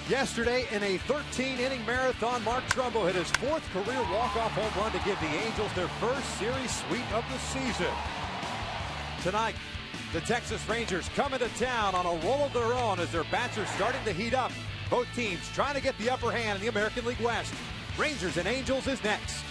Yesterday, in a 13-inning marathon, Mark Trumbo hit his fourth career walk-off home run to give the Angels their first series sweep of the season. Tonight, the Texas Rangers come into town on a roll of their own as their bats are starting to heat up. Both teams trying to get the upper hand in the American League West. Rangers and Angels is next.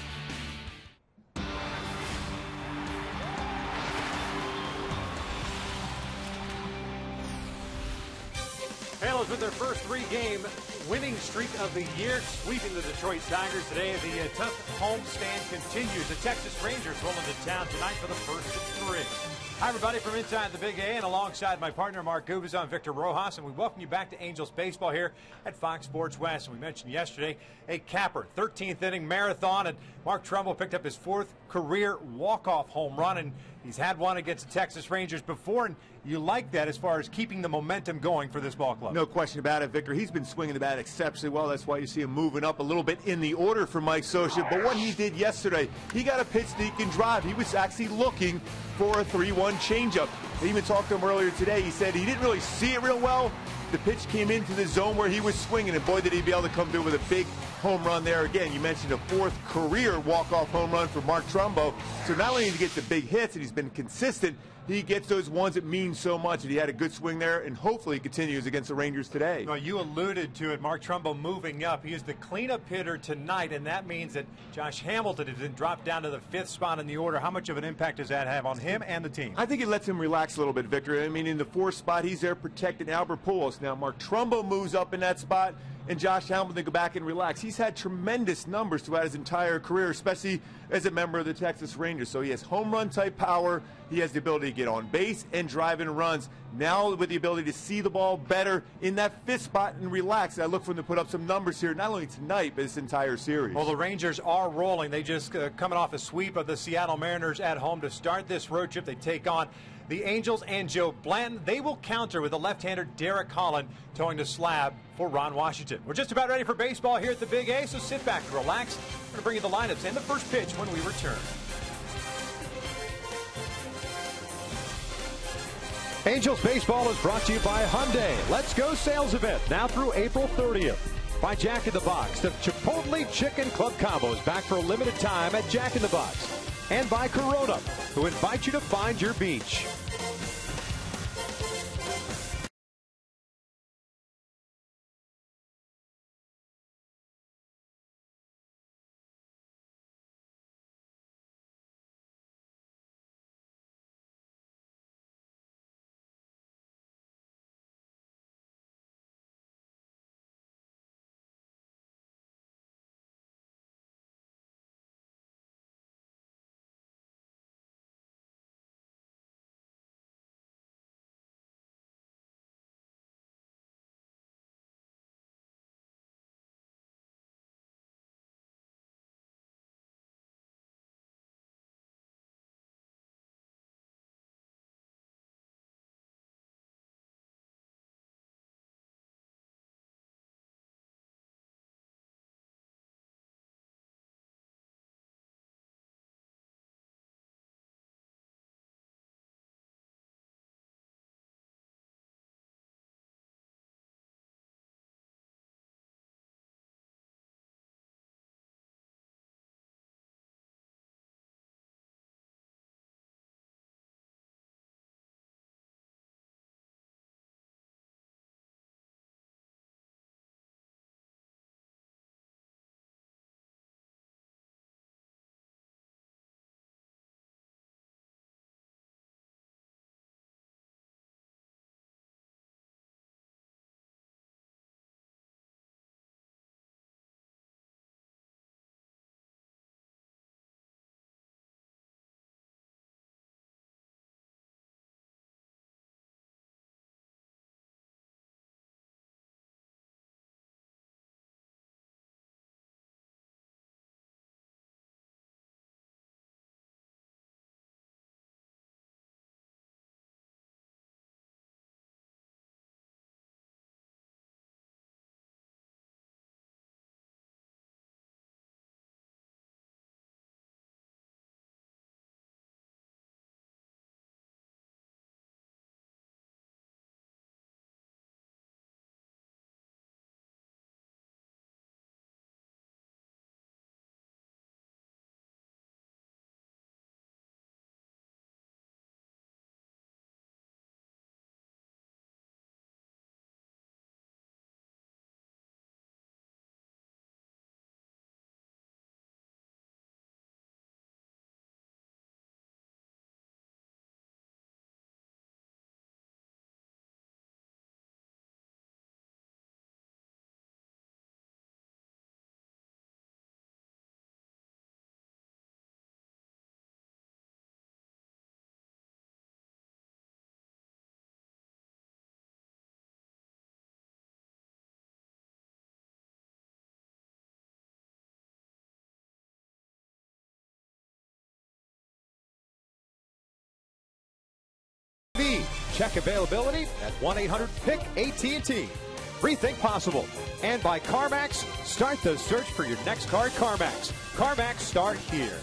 Halos with their first three-game winning streak of the year, sweeping the Detroit Tigers today. The tough homestand continues. The Texas Rangers roll into town tonight for the first of three. Hi, everybody, from inside the Big A, and alongside my partner, Mark Gubas, I'm Victor Rojas, and we welcome you back to Angels baseball here at Fox Sports West. And we mentioned yesterday a capper, 13th inning marathon, and Mark Trumbo picked up his fourth career walk-off home run, and he's had one against the Texas Rangers before, and you like that as far as keeping the momentum going for this ball club. No question about it, Victor. He's been swinging the bat exceptionally well. That's why you see him moving up a little bit in the order for Mike Scioscia. But what he did yesterday, he got a pitch that he can drive. He was actually looking for a 3-1 changeup. I even talked to him earlier today. He said he didn't really see it real well. The pitch came into the zone where he was swinging, and boy, did he be able to come through with a big home run there. Again, you mentioned a fourth career walk-off home run for Mark Trumbo. So not only did he get the big hits, and he's been consistent, he gets those ones that mean so much. And he had a good swing there, and hopefully he continues against the Rangers today. Well, you alluded to it, Mark Trumbo moving up. He is the cleanup hitter tonight, and that means that Josh Hamilton has been dropped down to the fifth spot in the order. How much of an impact does that have on him and the team? I think it lets him relax a little bit, Victor. I mean, in the fourth spot, he's there protecting Albert Pujols. Now, Mark Trumbo moves up in that spot, and Josh Hamilton go back and relax. He's had tremendous numbers throughout his entire career, especially as a member of the Texas Rangers. So he has home run type power. He has the ability to get on base and drive in runs. Now with the ability to see the ball better in that fifth spot and relax. I look for him to put up some numbers here, not only tonight, but this entire series. Well, the Rangers are rolling. They just coming off a sweep of the Seattle Mariners at home to start this road trip. They take on the Angels and Joe Blanton. They will counter with the left-hander Derek Holland towing the slab for Ron Washington. We're just about ready for baseball here at the Big A, so sit back, relax. We're going to bring you the lineups and the first pitch when we return. Angels baseball is brought to you by Hyundai. Let's Go sales event now through April 30th. By Jack in the Box, the Chipotle Chicken Club Combo is back for a limited time at Jack in the Box. And by Corona, who invite you to find your beach. Check availability at 1-800-PICK-AT&T. Rethink possible. And by CarMax, start the search for your next car at CarMax. CarMax, start here.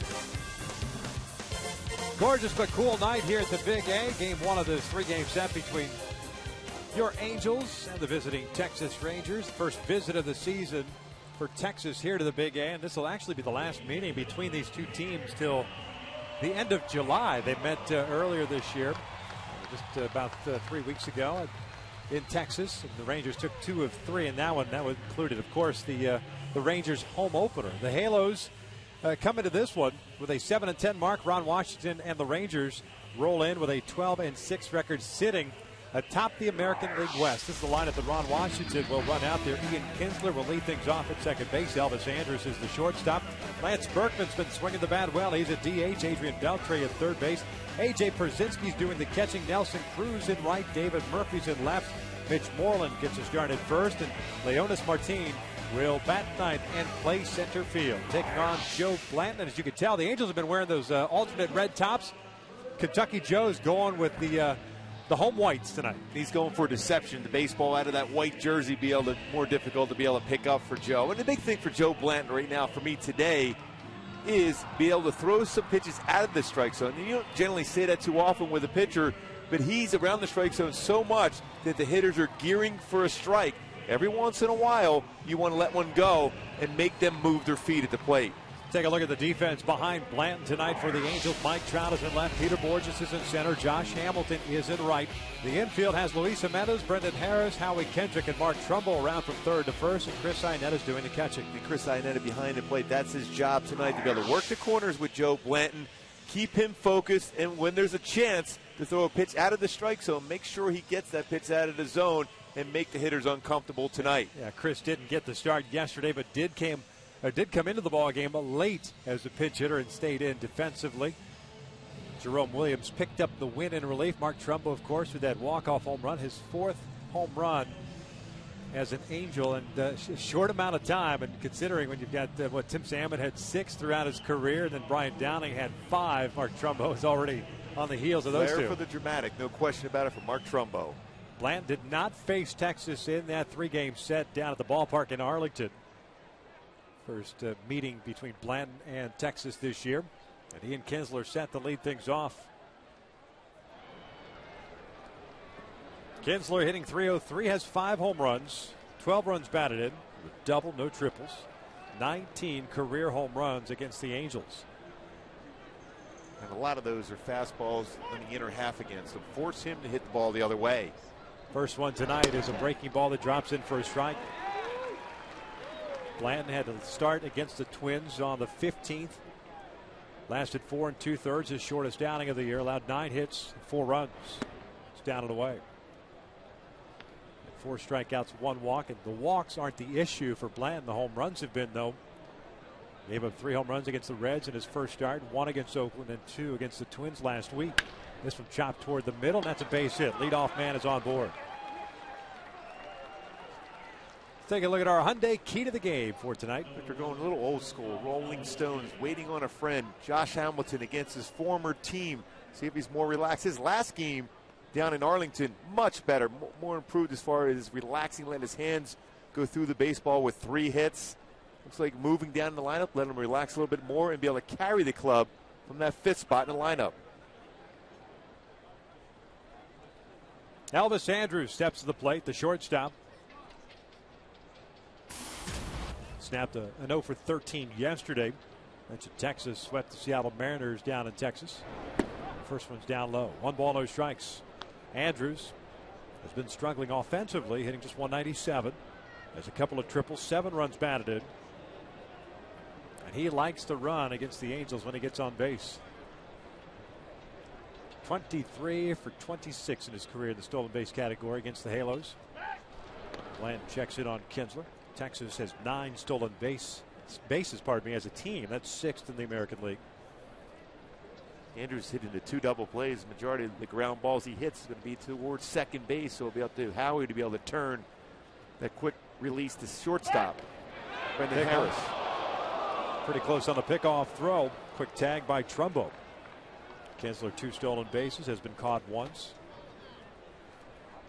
Gorgeous but cool night here at the Big A. Game one of this three-game set between your Angels and the visiting Texas Rangers. First visit of the season for Texas here to the Big A, and this will actually be the last meeting between these two teams till the end of July. They met earlier this year, just about 3 weeks ago in Texas. And the Rangers took 2 of 3 in that one. That was included, of course, the Rangers home opener. The Halos come into this one with a 7-10 mark. Ron Washington and the Rangers roll in with a 12-6 record, sitting atop the American League West. This is the lineup that Ron Washington will run out there. Ian Kinsler will lead things off at second base. Elvis Andrus is the shortstop. Lance Berkman's been swinging the bat well. He's at DH. Adrian Beltre at third base. A.J. PIERZYNSKI's doing the catching. Nelson Cruz in right. David Murphy's in left. Mitch Moreland gets a start at first. And Leonis Martin will bat ninth and play center field, taking on Joe Blanton. And as you can tell, the Angels have been wearing those alternate red tops. Kentucky Joe's going with the home whites tonight. He's going for deception. The baseball out of that white jersey be able to more difficult to be able to pick up for Joe. And the big thing for Joe Blanton right now for me today is be able to throw some pitches out of the strike zone. You don't generally say that too often with a pitcher, but he's around the strike zone so much that the hitters are gearing for a strike. Every once in a while, you want to let one go and make them move their feet at the plate. Take a look at the defense behind Blanton tonight for the Angels. Mike Trout is in left. Peter Borges is in center. Josh Hamilton is in right. The infield has Luis Jimenez, Brendan Harris, Howie Kendrick, and Mark Trumbo around from third to first. And Chris Iannetta is doing the catching. And Chris Iannetta behind the plate. That's his job tonight, to be able to work the corners with Joe Blanton, keep him focused, and when there's a chance to throw a pitch out of the strike zone, make sure he gets that pitch out of the zone and make the hitters uncomfortable tonight. Yeah, Chris didn't get the start yesterday, but did come into the ball game late as a pinch hitter and stayed in defensively. Jerome Williams picked up the win in relief. Mark Trumbo, of course, with that walk-off home run, his 4th home run as an Angel in a short amount of time. And considering when you've got Tim Salmon had 6 throughout his career, and then Brian Downing had 5, Mark Trumbo is already on the heels of those two. For the dramatic, no question about it, for Mark Trumbo. Blanton did not face Texas in that 3-game set down at the ballpark in Arlington. First meeting between Blanton and Texas this year. And Ian Kinsler set to lead things off. Kinsler hitting .303, has 5 home runs, 12 runs batted in, with double, no triples, 19 career home runs against the Angels. And a lot of those are fastballs in the inner half against them. Force him to hit the ball the other way. First one tonight is a breaking ball that drops in for a strike. Blanton had to start against the Twins on the 15th. Lasted 4 2/3, his shortest outing of the year. Allowed 9 hits, 4 runs. It's down and away. 4 strikeouts, 1 walk. And the walks aren't the issue for Blanton. The home runs have been, though. Gave up 3 home runs against the Reds in his first start. 1 against Oakland and 2 against the Twins last week. This one chopped toward the middle, and that's a base hit. Leadoff man is on board. Take a look at our Hyundai key to the game for tonight. They're going a little old school. Rolling Stones, waiting on a friend. Josh Hamilton against his former team. See if he's more relaxed. His last game down in Arlington, much better, more improved as far as relaxing, letting his hands go through the baseball with 3 hits. Looks like moving down in the lineup, letting him relax a little bit more and be able to carry the club from that 5th spot in the lineup. Elvis Andrus steps to the plate, the shortstop. Snapped an 0 for 13 yesterday. Mentioned Texas swept the Seattle Mariners down in Texas. First one's down low. 1 ball, no strikes. Andrus has been struggling offensively, hitting just .197. Has a couple of triples, 7 runs batted in. And he likes to run against the Angels when he gets on base. 23 for 26 in his career in the stolen base category against the Halos. Blanton checks in on Kinsler. Texas has 9 stolen bases as a team. That's 6th in the American League. Andrus hitting the 2 double plays. Majority of the ground balls he hits is going to be towards second base, so he'll be able to Howie to be able to turn that quick release to shortstop. Brendan Harris. Pretty close on the pickoff throw. Quick tag by Trumbo. Kinsler, 2 stolen bases, has been caught once.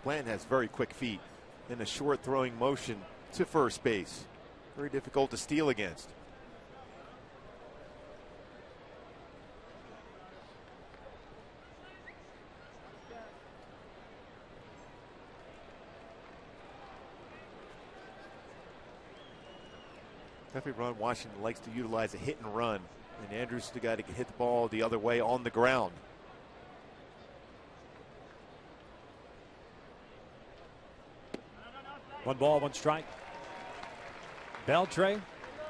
Blanton has very quick feet and a short throwing motion to first base. Very difficult to steal against. Every run Washington likes to utilize a hit and run, and Andrus is the guy that can hit the ball the other way on the ground. One ball, one strike. Beltre,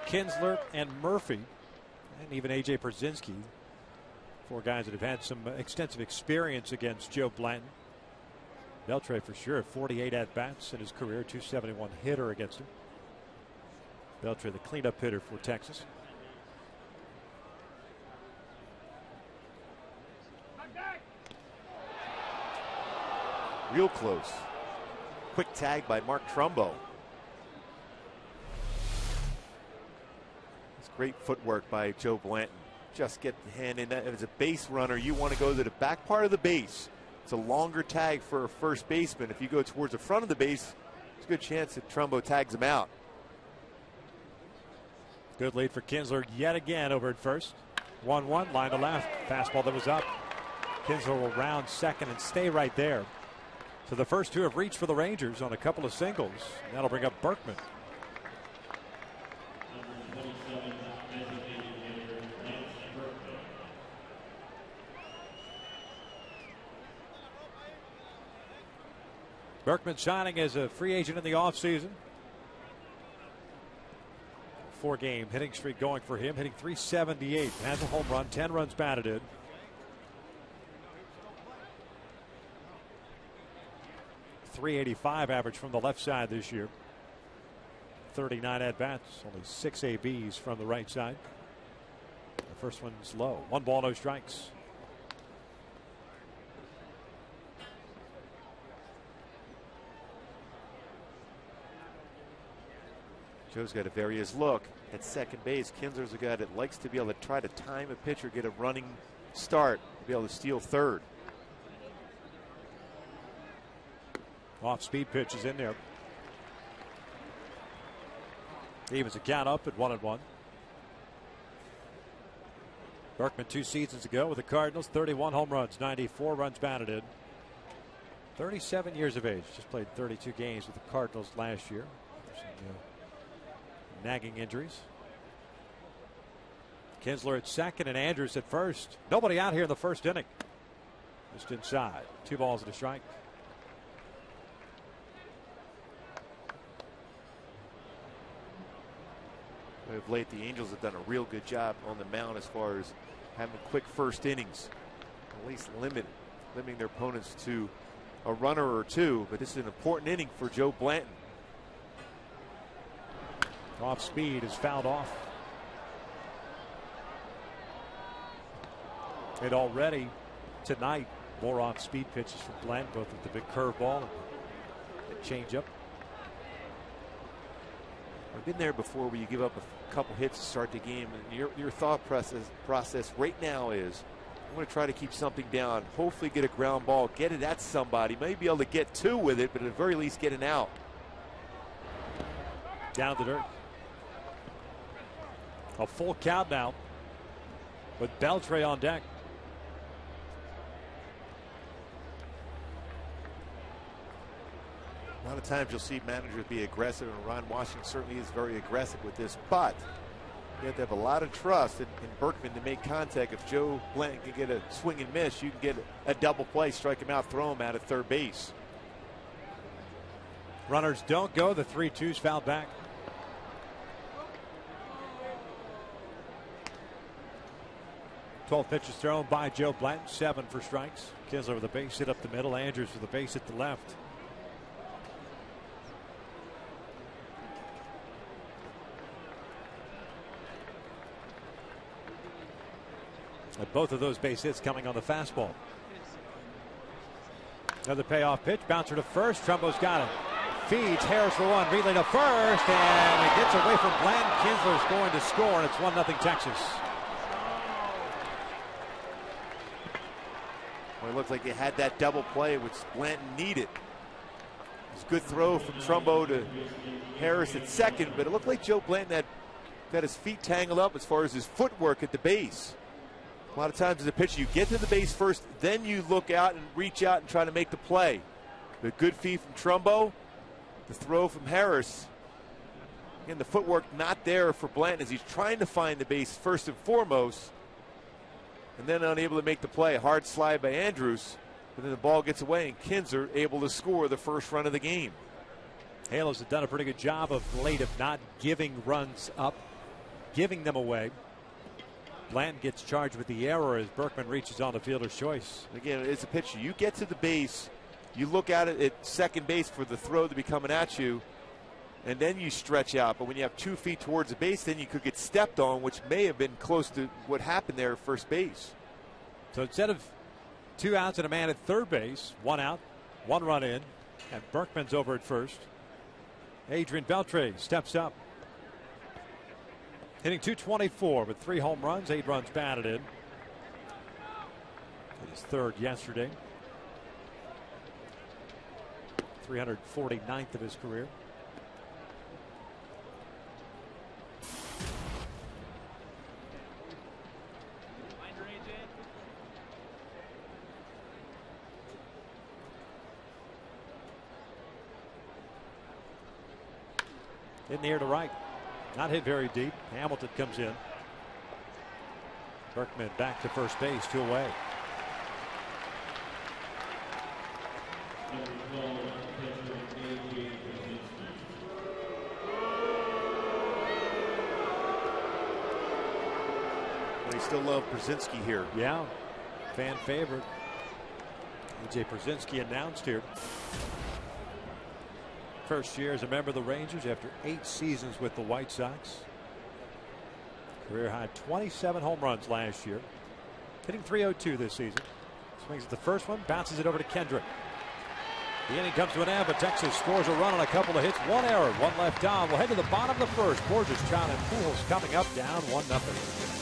Kinsler, and Murphy, and even A.J. PIERZYNSKI, four guys that have had some extensive experience against Joe Blanton. Beltre for sure, 48 at-bats in his career, 271 hitter against him. Beltre, the cleanup hitter for Texas. Real close. Quick tag by Mark Trumbo. It's great footwork by Joe Blanton. Just get the hand in that. As a base runner, you want to go to the back part of the base. It's a longer tag for a first baseman. If you go towards the front of the base, there's a good chance that Trumbo tags him out. Good lead for Kinsler yet again over at first. 1-1, line to left. Fastball that was up. Kinsler will round second and stay right there. So the first two have reached for the Rangers on a couple of singles. That'll bring up Berkman. Berkman signing as a free agent in the offseason. 4-game hitting streak going for him, hitting .378. Has a home run, 10 runs batted in. .385 average from the left side this year. 39 at-bats, only 6 ABs from the right side. The first one's low. 1 ball, no strikes. Joe's got to vary his look at second base. Kinsler's a guy that likes to be able to try to time a pitcher, get a running start, to be able to steal third. Off-speed pitch is in there. Evens a count up at 1-1. Berkman 2 seasons ago with the Cardinals, 31 home runs, 94 runs batted in. 37 years of age. Just played 32 games with the Cardinals last year. Nagging injuries. Kinsler at second and Andrus at first. Nobody out here in the first inning. Just inside. 2 balls and a strike. Of late, the Angels have done a real good job on the mound as far as having quick first innings. At least limiting their opponents to a runner or two. But this is an important inning for Joe Blanton. Off speed is fouled off. And already tonight, more off speed pitches from Blanton, both with the big curveball and the changeup. I've been there before where you give up a couple hits to start the game, and your thought process right now is, I'm going to try to keep something down, hopefully get a ground ball, get it at somebody, maybe be able to get 2 with it, but at the very least get an out. Down to the dirt. A full count now with Beltre on deck. A lot of times you'll see managers be aggressive, and Ron Washington certainly is very aggressive with this, but you have to have a lot of trust in Berkman to make contact. If Joe Blanton can get a swing and miss, you can get a double play, strike him out, throw him out at third base. Runners don't go. The 3-2's fouled back. Pitches thrown by Joe Blanton, 7 for strikes. Kinsler with a base hit up the middle. Andrus with a base hit the left. And both of those base hits coming on the fastball. Another payoff pitch, bouncer to first. Trumbo's got it. Feeds Harris for 1, relay to first, and it gets away from Blanton. Kinsler's going to score, and it's 1-0 Texas. Well, it looked like they had that double play, which Blanton needed. It's a good throw from Trumbo to Harris at second, but it looked like Joe Blanton had his feet tangled up as far as his footwork at the base. A lot of times as a pitcher, you get to the base first, then you look out and reach out and try to make the play. The good feed from Trumbo, the throw from Harris. Again, the footwork not there for Blanton as he's trying to find the base first and foremost, and then unable to make the play. A hard slide by Andrus, but then the ball gets away, and Kinzer able to score the first run of the game. Halos have done a pretty good job of late of not giving runs up, giving them away. Blanton gets charged with the error as Berkman reaches on the fielder's choice. Again, as a pitcher, you get to the base, you look at it at second base for the throw to be coming at you, and then you stretch out. But when you have 2 feet towards the base, then you could get stepped on, which may have been close to what happened there at first base. So instead of 2 outs and a man at third base, 1 out, 1 run in, and Berkman's over at first. Adrian Beltre steps up, hitting .224 with 3 home runs, 8 runs batted in. His third yesterday. 349th of his career. In the air to right. Not hit very deep. Hamilton comes in. Berkman back to first base, 2 away. They still love Pierzynski here. Yeah, fan favorite. AJ Pierzynski announced here. First year as a member of the Rangers after 8 seasons with the White Sox. Career high 27 home runs last year. Hitting .302 this season. Swings at the first one, bounces it over to Kendrick. The inning comes to an end, but Texas scores a run on a couple of hits. 1 error, 1 left on. We'll head to the bottom of the first. Borges, Chown, and Pujols coming up down 1-0.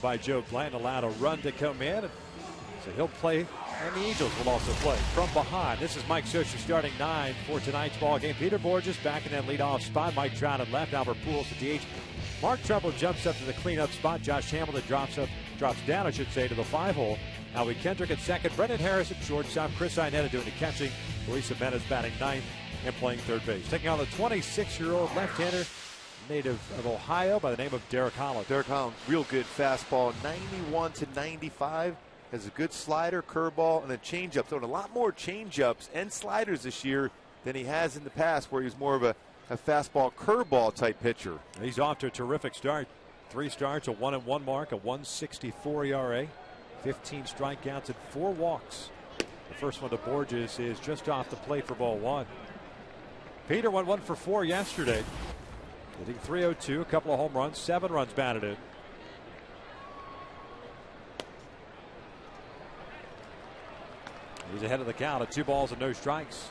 By Joe Blanton, allowed a run to come in. So he'll play, and the Angels will also play from behind. This is Mike Scioscia starting 9 for tonight's ball game. Peter Borges back in that leadoff spot. Mike Trout at left. Albert Pujols at DH. Mark Trumbo jumps up to the cleanup spot. Josh Hamilton drops down, I should say, to the 5-hole. Howie Kendrick at second. Brendan Harris at shortstop. Chris Iannetta doing the catching. Luis Jimenez batting 9th and playing third base. Taking on the 26-year-old left-hander, native of Ohio, by the name of Derek Holland. Derek Holland, real good fastball, 91 to 95. Has a good slider, curveball, and a changeup. Throwing a lot more changeups and sliders this year than he has in the past, where he was more of a fastball, curveball type pitcher. He's off to a terrific start. 3 starts, a 1-1 mark, a 1.64 ERA, 15 strikeouts and 4 walks. The first one to Borges is just off the plate for ball 1. Peter went 1 for 4 yesterday. Hitting .302, a couple of home runs, 7 runs batted in. He's ahead of the count at 2 balls and no strikes.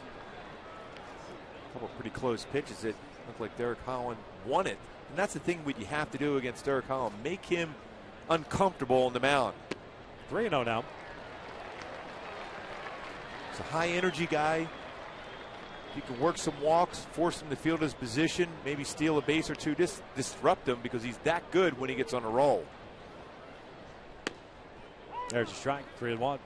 A couple pretty close pitches that look like Derek Holland won it. And that's the thing what you have to do against Derek Holland. Make him uncomfortable on the mound. 3-0 now. He's a high energy guy. He can work some walks, force him to field his position, maybe steal a base or two, disrupt him because he's that good when he gets on a roll. There's a strike, 3-1.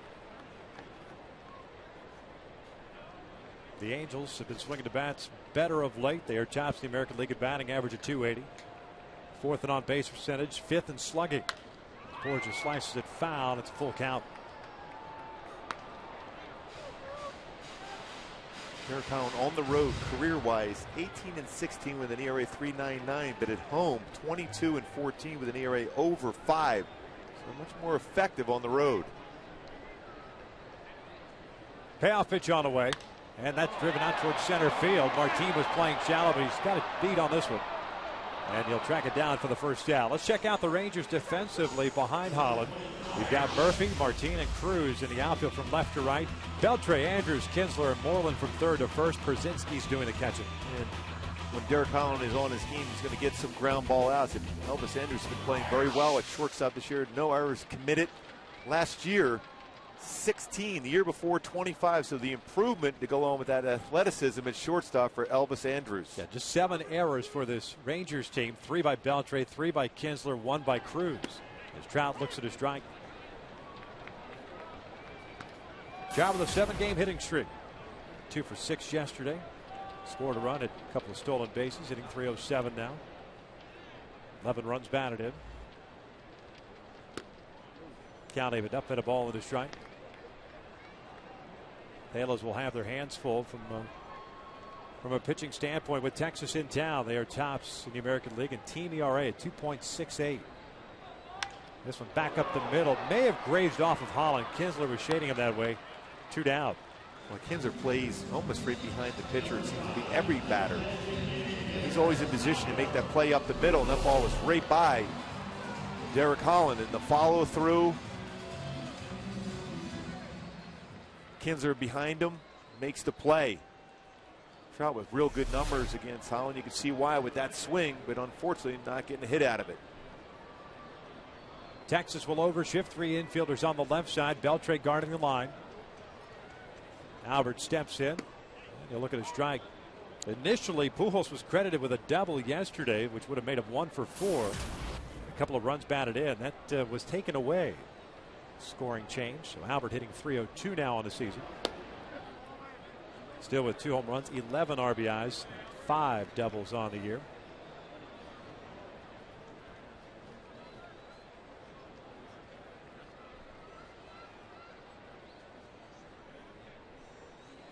The Angels have been swinging the bats better of late. They are tops in the American League at batting average of 280. 4th in on base percentage, 5th in slugging. Borgia slices it foul. It's a full count. Derek Holland on the road, career-wise, 18-16 with an ERA 3.99, but at home, 22-14 with an ERA over 5. So much more effective on the road. Payoff pitch on the way, and that's driven out towards center field. Martin was playing shallow, but he's got a beat on this one. And he'll track it down for the first out. Let's check out the Rangers defensively behind Holland. We've got Murphy, Martin, and Cruz in the outfield from left to right. Beltre, Andrus, Kinsler, and Moreland from third to first. PIERZYNSKI's doing the catching. And when Derek Holland is on his game, he's going to get some ground ball outs. And Elvis Andrus has been playing very well at shortstop this year. No errors committed. Last year, 16. The year before, 25. So the improvement to go on with that athleticism at shortstop for Elvis Andrus. Yeah, just 7 errors for this Rangers team. 3 by Beltre, 3 by Kinsler, 1 by Cruz. As Trout looks at his strike. Trout with a 7-game hitting streak. 2 for 6 yesterday. Scored a run, at a couple of stolen bases, hitting .307 now. 11 runs batted in. Count even up at a ball with a strike. Halos will have their hands full from a pitching standpoint with Texas in town. They are tops in the American League in team ERA at 2.68. This one back up the middle. May have grazed off of Holland. Kinsler was shading him that way. 2 down. Well, Kinsler plays almost right behind the pitcher. It seems to be every batter. He's always in position to make that play up the middle, and that ball was right by Derek Holland. And the follow through. Kinsler behind him makes the play. Trout with real good numbers against Holland. You can see why with that swing, but unfortunately not getting a hit out of it. Texas will overshift 3 infielders on the left side. Beltre guarding the line. Albert steps in. You look at his strike. Initially, Pujols was credited with a double yesterday, which would have made him 1 for 4. A couple of runs batted in. That was taken away. Scoring change. So Albert hitting .302 now on the season. Still with 2 home runs, 11 RBIs, 5 doubles on the year.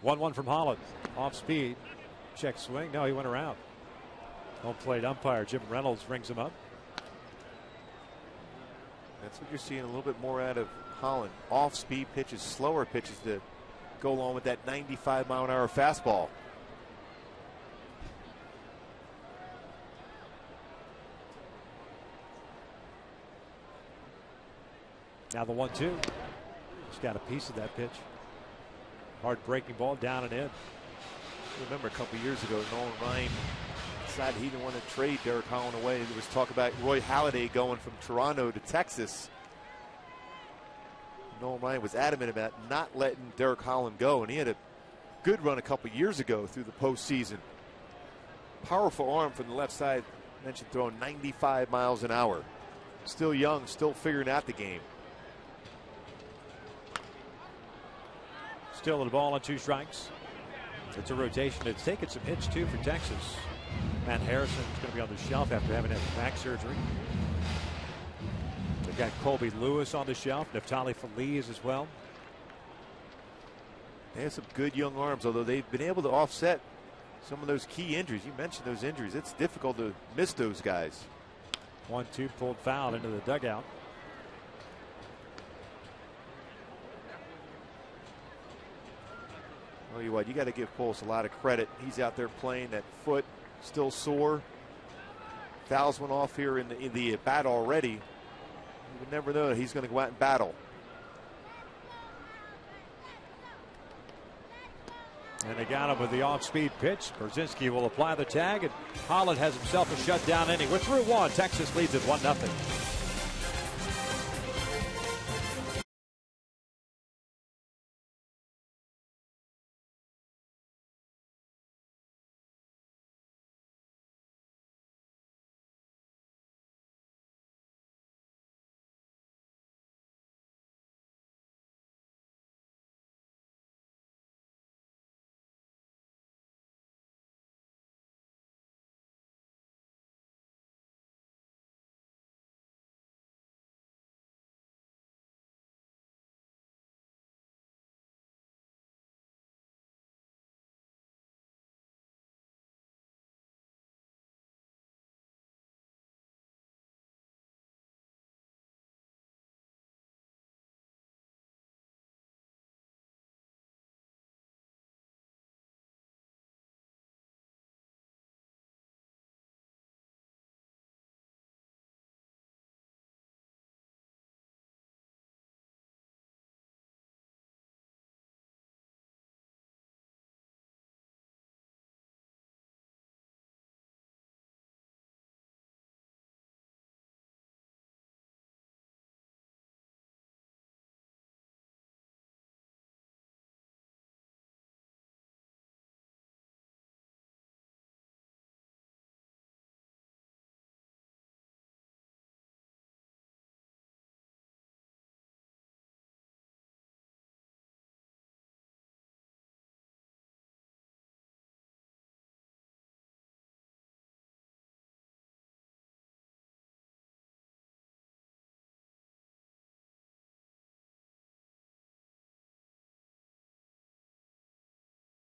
One from Holland. Off speed. Check swing. No, he went around. Home plate umpire Jim Reynolds rings him up. That's what you're seeing a little bit more out of Holland. Off speed pitches, slower pitches to go along with that 95-mile-an-hour fastball. Now the 1-2. Just got a piece of that pitch. Hard breaking ball down and in. I remember a couple years ago, Nolan Ryan decided he didn't want to trade Derek Holland away. There was talk about Roy Halladay going from Toronto to Texas. Nolan Ryan was adamant about not letting Derek Holland go, and he had a good run a couple years ago through the postseason. Powerful arm from the left side. I mentioned throwing 95 miles an hour. Still young, still figuring out the game. Still the ball on 2 strikes. It's a rotation. It's taken some hits too for Texas. Matt Harrison's going to be on the shelf after having had back surgery. They've got Colby Lewis on the shelf. Neftali Feliz as well. They have some good young arms, although they've been able to offset some of those key injuries. You mentioned those injuries. It's difficult to miss those guys. 1-2 pulled foul into the dugout. Tell you what, you got to give Pujols a lot of credit. He's out there playing. That foot still sore. Fouls went off here in the bat already. You would never know that he's going to go out and battle. And they got him with the off-speed pitch. PIERZYNSKI will apply the tag, and Holland has himself a shutdown inning. We're through one. Texas leads at 1-0.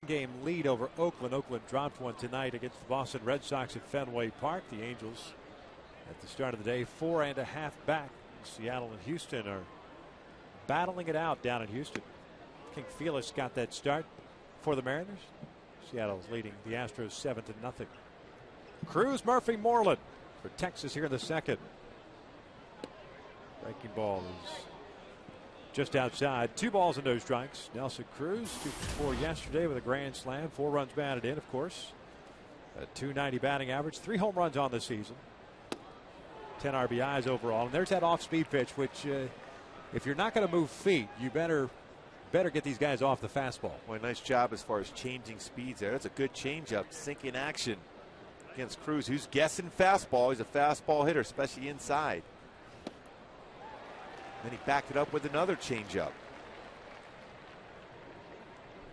Game lead over Oakland. Oakland dropped one tonight against the Boston Red Sox at Fenway Park. The Angels at the start of the day 4.5 back. Seattle and Houston are battling it out down in Houston. King Felix got that start for the Mariners. Seattle is leading the Astros 7-0. Cruz, Murphy, Moreland for Texas here in the second. Breaking ball is just outside. 2 balls and no strikes. Nelson Cruz 2 for 4 yesterday with a grand slam. 4 runs batted in, of course. A .290 batting average. 3 home runs on the season. 10 RBIs overall. And there's that off-speed pitch, which if you're not going to move feet, you better get these guys off the fastball. Boy, nice job as far as changing speeds there. That's a good changeup. Sinking action against Cruz, who's guessing fastball. He's a fastball hitter, especially inside. Then he backed it up with another changeup.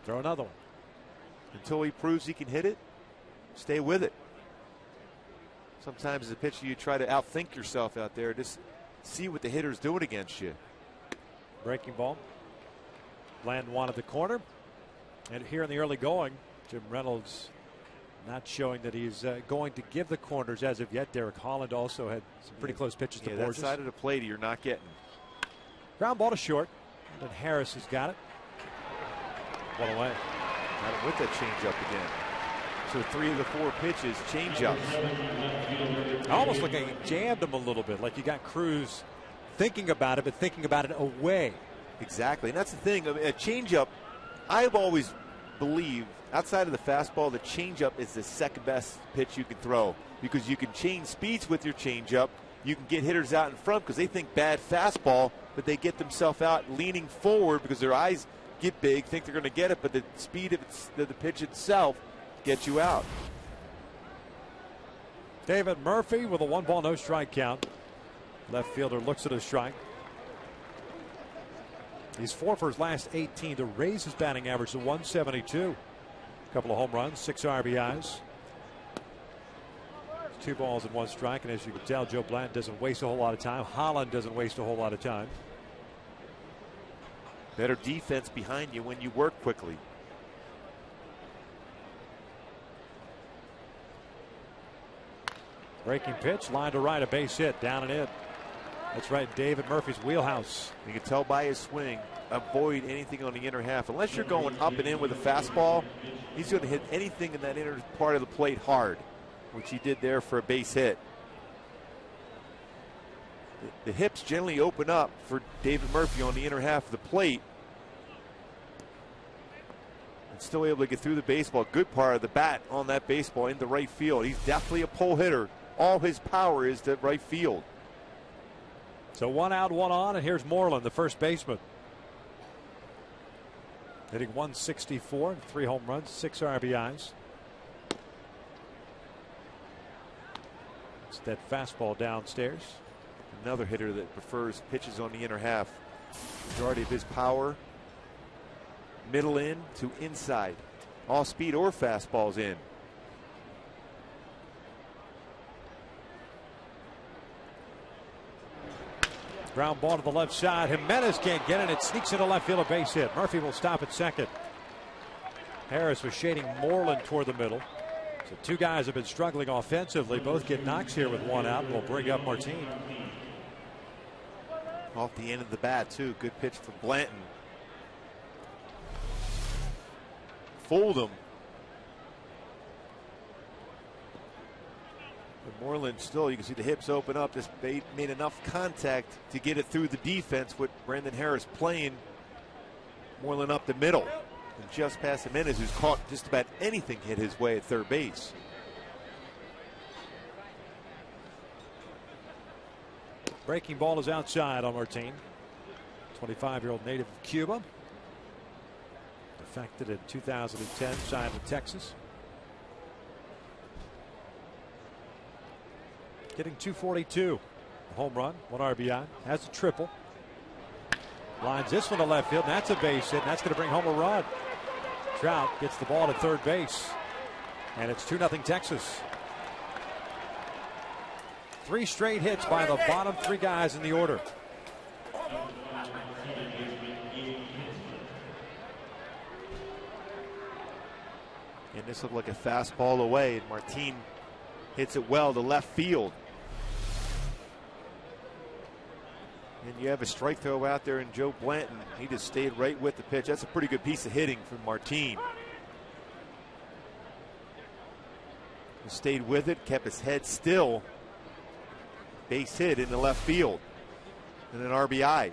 Throw another one. Until he proves he can hit it, stay with it. Sometimes as a pitcher, you try to outthink yourself out there. Just see what the hitter's doing against you. Breaking ball. Bland wanted the corner. And here in the early going, Jim Reynolds not showing that he's going to give the corners as of yet. Derek Holland also had some pretty close pitches to Borges. That side of the plate you're not getting. Ground ball to short. And then Harris has got it. 1 away. Got it with that changeup again. So 3 of the 4 pitches, changeups. Almost looking like he jammed him a little bit. Like you got Cruz thinking about it, but thinking about it away. Exactly. And that's the thing. I mean, a changeup, I've always believed, outside of the fastball, the changeup is the second best pitch you can throw. Because you can change speeds with your changeup. You can get hitters out in front because they think bad fastball, but they get themselves out leaning forward because their eyes get big, think they're going to get it, but the speed of the pitch itself gets you out. David Murphy with a 1 ball, no strike count. Left fielder looks at a strike. He's 4 for his last 18 to raise his batting average to 172. A couple of home runs, 6 RBIs. 2 balls and 1 strike, and as you can tell, Joe Blanton doesn't waste a whole lot of time. Holland doesn't waste a whole lot of time. Better defense behind you when you work quickly. Breaking pitch, line to right, a base hit, down and in. That's right, David Murphy's wheelhouse. You can tell by his swing, avoid anything on the inner half. Unless you're going up and in with a fastball, he's going to hit anything in that inner part of the plate hard, which he did there for a base hit. The hips generally open up for David Murphy on the inner half of the plate. And still able to get through the baseball. Good part of the bat on that baseball into right field. He's definitely a pull hitter. All his power is to right field. So 1 out, 1 on, and here's Moreland, the first baseman. Hitting 164 and 3 home runs, 6 RBIs. It's that fastball downstairs. Another hitter that prefers pitches on the inner half. Majority of his power middle in to inside. All speed or fastballs in. Ground ball to the left side. Jimenez can't get it. It sneaks into left field, a base hit. Murphy will stop at second. Harris was shading Moreland toward the middle. So 2 guys have been struggling offensively. Both get knocks here with 1 out. We'll bring up Martin. Off the end of the bat, too. Good pitch for Blanton. Fooled him. But Moreland still, you can see the hips open up. They made enough contact to get it through the defense with Brandon Harris playing Moreland up the middle. And just past Jimenez, who's caught just about anything hit his way at third base. Breaking ball is outside on Martin. 25-year-old native of Cuba. Defected in 2010, signed with Texas. Getting 242. A home run, 1 RBI, has a triple. Lines this one to left field, and that's a base hit, and that's going to bring home a run. Trout gets the ball to third base, and it's 2-0 Texas. 3 straight hits by the bottom 3 guys in the order. And this looked like a fastball away, and Martin hits it well to left field. And you have a strike throw out there in Joe Blanton. He just stayed right with the pitch. That's a pretty good piece of hitting from Martin. He stayed with it, kept his head still. Base hit in the left field. And an RBI.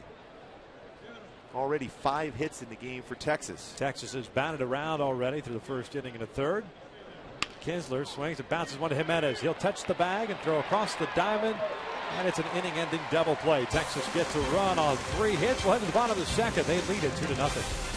Already 5 hits in the game for Texas. Texas has batted around already through the first inning and a third. Kinsler swings and bounces one to Jimenez. He'll touch the bag and throw across the diamond. And it's an inning-ending double play. Texas gets a run on 3 hits. We'll head to the bottom of the second. They lead it 2-0.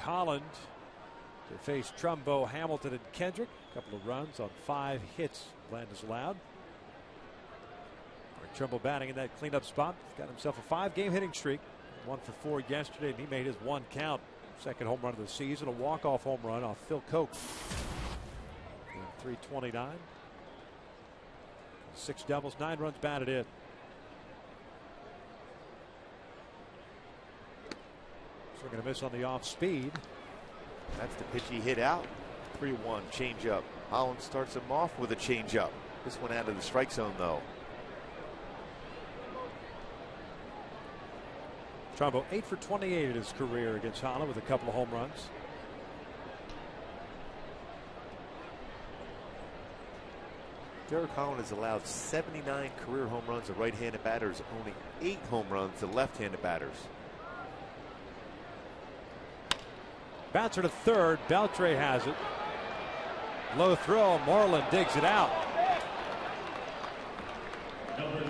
Holland to face Trumbo, Hamilton, and Kendrick. A couple of runs on 5 hits. Land is allowed. Trumbo batting in that cleanup spot. Got himself a 5-game hitting streak. 1 for 4 yesterday, and he made his 1 count. Second home run of the season. A walk-off home run off Phil Koch. 329. 6 doubles, 9 runs batted in. So we're going to miss on the off speed. That's the pitch he hit out. 3-1 changeup. Holland starts him off with a changeup. This one out of the strike zone, though. Trumbo 8 for 28 in his career against Holland with a couple of home runs. Derek Holland has allowed 79 career home runs to right-handed batters, only 8 home runs to left-handed batters. Bouncer to third. Beltre has it. Low throw. Moreland digs it out.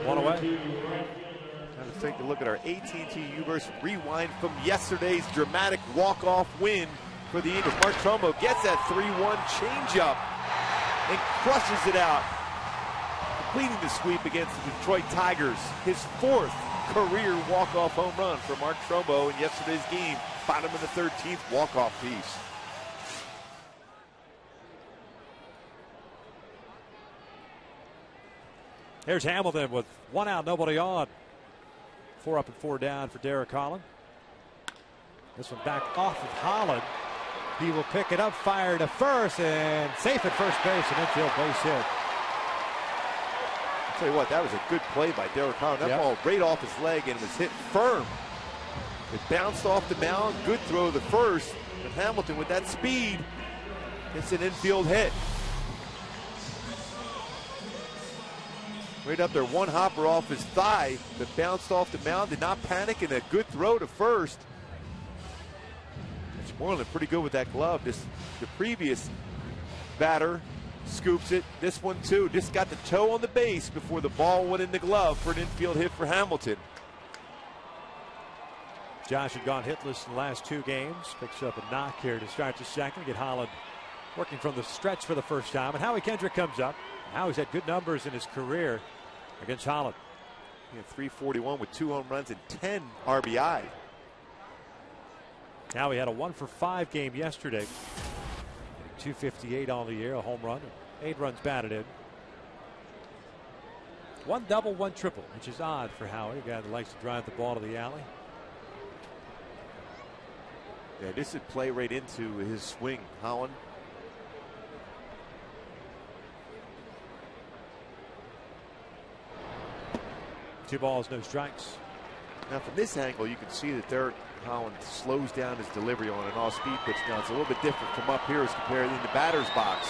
1 away. Time to take a look at our AT&T Uverse rewind from yesterday's dramatic walk-off win for the Eagles. Mark Trumbo gets that 3-1 changeup and crushes it out, completing the sweep against the Detroit Tigers. His 4th career walk-off home run for Mark Trumbo in yesterday's game. Bottom of the 13th walk-off piece. Here's Hamilton with 1 out, nobody on. 4 up and 4 down for Derek Holland. This one back off of Holland. He will pick it up, fire to first, and safe at first base, an infield base hit. I'll tell you what, that was a good play by Derek Holland. That ball right off his leg and was hit firm. It bounced off the mound. Good throw to the first. But Hamilton, with that speed, gets an infield hit. Right up there, one hopper off his thigh that bounced off the mound. Did not panic, and a good throw to first. Moreland pretty good with that glove. The previous batter scoops it. This one too. Just got the toe on the base before the ball went in the glove for an infield hit for Hamilton. Josh had gone hitless in the last 2 games. Picks up a knock here to start the second. Get Holland working from the stretch for the first time. And Howie Kendrick comes up. Howie's had good numbers in his career against Holland. He had 341 with 2 home runs and 10 RBI. Now he had a 1 for 5 game yesterday. 258 on the year, a home run, 8 runs batted in. 1 double, 1 triple, which is odd for Howie, a guy that likes to drive the ball to the alley. Yeah, this would play right into his swing, Holland. Two balls, no strikes. Now from this angle, you can see that Derek Holland slows down his delivery on an off-speed pitch. Now it's a little bit different from up here as compared in the batter's box.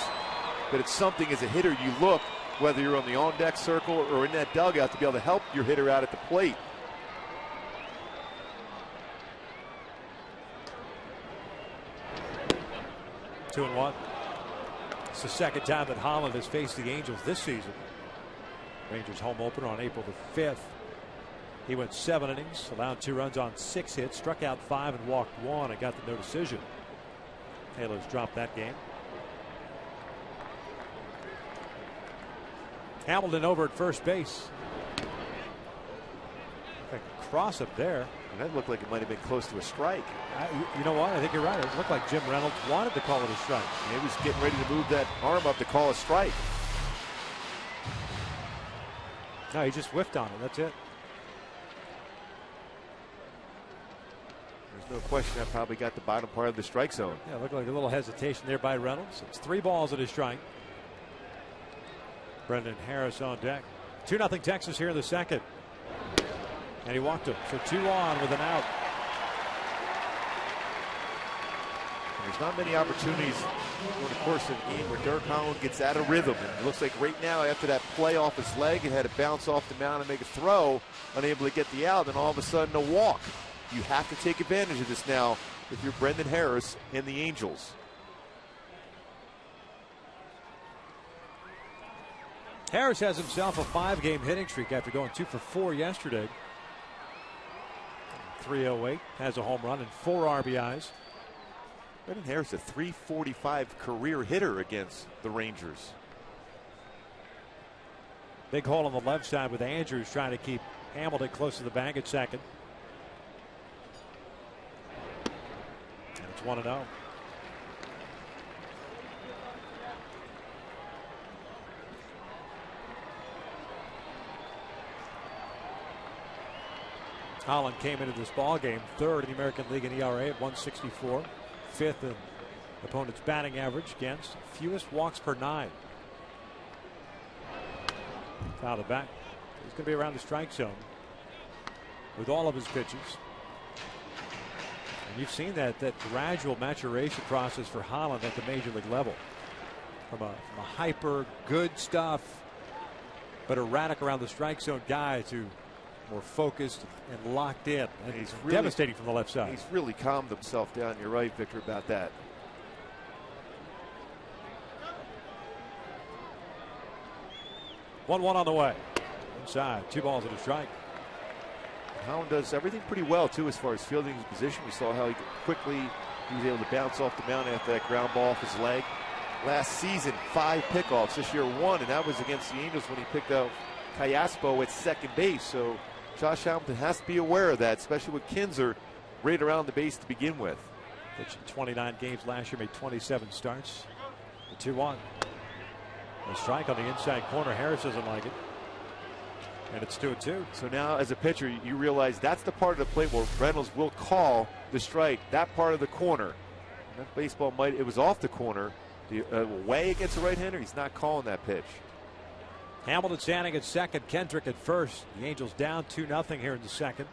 But it's something as a hitter you look, whether you're on the on-deck circle or in that dugout, to be able to help your hitter out at the plate. Two and one. It's the second time that Holland has faced the Angels this season. Rangers home opener on April the 5th. He went 7 innings, allowed 2 runs on 6 hits, struck out 5 and walked 1 and got the no decision. Taylor's dropped that game. Hamilton over at first base. Cross up there. And that looked like it might have been close to a strike. You know what? I think you're right. It looked like Jim Reynolds wanted to call it a strike. He was getting ready to move that arm up to call a strike. No, he just whiffed on it. That's it. There's no question that probably got the bottom part of the strike zone. Yeah, looked like a little hesitation there by Reynolds. It's 3 balls at his strike. Brendan Harris on deck. 2-0 Texas here in the second. And he walked him. So 2 on with an out. There's not many opportunities over the course of the game where Derek Holland gets out of rhythm. And it looks like right now, after that play off his leg, it had to bounce off the mound and make a throw, unable to get the out, and all of a sudden a walk. You have to take advantage of this now if you're Brendan Harris and the Angels. Harris has himself a 5-game hitting streak after going 2 for 4 yesterday. 308, has a home run and 4 RBIs. Brendan Harris, a .345 career hitter against the Rangers. Big hole on the left side with Andrews trying to keep Hamilton close to the bag at second. And it's 1-0. Holland came into this ball game third in the American League in ERA at 1.64, fifth in opponent's batting average against, fewest walks per 9. Foul it back. He's going to be around the strike zone with all of his pitches. And you've seen that gradual maturation process for Holland at the major league level. From a hyper, good stuff, but erratic around the strike zone guy to more focused and locked in. And he's really devastating from the left side. He's really calmed himself down. You're right, Victor, about that. 1-1 on the way. Inside, 2 balls and a strike. Holland does everything pretty well, too, as far as fielding his position. We saw how he was able to bounce off the mound after that ground ball off his leg. Last season, 5 pickoffs. This year, 1, and that was against the Angels when he picked up Callaspo at second base. So Josh Hamilton has to be aware of that, especially with Kinzer right around the base to begin with. Pitched 29 games last year, made 27 starts. The 2-1. A strike on the inside corner. Harris doesn't like it. And it's 2-2. So now, as a pitcher, you realize that's the part of the plate where Reynolds will call the strike, that part of the corner. And that baseball it was off the corner. Way against the right-hander, he's not calling that pitch. Hamilton standing at second, Kendrick at first. The Angels down 2-0 here in the second.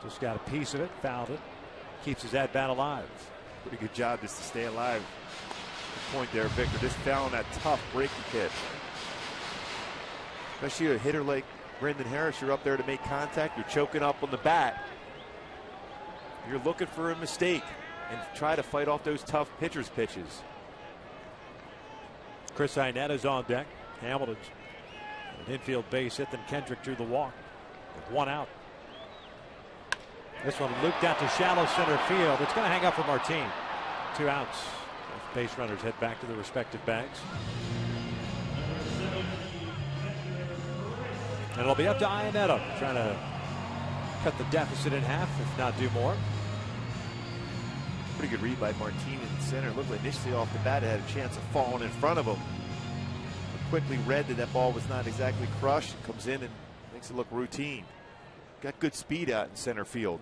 Just got a piece of it, fouled it. Keeps his at-bat alive. Pretty good job just to stay alive. Good point there, Victor. Just fouling that tough breaking pitch. Especially a hitter like Brendan Harris, you're up there to make contact. You're choking up on the bat. You're looking for a mistake and try to fight off those tough pitcher's pitches. Chris Iannetta's on deck. Hamilton's an infield base hit, then Kendrick drew the walk with 1 out. This one looped out to shallow center field. It's going to hang up for Martin. 2 outs. Both base runners head back to their respective bags. And it'll be up to Iannetta, trying to cut the deficit in half, if not do more. Pretty good read by Martin in the center. Looked like initially off the bat it had a chance of falling in front of him. But quickly read that ball was not exactly crushed. Comes in and makes it look routine. Got good speed out in center field.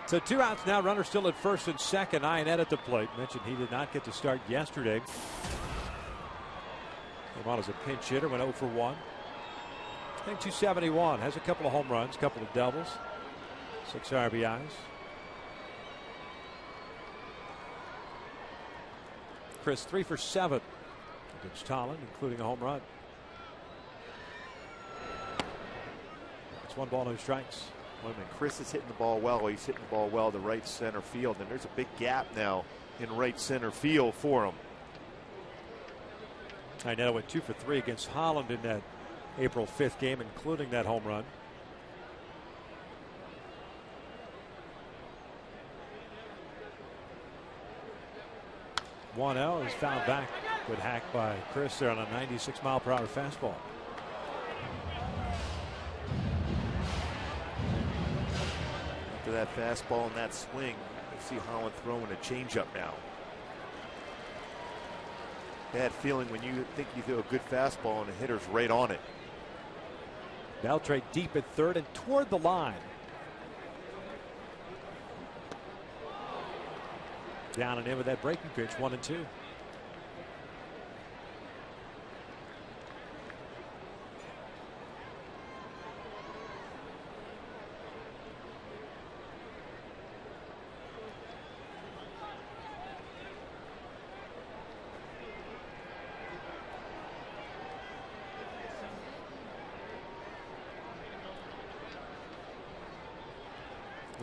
So 2 outs now. Runner still at first and second. Iannetta at the plate. Mentioned he did not get to start yesterday. Came on as a pinch hitter. Went 0 for 1. I think 271. Has a couple of home runs, couple of doubles. 6 RBIs. Chris 3 for 7 against Holland, including a home run. It's 1 ball, no strikes. Well, Chris is hitting the ball well. He's hitting the ball well to right center field, and there's a big gap now in right center field for him. Iannetta went 2 for 3 against Holland in that April 5th game, including that home run. One-0 is fouled back. Good hack by Chris there on a 96-mile-per-hour fastball. After that fastball and that swing, you see Holland throwing a changeup now. Bad feeling when you think you throw a good fastball and the hitter's right on it. Beltre deep at third and toward the line. Down and in with that breaking pitch, 1-2.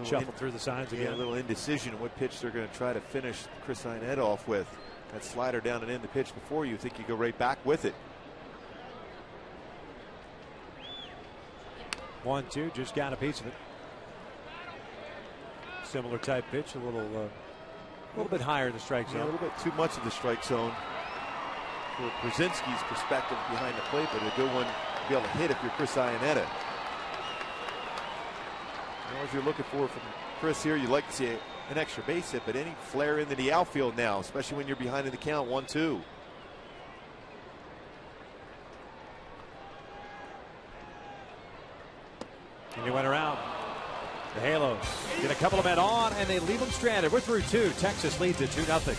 Shuffle through the signs again. A little indecision in what pitch they're going to try to finish Chris Iannetta off with. That slider down and in the pitch before you think you go right back with it. 1-2, just got a piece of it. Similar type pitch, a little bit higher in the strike zone. Yeah, a little bit too much of the strike zone for Pierzynski's perspective behind the plate, but a good one to be able to hit if you're Chris Iannetta. As you're looking for from Chris here, you'd like to see an extra base hit, but any flare into the outfield now, especially when you're behind in the count, 1-2. And he went around. The Halos get a couple of men on, and they leave them stranded. We're through 2. Texas leads at 2-0.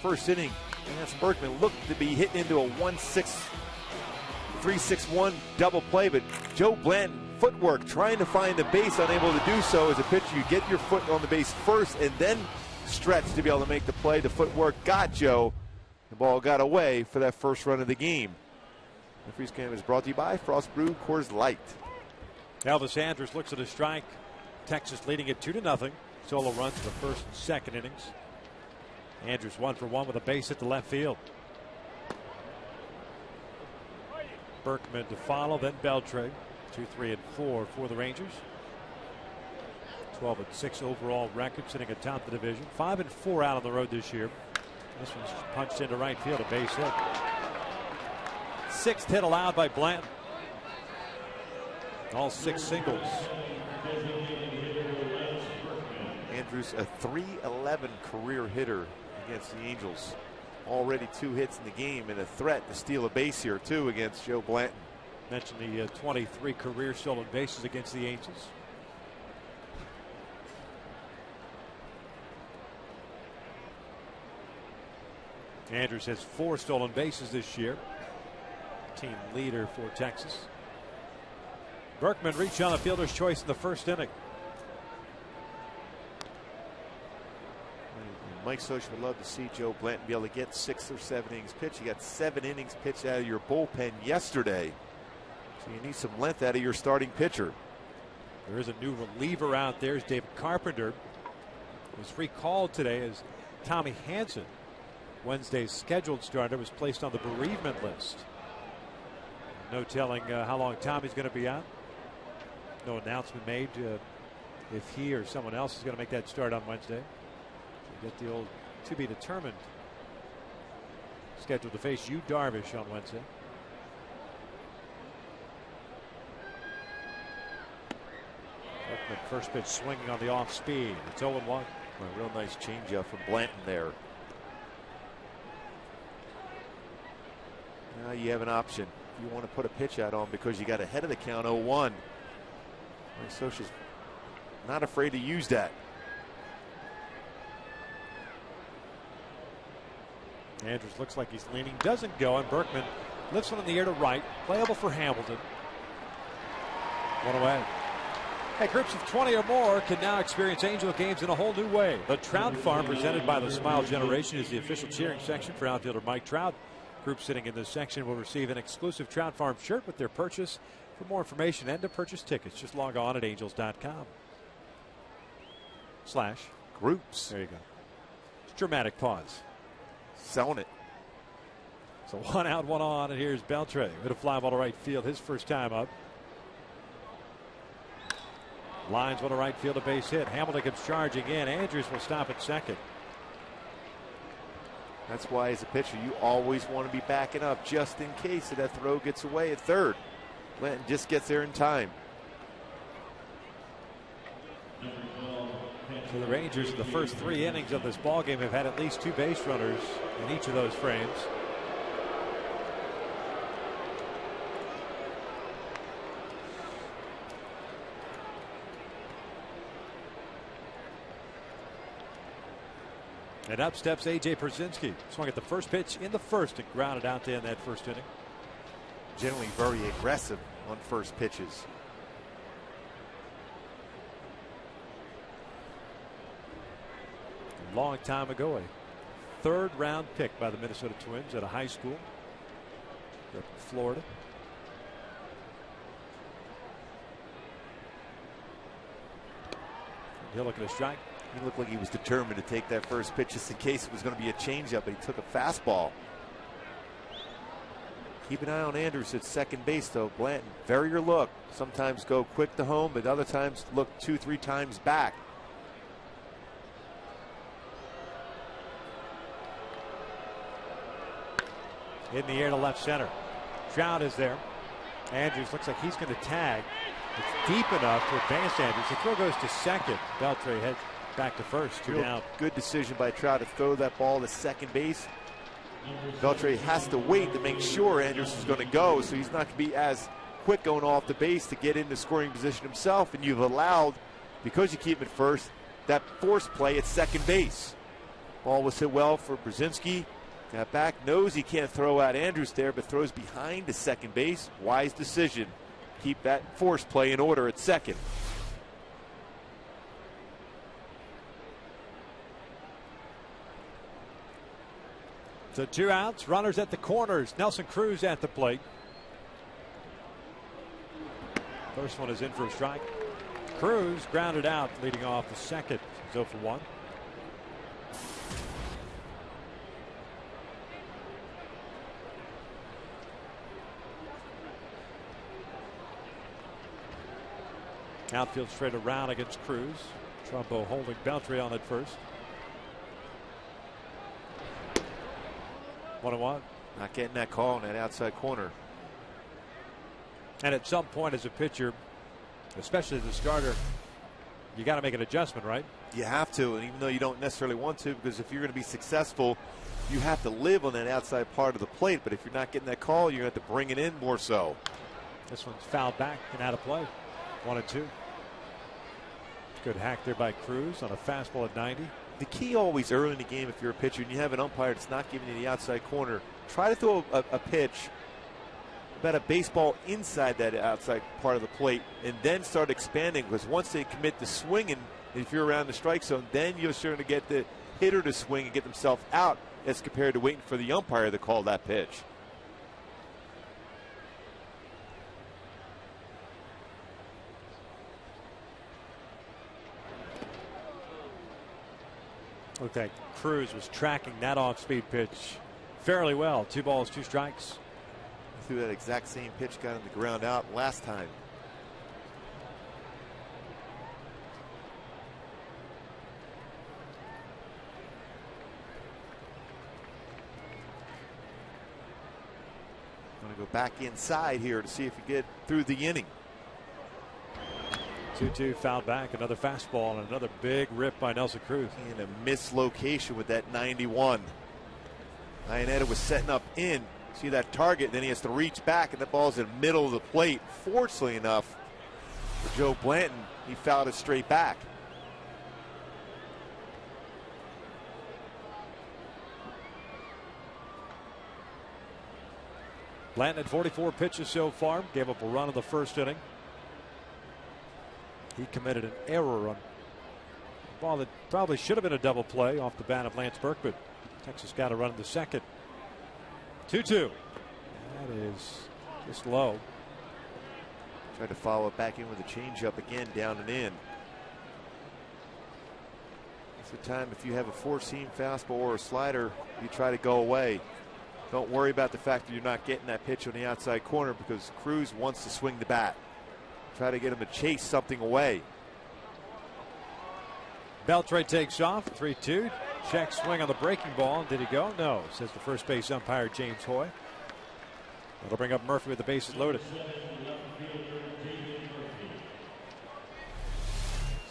First inning, Lance Berkman looked to be hitting into a 3-6-1 double play, but Joe Blanton, footwork, trying to find the base, unable to do so. As a pitcher, you get your foot on the base first and then stretch to be able to make the play. The footwork got Joe. The ball got away for that first run of the game. The Freeze Cam is brought to you by Frost Brew Coors Light. Elvis Andrus looks at a strike. Texas leading it 2-0. Solo runs in the first and second innings. Andrus 1 for 1 with a base hit to left field. Berkman to follow, then Beltre. 2, 3, and 4 for the Rangers. 12-6 overall record, sitting atop the division. 5 and 4 out on the road this year. This one's punched into right field, a base hit. 6th hit allowed by Blanton. All 6 singles. Andrus, a .311 career hitter against the Angels. Already 2 hits in the game and a threat to steal a base here too against Joe Blanton. Mentioned the 23 career stolen bases against the Angels. Andrus has 4 stolen bases this year. Team leader for Texas. Berkman reached on a fielder's choice in the first inning. Mike Scioscia would love to see Joe Blanton be able to get 6 or 7 innings pitched. You got 7 innings pitched out of your bullpen yesterday. So you need some length out of your starting pitcher. There is a new reliever out there. Is David Carpenter. Was recalled today as Tommy Hanson, Wednesday's scheduled starter, was placed on the bereavement list. No telling how long Tommy's going to be out. No announcement made if he or someone else is going to make that start on Wednesday. You get the old to be determined. Scheduled to face Yu Darvish on Wednesday. Berkman, first pitch swinging on the off speed. It's 0-1. A real nice changeup from Blanton there. Now you have an option. You want to put a pitch out on because you got ahead of the count 0-1. Mike Scioscia's not afraid to use that. Andrus looks like he's leaning, doesn't go, and Berkman lifts one in the air to right. Playable for Hamilton. 1 away. Hey, groups of 20 or more can now experience Angel games in a whole new way. The Trout Farm, presented by the Smile Generation, is the official cheering section for outfielder Mike Trout. Groups sitting in this section will receive an exclusive Trout Farm shirt with their purchase. For more information and to purchase tickets, just log on at angels.com/groups. There you go. Dramatic pause. Selling it. So 1 out, 1 on, and here's Beltre with a fly ball to right field, his first time up. Lines one to right field, a base hit. Hamilton comes charging in. Andrus will stop at second. That's why, as a pitcher, you always want to be backing up just in case that throw gets away at third. Blanton just gets there in time. So the Rangers, in the first 3 innings of this ball game, have had at least 2 base runners in each of those frames. And up steps A.J. PIERZYNSKI. Swung at the first pitch in the first and grounded out to end that first inning. Generally very aggressive on first pitches. A long time ago, a 3rd round pick by the Minnesota Twins at a high school up in Florida. He'll look at a strike. He looked like he was determined to take that first pitch just in case it was going to be a changeup, but he took a fastball. Keep an eye on Andrus at second base, though. Blanton, vary your look. Sometimes go quick to home, but other times look 2-3 times back. In the air to left center. Trout is there. Andrus looks like he's going to tag. It's deep enough to advance Andrus. The throw goes to second. Beltre heads back to first. 2 down. Good decision by Trout to throw that ball to second base. Beltre has to wait to make sure Andrus is going to go, so he's not going to be as quick going off the base to get into scoring position himself. And you've allowed, because you keep him at first, that force play at second base. Ball was hit well for PIERZYNSKI. Got back, knows he can't throw out Andrus there, but throws behind the second base. Wise decision. Keep that force play in order at second. So 2 outs, runners at the corners. Nelson Cruz at the plate. First one is in for a strike. Cruz grounded out, leading off the second. He's 0 for 1. Outfield straight around against Cruz. Trumbo holding Beltre on at first. 1-1. Not getting that call in that outside corner. And at some point as a pitcher, especially as a starter, you got to make an adjustment, right? You have to, and even though you don't necessarily want to, because if you're going to be successful, you have to live on that outside part of the plate. But if you're not getting that call, you're going to have to bring it in more so. This one's fouled back and out of play. 1-2. Good hack there by Cruz on a fastball at 90. The key always early in the game, if you're a pitcher and you have an umpire that's not giving you the outside corner, try to throw a pitch about a baseball inside that outside part of the plate and then start expanding, because once they commit to swinging, if you're around the strike zone, then you're starting to get the hitter to swing and get themselves out as compared to waiting for the umpire to call that pitch. Looked like Cruz was tracking that off-speed pitch fairly well. 2 balls, 2 strikes. Threw that exact same pitch, got him the ground out last time. Going to go back inside here to see if you get through the inning. 2-2 fouled back. Another fastball and another big rip by Nelson Cruz. In a mislocation with that 91. Iannetta was setting up in. See that target, then he has to reach back, and the ball's in the middle of the plate. Fortunately enough for Joe Blanton, he fouled it straight back. Blanton had 44 pitches so far. Gave up a run in the first inning. He committed an error on a ball that probably should have been a double play off the bat of Lance Burke, but Texas got a run in the second. 2-2. That is just low. Tried to follow it back in with a changeup again, down and in. It's the time if you have a four-seam fastball or a slider, you try to go away. Don't worry about the fact that you're not getting that pitch on the outside corner, because Cruz wants to swing the bat. Try to get him to chase something away. Beltre takes off, 3-2. Check swing on the breaking ball. Did he go? No, says the first base umpire, James Hoy. That'll bring up Murphy with the bases loaded.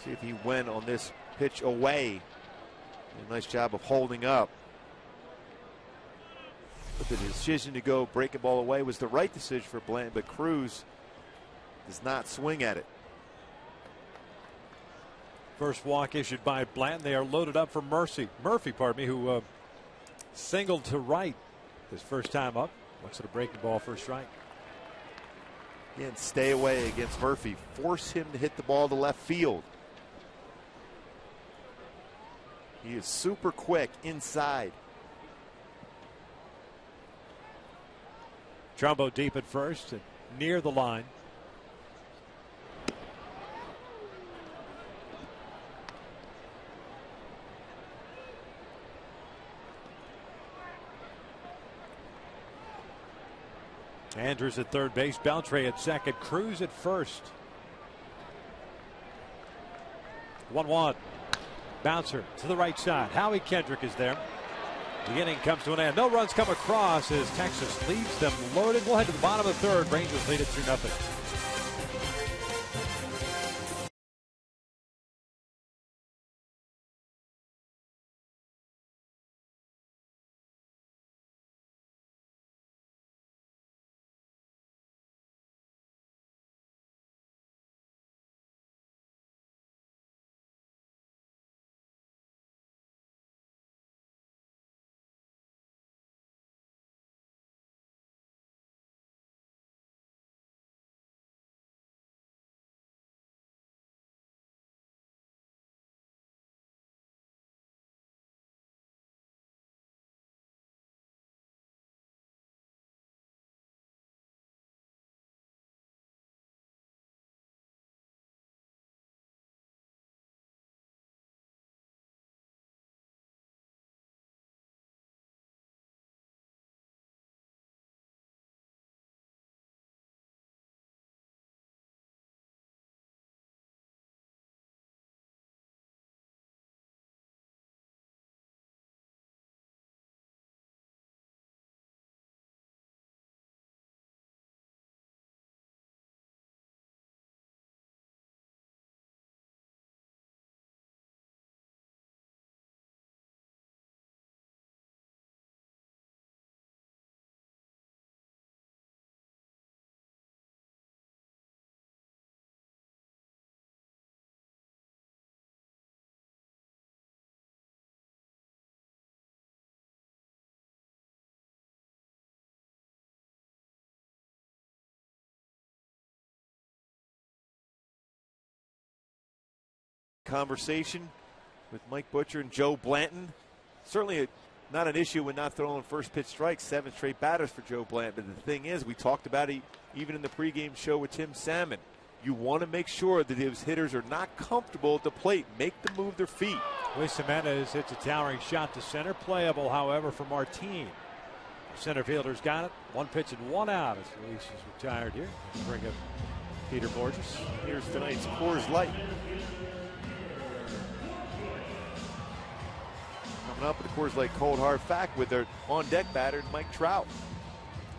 See if he went on this pitch away. A nice job of holding up. But the decision to go breaking ball away was the right decision for Blanton, but Cruz does not swing at it. First walk issued by Blanton. They are loaded up for Murphy, who singled to right his first time up. Looks at a breaking ball for a strike. Again, stay away against Murphy. Force him to hit the ball to left field. He is super quick inside. Trumbo deep at first and near the line. Andrus at third base, Beltre at second, Cruz at first. 1-1. Bouncer to the right side. Howie Kendrick is there. The inning comes to an end. No runs come across as Texas leaves them loaded. We'll head to the bottom of the third. Rangers lead it 2-0. Conversation with Mike Butcher and Joe Blanton. Certainly not an issue when not throwing first pitch strikes. 7 straight batters for Joe Blanton. But the thing is, we talked about it even in the pregame show with Tim Salmon. You want to make sure that those hitters are not comfortable at the plate. Make them move their feet. Luis Jimenez hits a towering shot to center. Playable, however, for Martin. The center fielder's got it. 1 pitch and 1 out as Luis is retired here. Bring up Peter Borges. Here's tonight's Coors Light. Coming up with the Coors Light Cold Hard Fact with their on-deck batter, Mike Trout.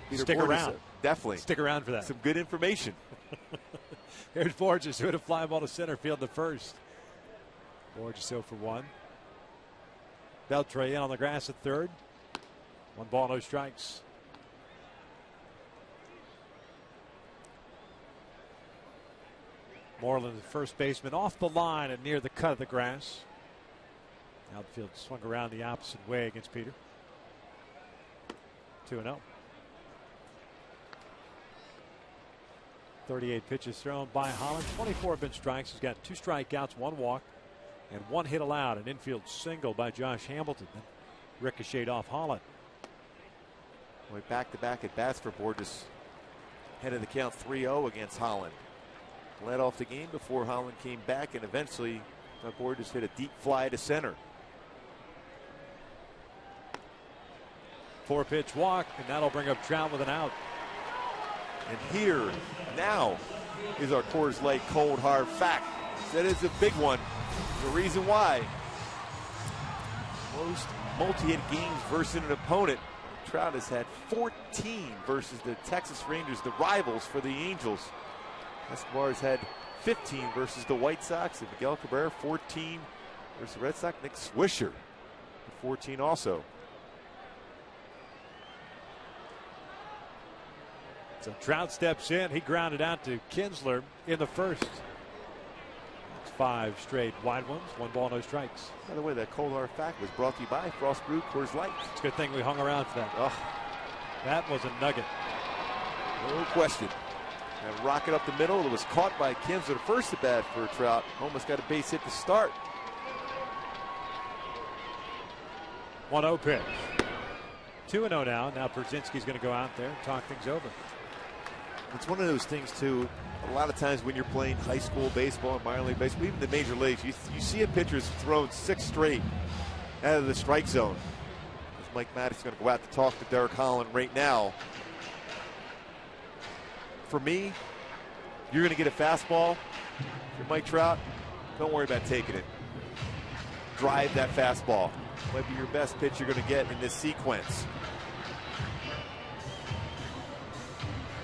Peter Stick Borges, around. Definitely. Stick around for that. Some good information. Here's Borges, who hit a fly ball to center field the first. Borges 0 for 1. Beltre in on the grass at third. 1 ball, no strikes. Moreland, the first baseman, off the line and near the cut of the grass. Outfield swung around the opposite way against Peter. 2-0. 38 pitches thrown by Holland. 24 have been strikes. He's got 2 strikeouts, 1 walk, and 1 hit allowed. An infield single by Josh Hamilton. Then ricocheted off Holland. Went back-to-back at bats for Borges. Head of the count 3-0 against Holland. Led off the game before Holland came back, and eventually Borges hit a deep fly to center. 4-pitch walk, and that'll bring up Trout with an out. And here now is our Coors Light cold hard fact. That is a big one. The reason why most multi-hit games versus an opponent, Trout has had 14 versus the Texas Rangers, the rivals for the Angels. Escobar has had 15 versus the White Sox, and Miguel Cabrera 14 versus the Red Sox. Nick Swisher 14 also. So Trout steps in. He grounded out to Kinsler in the first. That's 5 straight wide ones. 1 ball, no strikes. By the way, that cold hard fact was brought to you by Frost Brew Coors Light. It's a good thing we hung around for that. Oh, that was a nugget. No question. And rocket up the middle. It was caught by Kinsler. The first at bat for Trout. Almost got a base hit to start. 1-0 pitch. 2-0 now. Now Pierzynski's going to go out there and talk things over. It's one of those things, too. A lot of times when you're playing high school baseball, minor league baseball, even the major leagues, you see a pitcher's thrown 6 straight out of the strike zone. As Mike Maddox is going to go out to talk to Derek Holland right now. For me, you're going to get a fastball. If you're Mike Trout, don't worry about taking it. Drive that fastball. Might be your best pitch you're going to get in this sequence.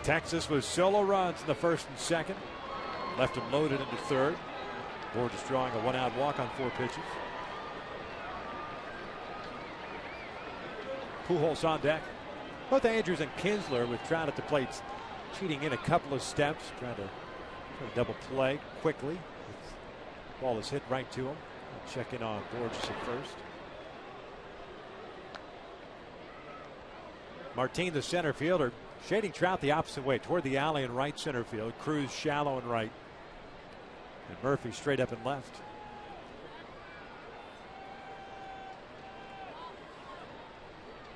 Texas was solo runs in the first and second. Left him loaded into third. Borges drawing a 1-out walk on 4 pitches. Pujols on deck. Both Andrews and Kinsler with Trout at the plate, cheating in a couple of steps, trying to double play quickly. The ball is hit right to him. Check in on Borges at first. Martin, the center fielder, shading Trout the opposite way toward the alley in right center field. Cruz shallow and right. And Murphy straight up and left.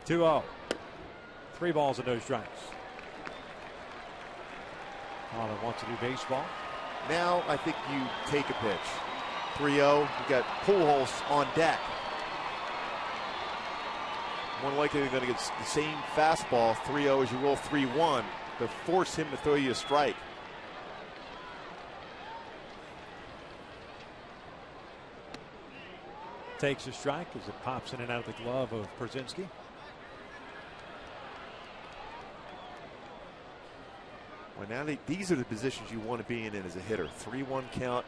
(2-0). 3 balls and no strikes. Holland wants to do baseball. Now I think you take a pitch. 3-0. You got Pujols on deck. More likely you're going to get the same fastball 3-0 as you will 3-1 to force him to throw you a strike. Takes a strike as it pops in and out of the glove of Pierzynski. Well, now these are the positions you want to be in as a hitter. 3-1 count.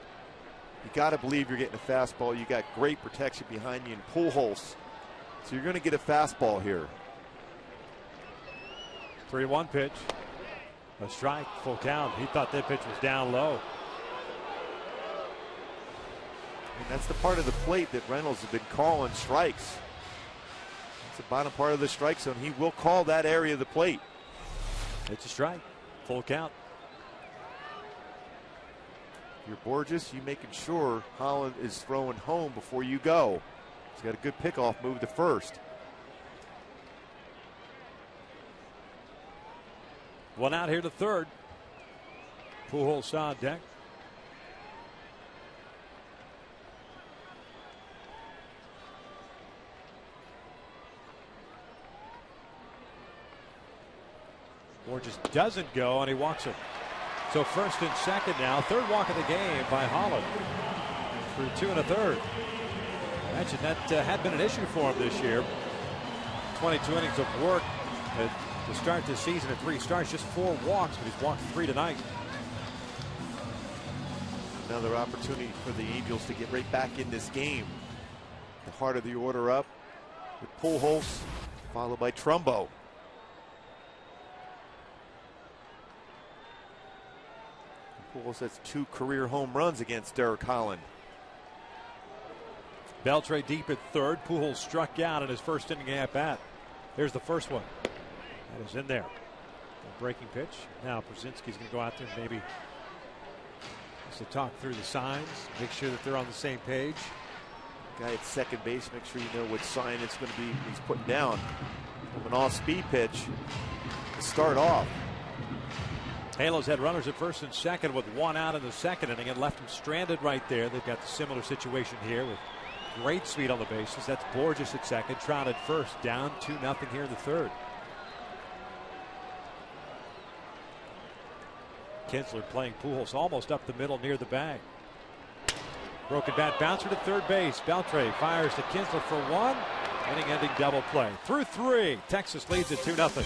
You got to believe you're getting a fastball. You got great protection behind you in Pujols. So you're going to get a fastball here. 3-1 pitch. A strike, full count. He thought that pitch was down low. And that's the part of the plate that Reynolds has been calling strikes. It's the bottom part of the strike zone. He will call that area of the plate. It's a strike. Full count. You're Borges, you making sure Holland is throwing home before you go. He's got a good pickoff move to first. 1 out here to third. Pujols on deck. Borges doesn't go, and he walks him. So first and second now. 3rd walk of the game by Holland. Through 2 1/3. I mentioned that had been an issue for him this year. 22 innings of work to start this season at 3 starts, just 4 walks, but he's walked 3 tonight. Another opportunity for the Angels to get right back in this game. The heart of the order up with Pujols, followed by Trumbo. Pujols has 2 career home runs against Derek Holland. Beltre deep at third. Pujols struck out in his first inning at bat. There's the first one. That is in there. A breaking pitch. Now Pierzynski's going to go out there and maybe just to talk through the signs, make sure that they're on the same page. Guy at second base, make sure you know what sign it's going to be he's putting down. An off-speed pitch to start off. Halos had runners at first and second with 1 out in the second inning and left him stranded right there. They've got the similar situation here with great speed on the bases. That's Borges at second, Trout at first. Down 2-0 here in the third. Kinsler playing Pujols almost up the middle near the bag. Broken bat bouncer to third base. Beltre fires to Kinsler for one. Inning-ending double play. Through 3. Texas leads at 2-0.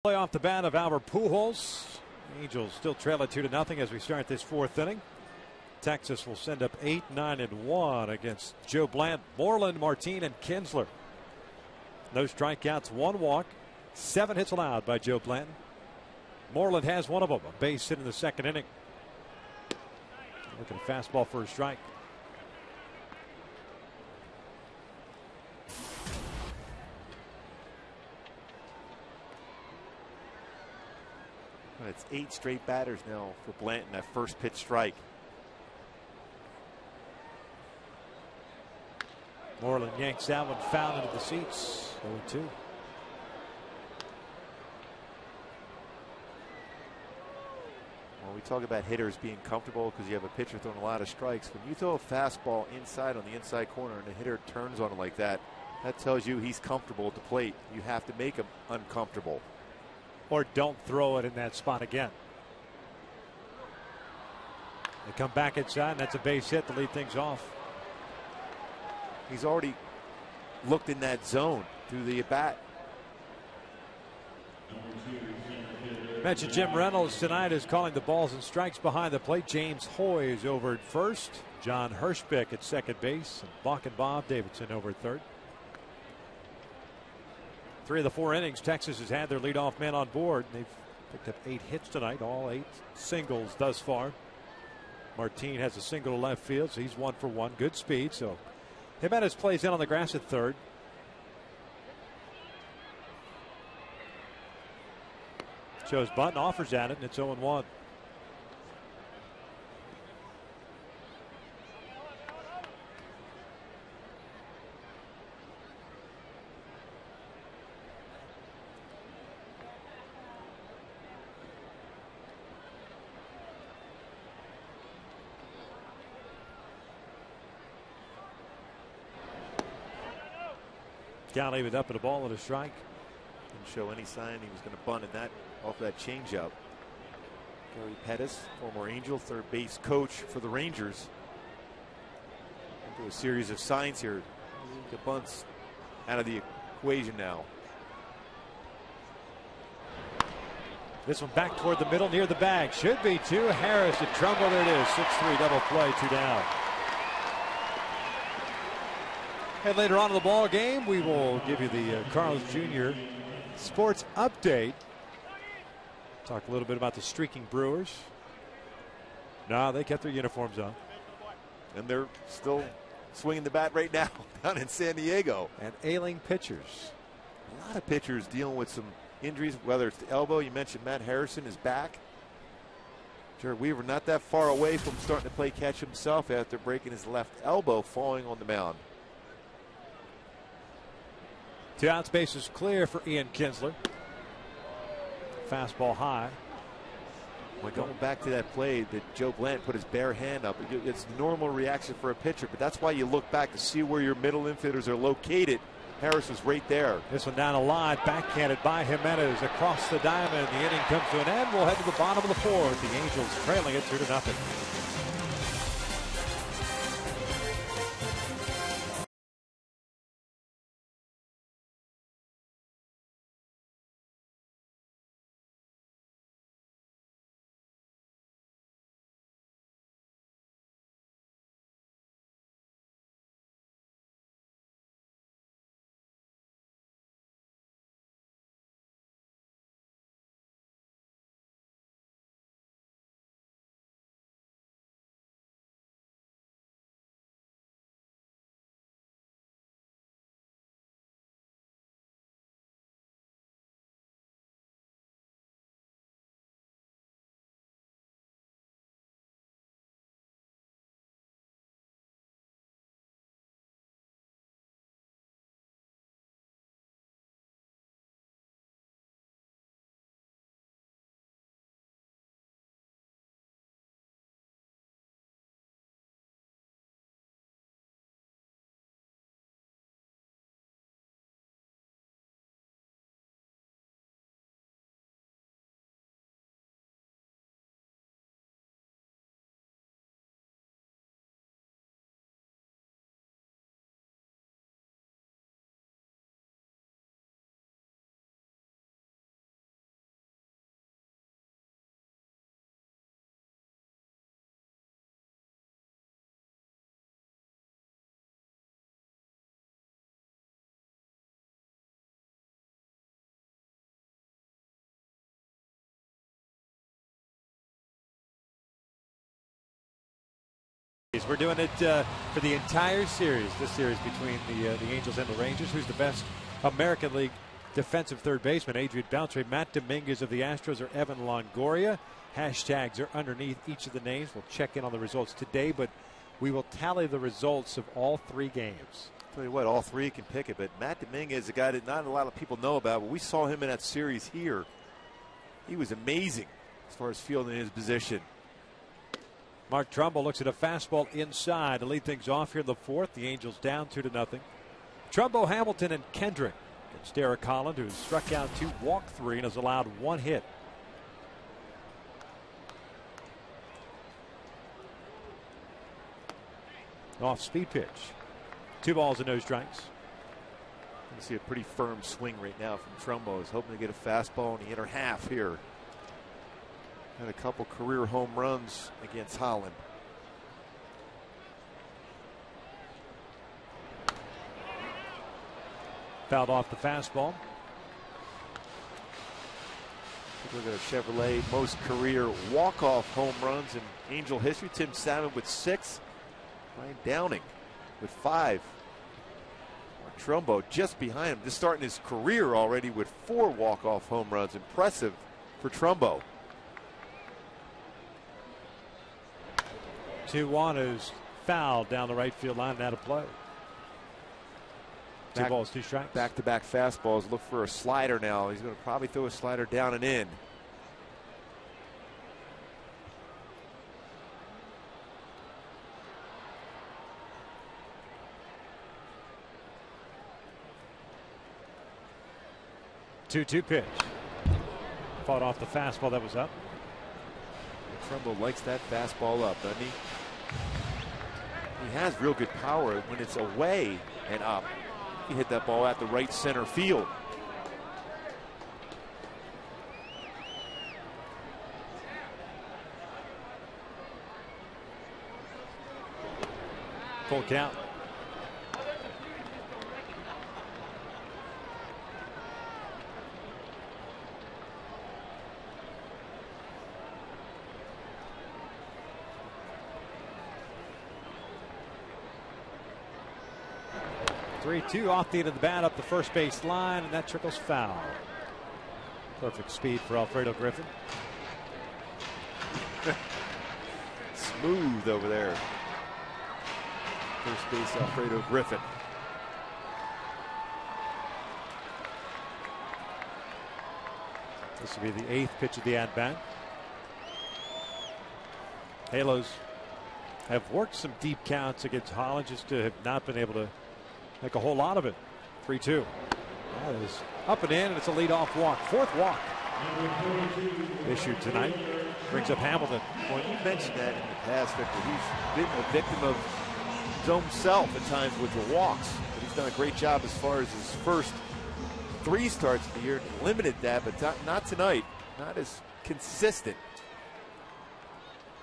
Play off the bat of Albert Pujols. Angels still trail at 2-0 as we start this fourth inning. Texas will send up 8, 9, and 1 against Joe Blant, Moreland, Martin, and Kinsler. No strikeouts, 1 walk, 7 hits allowed by Joe Blanton. Moreland has one of them, a base hit in the second inning. Looking at a fastball for a strike. It's 8 straight batters now for Blanton. That first pitch strike. Moreland yanks that one foul into the seats. 0-2. Well, we talk about hitters being comfortable because you have a pitcher throwing a lot of strikes. When you throw a fastball inside on the inside corner and the hitter turns on it like that, that tells you he's comfortable at the plate. You have to make him uncomfortable. Or don't throw it in that spot again. They come back inside, and that's a base hit to lead things off. He's already looked in that zone through the at-bat. Mentioned Jim Reynolds tonight is calling the balls and strikes behind the plate. James Hoy is over at first. John Hirschbeck at second base. And Bach and Bob Davidson over at third. 3 of the 4 innings, Texas has had their leadoff man on board. They've picked up 8 hits tonight, all 8 singles thus far. Martin has a single to left field, so he's 1 for 1. Good speed, so Jimenez plays in on the grass at third. Shows bunt, offers at it, and it's 0-1. Count even up at a ball and a strike. Didn't show any sign he was going to bunt in that off that changeup. Gary Pettis, former Angel, third base coach for the Rangers. Into a series of signs here. The bunt's out of the equation now. This one back toward the middle near the bag. Should be 2. Harris to Trumbull. There it is. 6-3 double play, 2 down. And later on in the ball game, we will give you the Carl's Jr. Sports update. Talk a little bit about the streaking Brewers. No, they kept their uniforms on. And they're still swinging the bat right now down in San Diego. And ailing pitchers. A lot of pitchers dealing with some injuries, whether it's the elbow. You mentioned Matt Harrison is back. Jared Weaver not that far away from starting to play catch himself after breaking his left elbow falling on the mound. 2 outs, bases clear for Ian Kinsler. Fastball high. When going back to that play that Joe Blanton put his bare hand up, it's normal reaction for a pitcher, but that's why you look back to see where your middle infielders are located. Harris was right there. This one down a line, backhanded by Jimenez across the diamond. The inning comes to an end. We'll head to the bottom of the 4th. The Angels trailing it 2-0. We're doing it for the entire series. This series between the Angels and the Rangers. Who's the best American League defensive third baseman? Adrian Beltre, Matt Dominguez of the Astros, or Evan Longoria. Hashtags are underneath each of the names. We'll check in on the results today, but we will tally the results of all 3 games. Tell you what, all 3 can pick it, but Matt Dominguez is a guy that not a lot of people know about, but we saw him in that series here. He was amazing as far as fielding his position. Mark Trumbo looks at a fastball inside to lead things off here in the 4th. The Angels down 2-0. Trumbo, Hamilton, and Kendrick against Derek Holland, who has struck out 2, walked 3, and has allowed 1 hit. Off speed pitch. 2 balls and no strikes. You see a pretty firm swing right now from Trumbo. He's hoping to get a fastball in the inner half here. Had a couple career home runs against Holland. Fouled off the fastball. Look at a Chevrolet most career walk-off home runs in Angel history. Tim Salmon with 6. Ryan Downing with 5. Mark Trumbo just behind him, just starting his career already with 4 walk-off home runs. Impressive for Trumbo. 2-1 is fouled down the right field line and out of play. 2 balls, 2 strikes. Back-to-back fastballs. Look for a slider now. He's going to probably throw a slider down and in. Two pitch. Fought off the fastball that was up. Trumbo likes that fastball up, doesn't he? He has real good power when it's away and up. He hit that ball at the right center field. Full count. 3-2 off the end of the bat up the first base line, and that trickles foul. Perfect speed for Alfredo Griffin. Smooth over there. First base Alfredo Griffin. This will be the 8th pitch of the at-bat. Halos have worked some deep counts against Holland, just have not been able to make a whole lot of it. 3-2. That is up and in, and it's a leadoff walk. 4th walk issued tonight. Brings up Hamilton. Well, you mentioned that in the past, Victor. He's been a victim of his own self at times with the walks. But he's done a great job as far as his first 3 starts of the year. Limited that, but not tonight. Not as consistent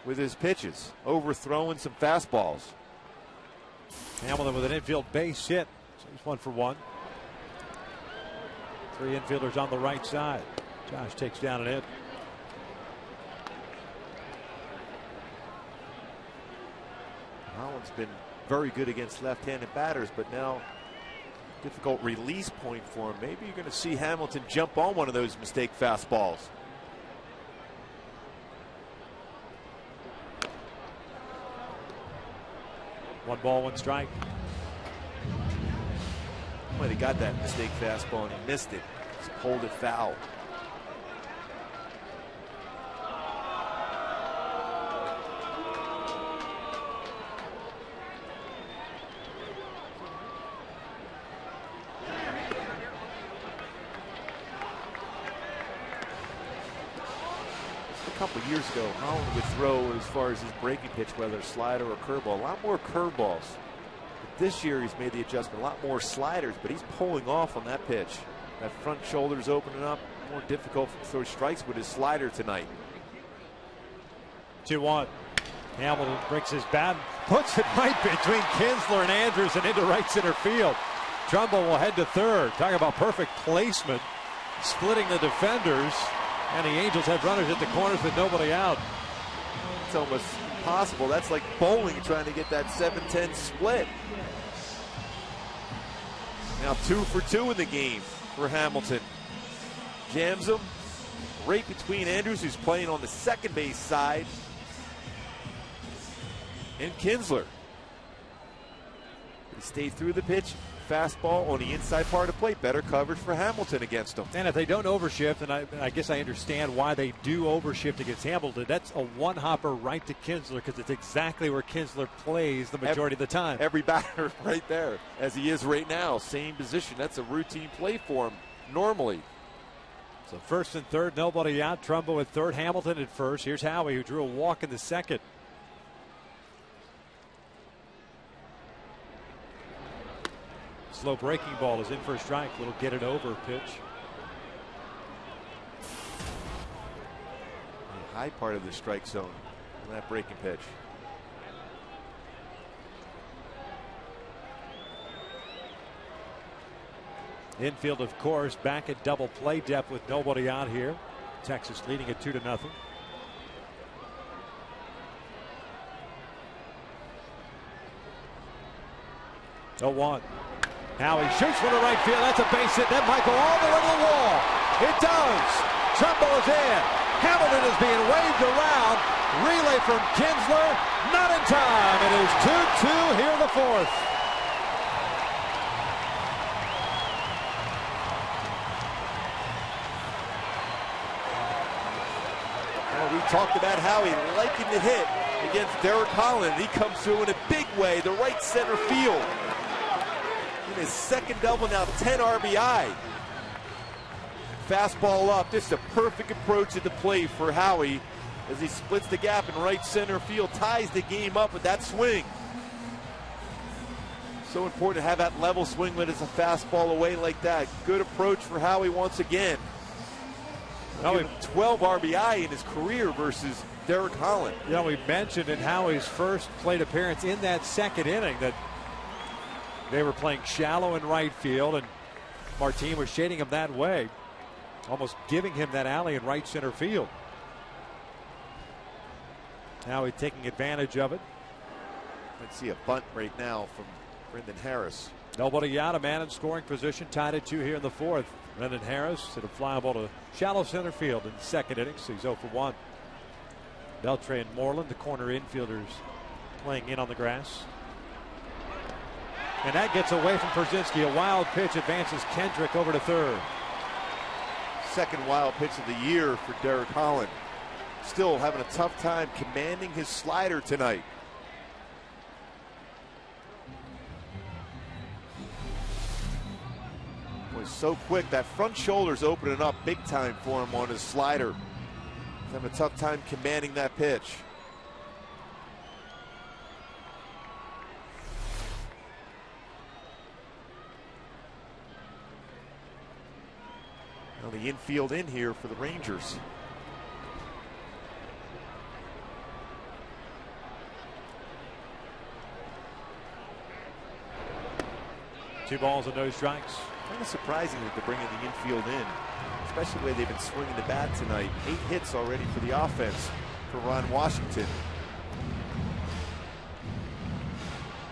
with his pitches. Overthrowing some fastballs. Hamilton with an infield base hit. So he's 1 for 1. 3 infielders on the right side. Josh takes down an hit. Holland's been very good against left-handed batters, but now difficult release point for him. Maybe you're going to see Hamilton jump on one of those mistake fastballs. One ball, one strike. Well, he got that mistake fastball and he missed it. Just pulled it foul. A couple years ago, Holland would throw, as far as his breaking pitch, whether slider or curveball, a lot more curveballs. But this year he's made the adjustment, a lot more sliders, but he's pulling off on that pitch. That front shoulder's opening up, more difficult to throw strikes with his slider tonight. 2-1. Hamilton breaks his bat, puts it right between Kinsler and Andrus and into right center field. Trumbull will head to third. Talking about perfect placement, splitting the defenders. And the Angels have runners at the corners with nobody out. It's almost impossible. That's like bowling, trying to get that 7-10 split. Now 2 for 2 in the game for Hamilton. Jams him right between Andrus, who's playing on the second base side, and Kinsler. He stayed through the pitch. Fastball on the inside part of the plate. Better coverage for Hamilton against him. And if they don't overshift, and I guess I understand why they do overshift against Hamilton, that's a one-hopper right to Kinsler, because it's exactly where Kinsler plays the majority of the time. Every batter right there, as he is right now. Same position. That's a routine play for him normally. So first and third, nobody out. Trumbo at third, Hamilton at first. Here's Howie, who drew a walk in the second. Slow breaking ball is in for a strike. Little get it over pitch. The high part of the strike zone on that breaking pitch. Infield, of course, back at double play depth with nobody out here. Texas leading it 2-0. 0-1. Howie shoots from the right field. That's a base hit. That might go all the way to the wall. It does. Trumbull is in. Hamilton is being waved around. Relay from Kinsler. Not in time. It is 2-2 here in the 4th. Well, we talked about Howie liking the hit against Derek Holland. He comes through in a big way, the right center field. In his second double, now 10 RBI. Fastball up. This is a perfect approach at the plate for Howie as he splits the gap in right center field, ties the game up with that swing. So important to have that level swing when it's a fastball away like that. Good approach for Howie once again. 12 RBI in his career versus Derek Holland. Yeah, we mentioned in Howie's first plate appearance in that second inning that they were playing shallow in right field, and Martin was shading him that way, almost giving him that alley in right center field. Howie taking advantage of it. Let's see a bunt right now from Brendan Harris. Nobody out, a man in scoring position, tied at 2 here in the fourth. Brendan Harris hit a fly ball to shallow center field in the second inning, so he's 0 for 1. Beltre and Moreland, the corner infielders, playing in on the grass. And that gets away from Pierzynski. A wild pitch advances Kendrick over to third. Second wild pitch of the year for Derek Holland. Still having a tough time commanding his slider tonight. Was so quick. That front shoulder's opening up big time for him on his slider. He's having a tough time commanding that pitch. Now the infield in here for the Rangers. Two balls and no strikes. Kind of surprising that they're bringing the infield in, especially the way they've been swinging the bat tonight. 8 hits already for the offense for Ron Washington.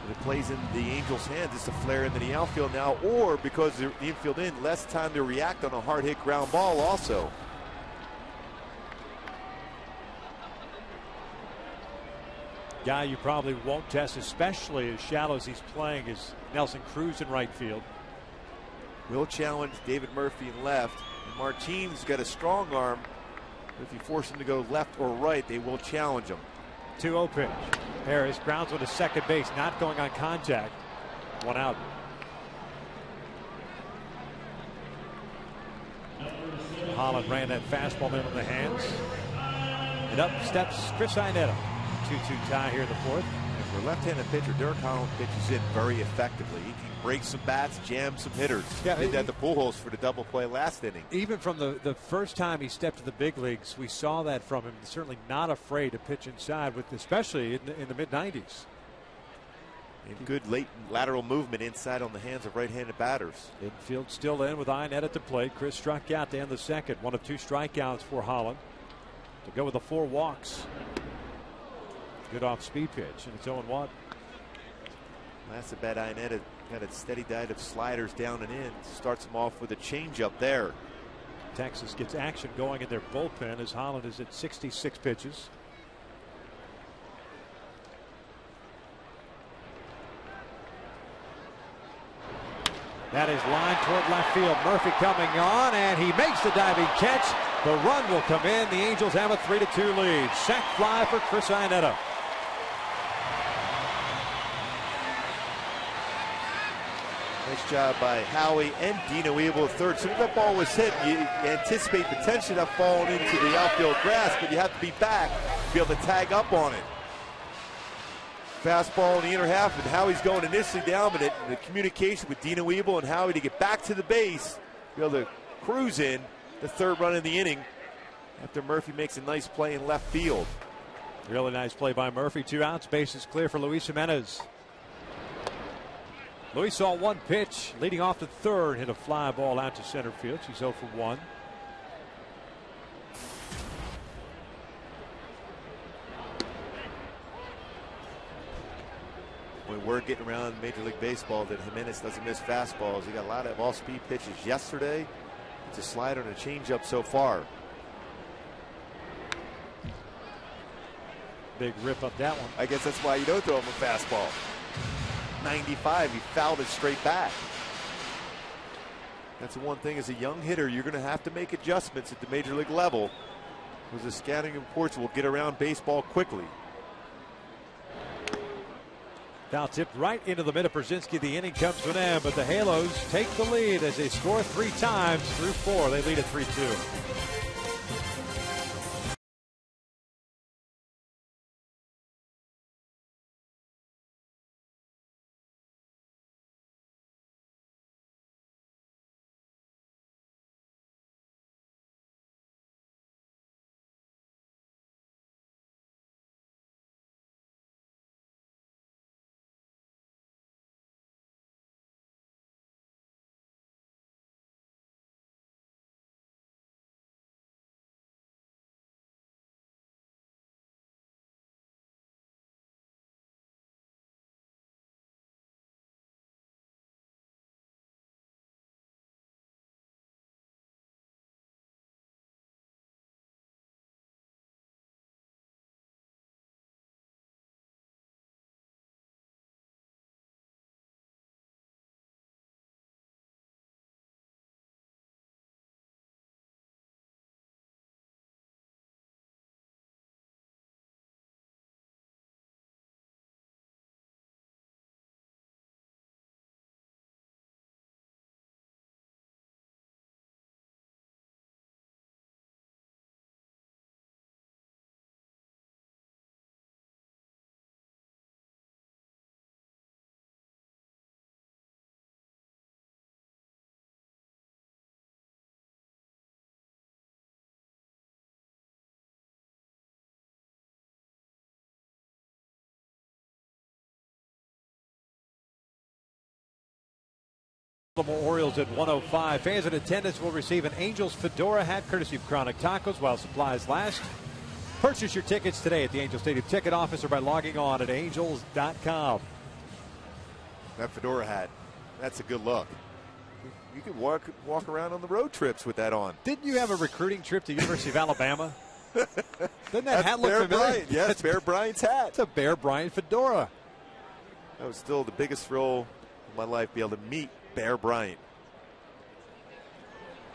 But it plays in the Angels' hands. It's a flare into the outfield now, or because the infield in, less time to react on a hard hit ground ball also. Guy you probably won't test, especially as shallow as he's playing, is Nelson Cruz in right field. Will challenge David Murphy in left. And Martine's got a strong arm. If you force him to go left or right, they will challenge him. 2-0 pitch. Harris grounds one to second base, not going on contact. 1 out. Holland ran that fastball in on the hands. And up steps Chris Iannetta. 2-2 tie here in the fourth. And for a left-handed pitcher, Derek Holland pitches in very effectively. He can break some bats, jam some hitters. Yeah, did that to Pujols for the double play last inning. Even from the first time he stepped to the big leagues, we saw that from him. Certainly not afraid to pitch inside, with especially in the mid-90s. And good late lateral movement inside on the hands of right-handed batters. Infield still in with Iannetta to play. Chris struck out to end the second. 1 of 2 strikeouts for Holland. To go with the 4 walks. Good off-speed pitch, and it's 0-1. That's a bad. Iannetta got a steady diet of sliders down and in. Starts him off with a changeup there. Texas gets action going in their bullpen as Holland is at 66 pitches. That is line toward left field. Murphy coming on, and he makes the diving catch. The run will come in. The Angels have a 3-2 lead. Sac fly for Chris Iannetta. Nice job by Howie and Dino Ebel at third. So when that ball was hit, you anticipate potentially that falling into the outfield grass, but you have to be back to be able to tag up on it. Fastball in the inner half, and Howie's going initially down, but the communication with Dino Ebel and Howie to get back to the base, be able to cruise in the third run in the inning after Murphy makes a nice play in left field. Really nice play by Murphy. 2 outs, bases clear for Luis Jimenez. Luis saw 1 pitch leading off to third, hit a fly ball out to center field. She's 0 for 1. When we're getting around Major League Baseball that Jimenez doesn't miss fastballs. He got a lot of off-speed pitches yesterday. It's a slider and a changeup so far. Big rip up that one. I guess that's why you don't throw him a fastball. 95, he fouled it straight back. That's the one thing, as a young hitter, you're going to have to make adjustments at the major league level, because the scouting reports will get around baseball quickly. Foul tipped right into the mid of Pierzynski. The inning comes to an end, but the Halos take the lead as they score 3 times through 4. They lead at 3-2. Baltimore Orioles at 105. Fans in attendance will receive an Angels fedora hat courtesy of Chronic Tacos while supplies last. Purchase your tickets today at the Angel Stadium ticket office or by logging on at angels.com. That fedora hat, that's a good look. You can walk around on the road trips with that on. Didn't you have a recruiting trip to the University of Alabama? Doesn't that hat look Bear familiar? Bryant. Yes, it's Bear Bryant's hat. It's a Bear Bryant fedora. That was still the biggest thrill of my life, be able to meet Bear Bryant.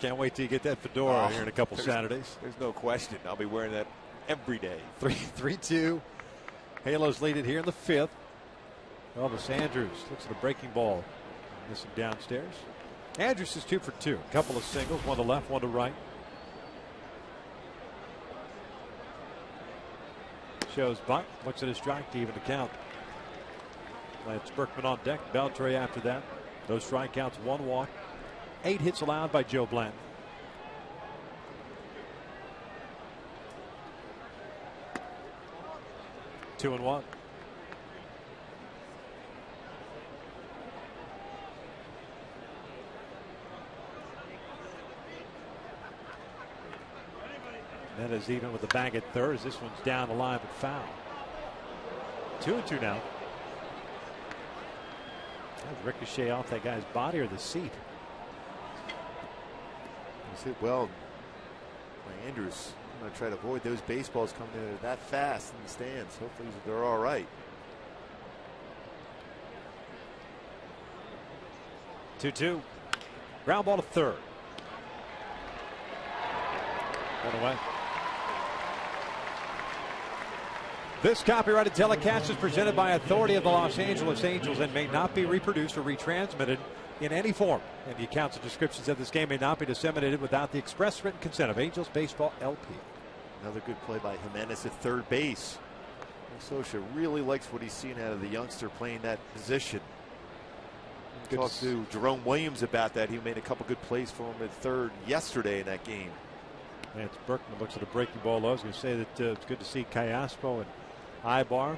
Can't wait till you get that fedora here in a couple Saturdays. There's no question. I'll be wearing that every day. 3-2. Halos lead it here in the 5th. Elvis Andrus looks at a breaking ball. Missing downstairs. Andrus is 2 for 2. A couple of singles, one to left, one to right. Shows bunt. Looks at his strike to even the count. Lance Berkman on deck. Beltre after that. Those strikeouts, 1 walk. 8 hits allowed by Joe Blanton. Two and 1. That is even with the bag at third as this one's down the line but foul. 2-2 now. That ricochet off that guy's body or the seat. He's hit well by Andrus. I'm going to try to avoid those baseballs coming in that fast in the stands. Hopefully they're all right. 2-2. Ground ball to third. One away. This copyrighted telecast is presented by authority of the Los Angeles Angels and may not be reproduced or retransmitted in any form. And the accounts and descriptions of this game may not be disseminated without the express written consent of Angels Baseball LP. Another good play by Jimenez at third base. Sosha really likes what he's seen out of the youngster playing that position. Talked to Jerome Williams about that. He made a couple good plays for him at third yesterday in that game. Lance Berkman looks at a breaking ball. I was going to say that it's good to see Callaspo and Ibar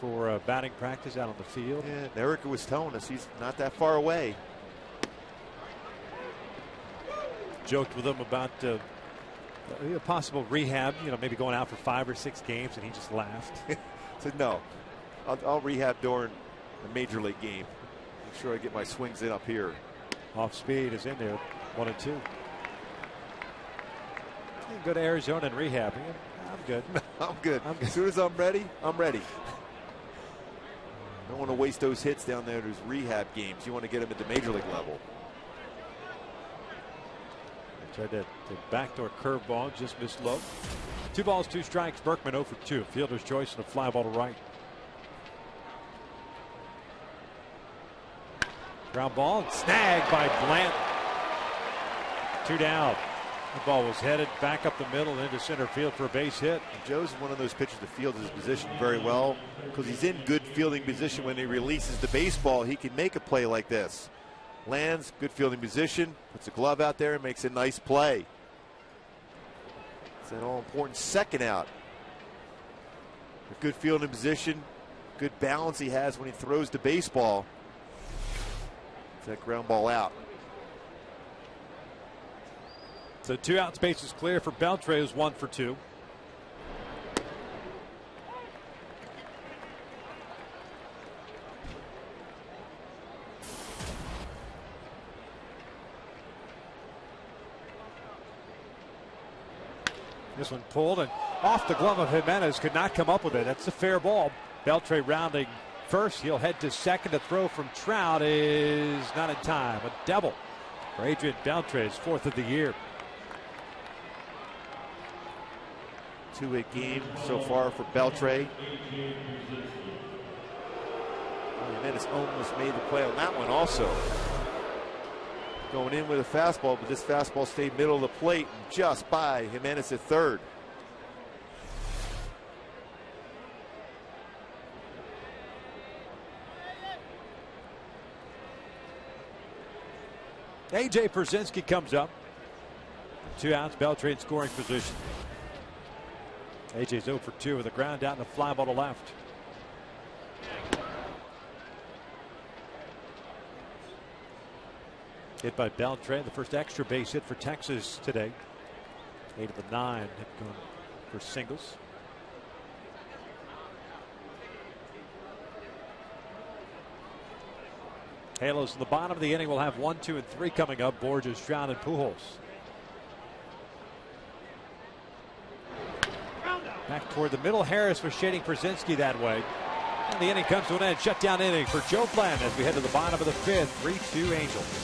for batting practice out on the field. Yeah, Erica was telling us he's not that far away. Joked with him about a possible rehab, maybe going out for 5 or 6 games, and he just laughed. Said no, I'll rehab during the major league game. Make sure I get my swings in up here. Off speed is in there. 1-2. Go to Arizona and rehab. I'm good. I'm good. As soon as I'm ready, I'm ready. Don't want to waste those hits down there. There's rehab games. You want to get them at the major league level. Tried that backdoor curveball, just missed low. 2 balls, 2 strikes. Berkman 0 for 2. Fielder's choice and a fly ball to right. Ground ball and snagged by Blanton. 2 down. The ball was headed back up the middle into center field for a base hit. And Joe's one of those pitchers that fields his position very well because he's in good fielding position. When he releases the baseball, he can make a play like this. Lands, good fielding position, puts a glove out there and makes a nice play. It's that all-important second out. A good fielding position, good balance he has when he throws the baseball. It's that ground ball out. So 2 outs, base is clear for Beltre, who's 1 for 2. This one pulled and off the glove of Jimenez, could not come up with it. That's a fair ball. Beltre rounding first. He'll head to second. To throw from Trout is not in time. A double for Adrian Beltre, his 4th of the year. 2-hit game so far for Beltre. Jimenez almost made the play on that one also. Going in with a fastball, but this fastball stayed middle of the plate and just by Jimenez at third. A.J. PIERZYNSKI comes up. 2 outs, Beltre in scoring position. A.J.'s 0 for 2 with a ground out and a fly ball to left. hit by Beltray, the first extra base hit for Texas today. 8 of the 9 have gone for singles. Halos in the bottom of the inning will have 1, 2, and 3 coming up. Borges, Stroud, and Pujols. Back toward the middle. Harris was shading Pierzynski that way. And the inning comes to an end. Shutdown inning for Joe Blanton as we head to the bottom of the 5th. 3-2 Angels.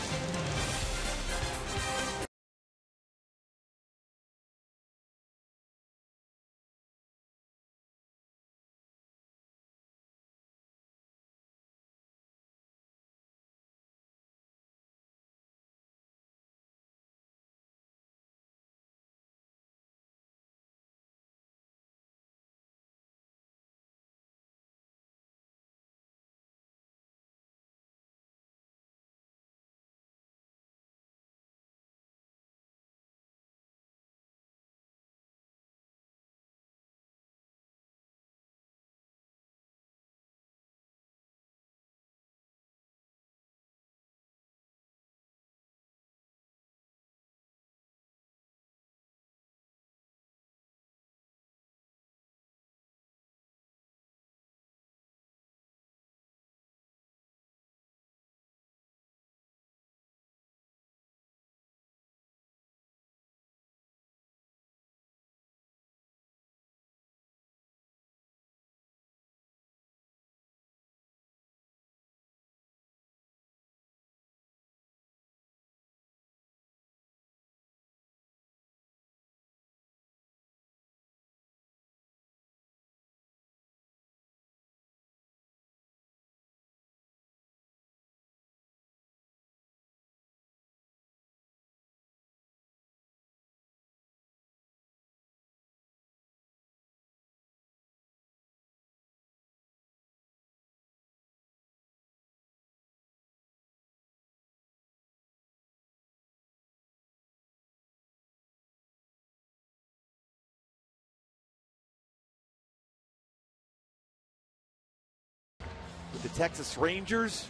With the Texas Rangers,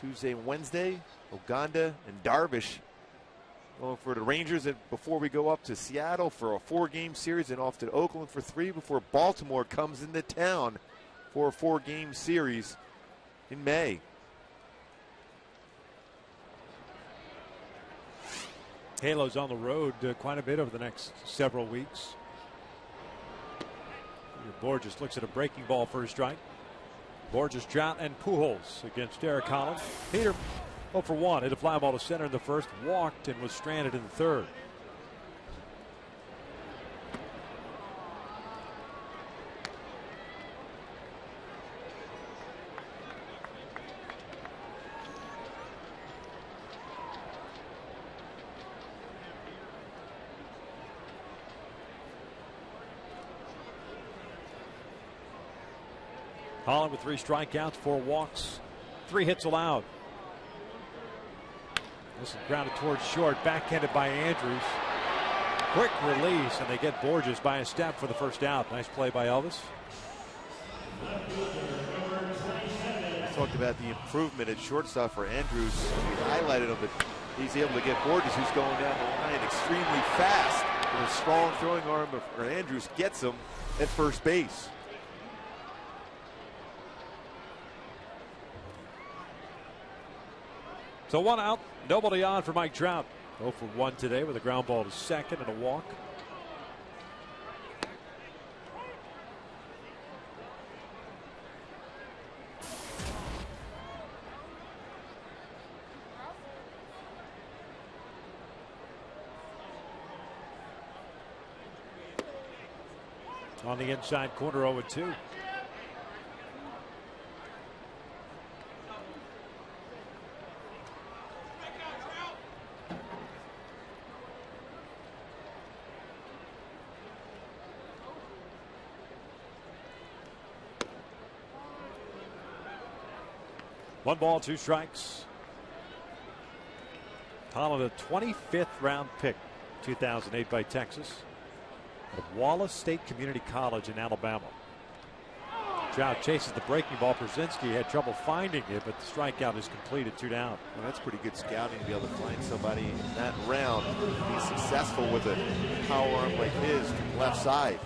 Tuesday and Wednesday, Oganda and Darvish going for the Rangers. And before we go up to Seattle for a 4-game series and off to Oakland for 3 before Baltimore comes into town for a 4-game series in May. Halos on the road quite a bit over the next several weeks. Borges looks at a breaking ball for a strike. Borges, Trout, and Pujols against Derek Holland. Peter 0 for 1. Hit a fly ball to center in the first, walked, and was stranded in the third. Holland with 3 strikeouts, 4 walks, 3 hits allowed. This is grounded towards short, backhanded by Andrus. Quick release, and they get Borges by a step for the first out. Nice play by Elvis. We talked about the improvement at shortstop for Andrus. We highlighted him, but he's able to get Borges, who's going down the line extremely fast. With a strong throwing arm for Andrus, gets him at first base. So 1 out, nobody on for Mike Trout. 0 for 1 today with a ground ball to second and a walk. On the inside corner, 0-2. One ball, 2 strikes. Holland, a 25th round pick, 2008 by Texas, at Wallace State Community College in Alabama. Trout chases the breaking ball. PIERZYNSKI had trouble finding it, but the strikeout is completed. 2 down. Well, that's pretty good scouting to be able to find somebody in that round and be successful with a power arm like his from left side.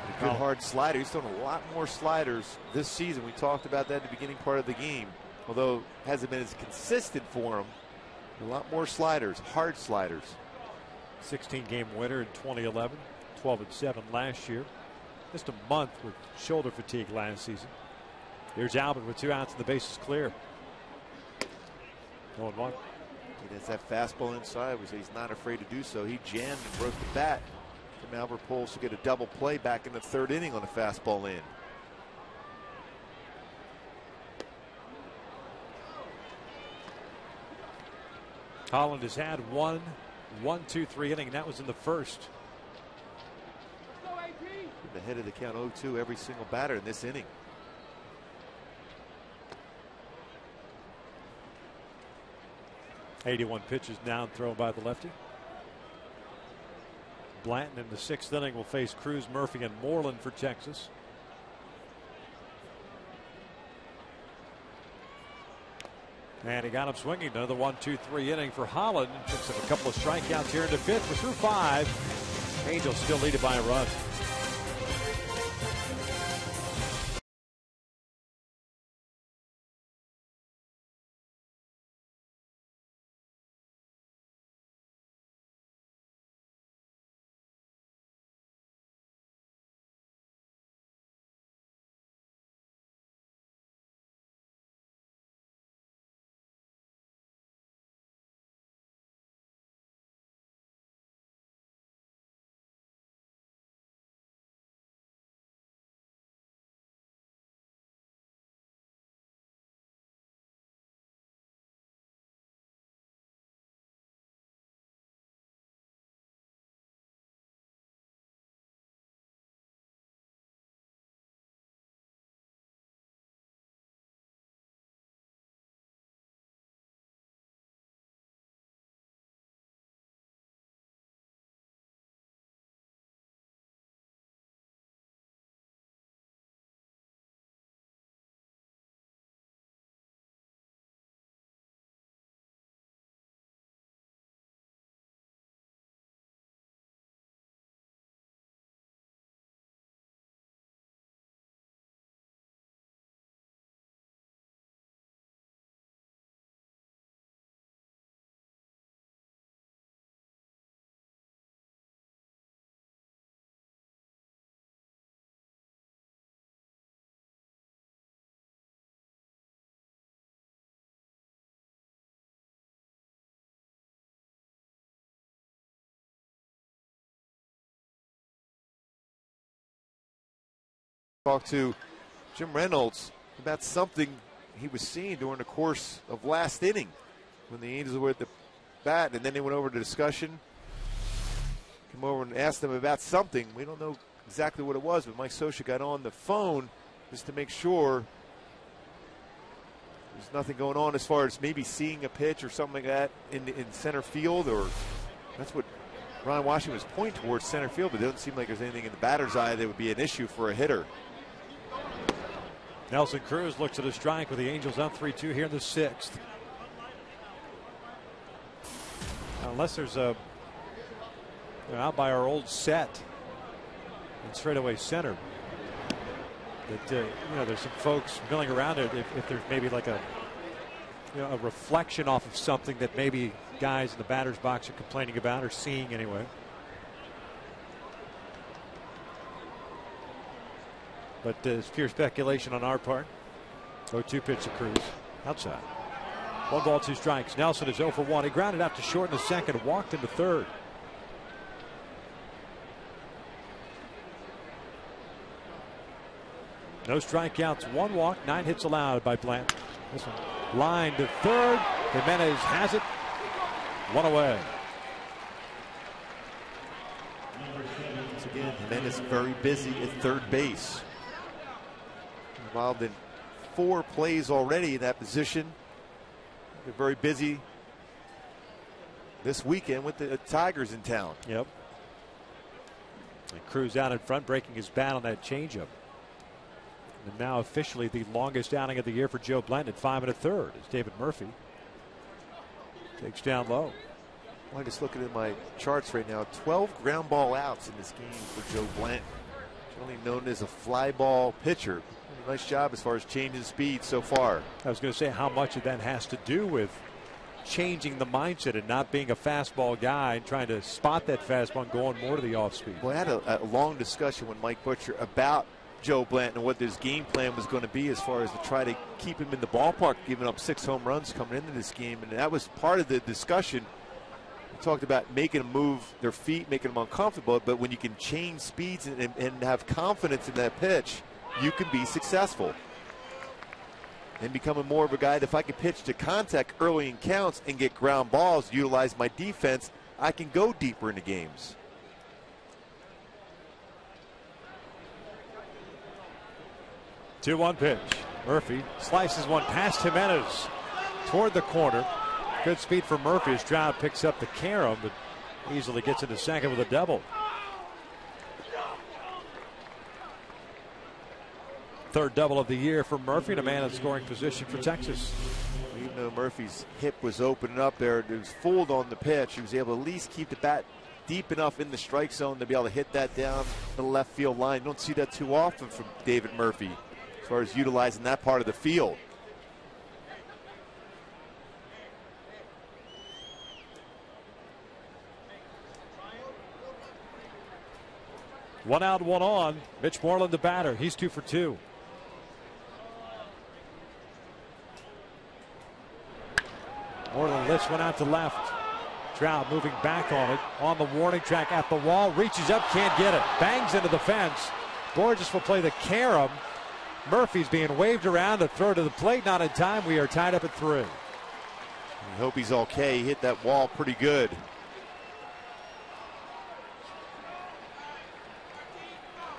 A good hard slider. He's thrown a lot more sliders this season. We talked about that at the beginning part of the game. Although it hasn't been as consistent for him. A lot more sliders, hard sliders. 16-game winner in 2011, 12-7 last year. Just a month with shoulder fatigue last season. Here's Albert with 2 outs and the bases clear. 0-1. He has that fastball inside. We say he's not afraid to do so. He jammed and broke the bat from Albert Pujols to get a double play back in the 3rd inning on a fastball in. Holland has had 1-2-3 inning, and that was in the 1st. The head of the count 0-2 every single batter in this inning. '81 pitches now thrown by the lefty. Blanton in the 6th inning will face Cruz, Murphy, and Moreland for Texas. And he got him swinging. Another 1-2-3 inning for Holland. Picks up a couple of strikeouts here in the 5th. We're through 5. Angels still lead it by a run. Talked to Jim Reynolds about something he was seeing during the course of last inning when the Angels were at the bat, and then they went over to discussion. Came over and asked them about something. We don't know exactly what it was, but Mike Scioscia got on the phone just to make sure there's nothing going on as far as maybe seeing a pitch or something like that in center field, or that's what Ron Washington was pointing towards, center field, but it doesn't seem like there's anything in the batter's eye that would be an issue for a hitter. Nelson Cruz looks at a strike with the Angels up 3-2 here in the 6th. Unless there's a out by our old set in straightaway center, that there's some folks milling around it. If there's maybe like a a reflection off of something that maybe guys in the batter's box are complaining about or seeing anyway. But it's pure speculation on our part. 0-2 pitch to Cruz. Outside. 1 ball, 2 strikes. Nelson is 0 for 1. He grounded out to short in the 2nd, walked into 3rd. No strikeouts, 1 walk, 9 hits allowed by Blanton. This one line to 3rd. Jimenez has it. 1 away. Once again, Jimenez very busy at 3rd base. Involved in 4 plays already in that position. They're very busy this weekend with the Tigers in town. Yep. And Cruz out in front, breaking his bat on that changeup. And now officially the longest outing of the year for Joe Blanton at 5 1/3 as David Murphy takes down low. Well, I'm just looking at my charts right now. 12 ground ball outs in this game for Joe Blanton. Generally known as a fly ball pitcher. Nice job as far as changing speed so far. I was going to say how much of that has to do with changing the mindset and not being a fastball guy and trying to spot that fastball and going more to the off speed. Well, I had a long discussion with Mike Butcher about Joe Blanton and what his game plan was going to be as far as to try to keep him in the ballpark, giving up 6 home runs coming into this game. And that was part of the discussion. We talked about making them move their feet, making them uncomfortable. But when you can change speeds and have confidence in that pitch, you can be successful. And becoming more of a guy that if I can pitch to contact early in counts and get ground balls, utilize my defense, I can go deeper into games. Two one pitch. Murphy slices one past Jimenez toward the corner. Good speed for Murphy as Stroud picks up the carom, but easily gets into second with a double. Third double of the year for Murphy, and a man in scoring position for Texas. Even though Murphy's hip was opening up there, it was fooled on the pitch. He was able to at least keep the bat deep enough in the strike zone to be able to hit that down the left field line. You don't see that too often from David Murphy as far as utilizing that part of the field. One out, one on. Mitch Moreland, the batter. He's 2 for 2. Moreland lifts one out to left. Trout moving back on it. On the warning track at the wall. Reaches up, can't get it. Bangs into the fence. Borges will play the carom. Murphy's being waved around to throw to the plate. Not in time. We are tied up at 3. I hope he's okay. He hit that wall pretty good.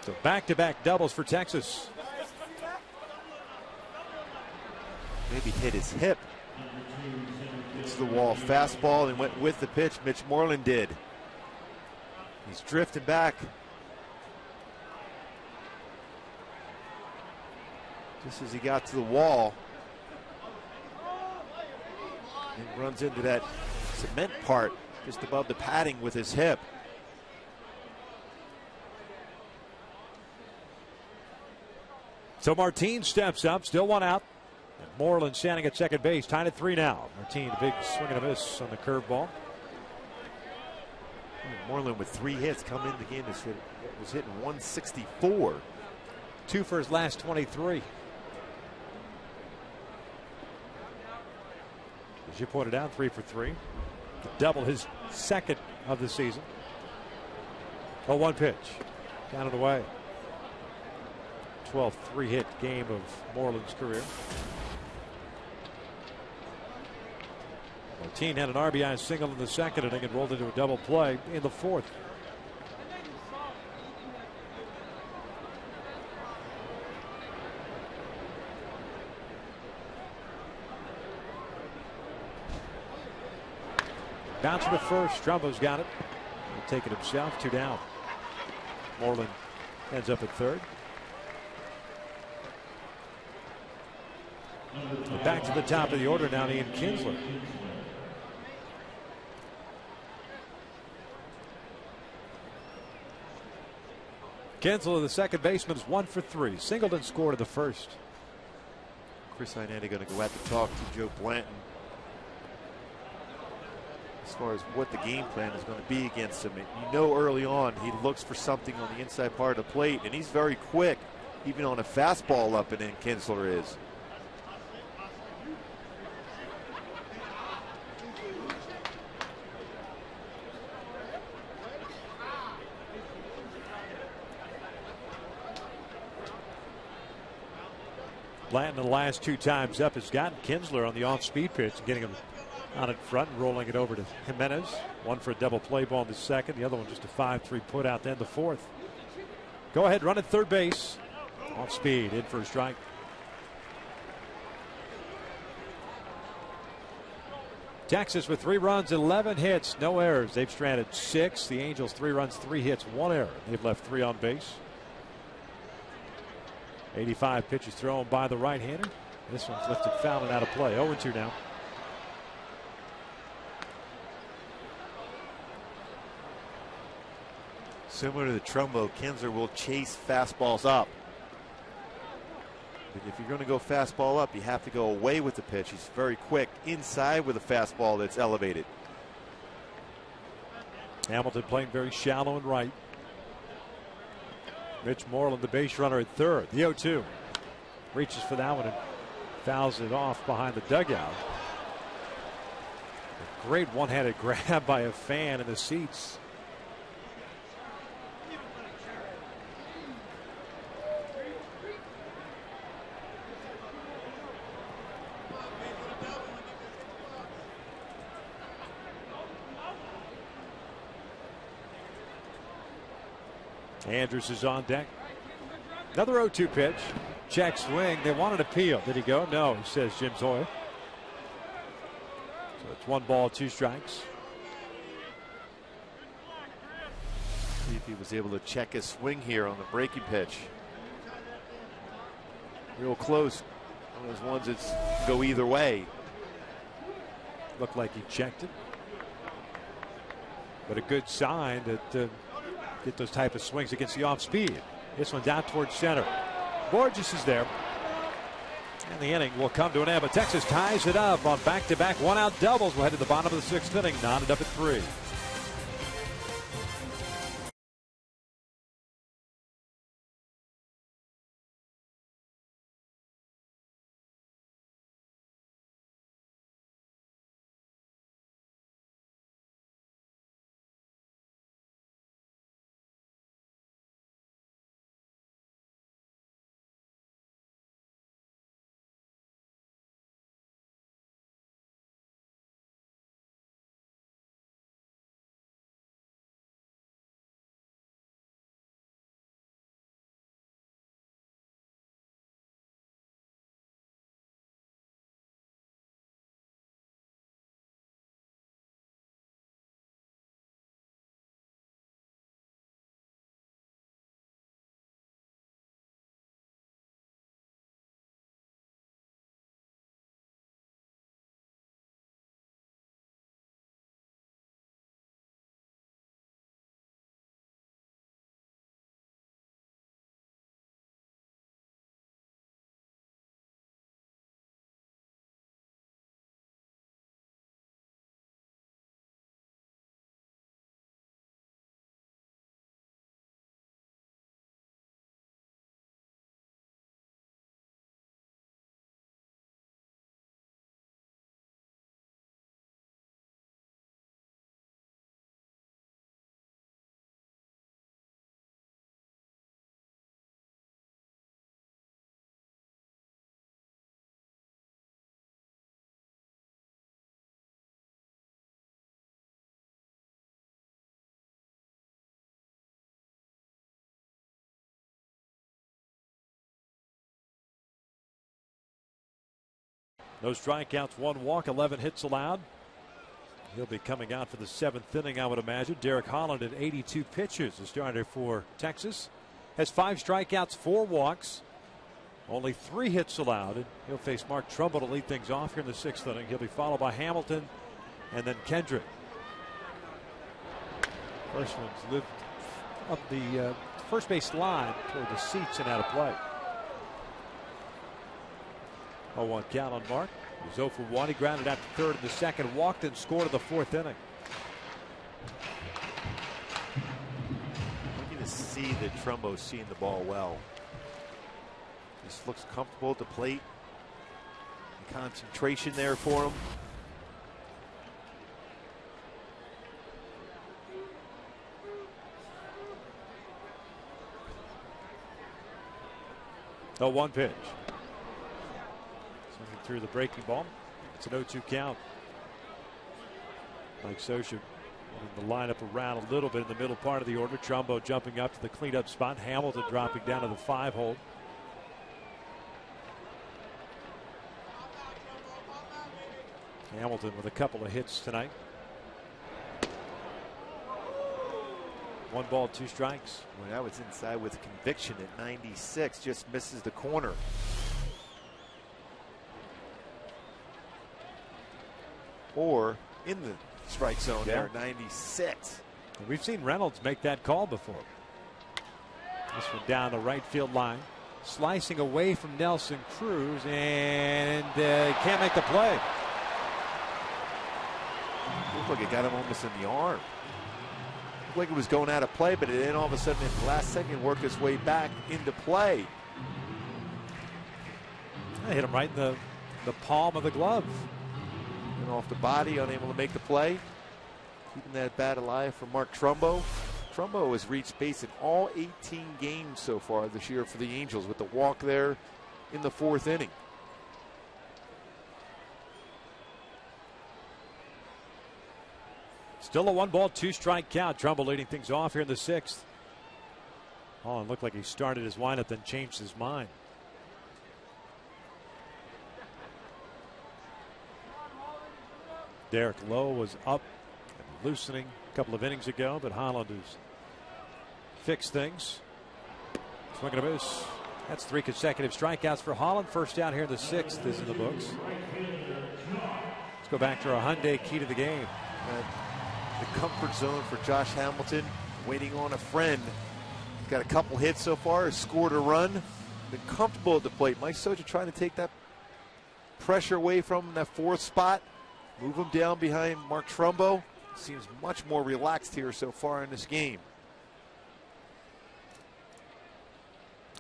So back-to-back doubles for Texas. Maybe hit his hip. It's the wall. Fastball and went with the pitch. Mitch Moreland did. He's drifting back. Just as he got to the wall. And runs into that cement part just above the padding with his hip. So Martin steps up, still one out. And Moreland standing at second base, tied at 3 now. Martin, a big swing and a miss on the curveball. Moreland with 3 hits coming in the game. Was hitting 164. 2 for his last 23. As you pointed out, 3 for 3. To double his second of the season. 0-1 pitch. Down and away. 12th 3-hit game of Moreland's career. Martin had an RBI single in the second inning and rolled into a double play in the 4th. Bouncer to first. Strumbo's got it. He'll take it himself. 2 down. Moreland ends up at third. Back to the top of the order now, Ian Kinsler. Kinsler, the second baseman, is 1 for 3. Singleton scored in the first. Chris Iannetta going to go out to talk to Joe Blanton as far as what the game plan is going to be against him. You know, early on he looks for something on the inside part of the plate, and he's very quick, even on a fastball up and in. Kinsler is. Blanton the last 2 times up has gotten Kinsler on the off-speed pitch, getting him out in front and rolling it over to Jimenez. 1 for a double play ball in the second. The other one just a 5-3 put out then the 4th. Go ahead, run at third base. Off speed, in for a strike. Texas with 3 runs, 11 hits, no errors. They've stranded 6. The Angels 3 runs, 3 hits, 1 error. They've left 3 on base. 85 pitches thrown by the right-hander. This one's lifted foul and out of play. 0-2 now. Similar to the Trumbo, Kinsler will chase fastballs up. But if you're going to go fastball up, you have to go away with the pitch. He's very quick inside with a fastball that's elevated. Hamilton playing very shallow and right. Mitch Moreland, the base runner at third. The 0-2. Reaches for that one and fouls it off behind the dugout. A great one-handed grab by a fan in the seats. Andrus is on deck. Another 0-2 pitch. Check swing. They wanted a peel. Did he go? No, says Jim Zoya. So it's 1 ball, 2 strikes. See if he was able to check his swing here on the breaking pitch. Real close. One of those ones that go either way. Looked like he checked it. But a good sign that get those type of swings against the off speed. This one's out towards center. Borges is there. And the inning will come to an end, but Texas ties it up on back-to-back one-out doubles. We'll head to the bottom of the 6th inning, knotted up at 3. No strikeouts, 1 walk, 11 hits allowed. He'll be coming out for the 7th inning, I would imagine. Derek Holland at 82 pitches, the starter for Texas. Has 5 strikeouts, 4 walks, only 3 hits allowed. And he'll face Mark Trumbo to lead things off here in the 6th inning. He'll be followed by Hamilton and then Kendrick. First one's lived up the first base line toward the seats and out of play. 0-1 count on Mark. He was 0 for 1. He grounded out to third in the second, walked and scored in the 4th inning. Looking to see that Trumbo's seeing the ball well. Just looks comfortable at the plate. Concentration there for him. Oh, 1 pitch. Swinging through the breaking ball. It's an 0-2 count. Mike Scioscia moving the lineup around a little bit in the middle part of the order. Trumbo jumping up to the cleanup spot. Hamilton dropping down to the 5-hole. Hamilton with a couple of hits tonight. 1 ball, 2 strikes. Well, that was inside with conviction at 96. Just misses the corner. Or in the strike zone there at 96. And we've seen Reynolds make that call before. This one down the right field line. Slicing away from Nelson Cruz, and can't make the play. Looked like it got him almost in the arm. Looked like it was going out of play, but it then all of a sudden in the last second worked its way back into play. I hit him right in the palm of the glove. And off the body, unable to make the play. Keeping that bat alive for Mark Trumbo. Trumbo has reached base in all 18 games so far this year for the Angels, with the walk there in the 4th inning. Still a 1 ball, 2 strike count. Trumbo leading things off here in the 6th. Holland looked like he started his windup, then changed his mind. Derek Lowe was up and loosening a couple of innings ago, but Holland has fixed things. Swinging a miss. That's 3 consecutive strikeouts for Holland. First down here in the 6th is in the books. Let's go back to our Hyundai key to the game. The comfort zone for Josh Hamilton, waiting on a friend. He's got a couple hits so far, has scored a run, been comfortable at the plate. Mike Socha trying to take that pressure away from him, that 4th spot, move him down behind Mark Trumbo. Seems much more relaxed here so far in this game.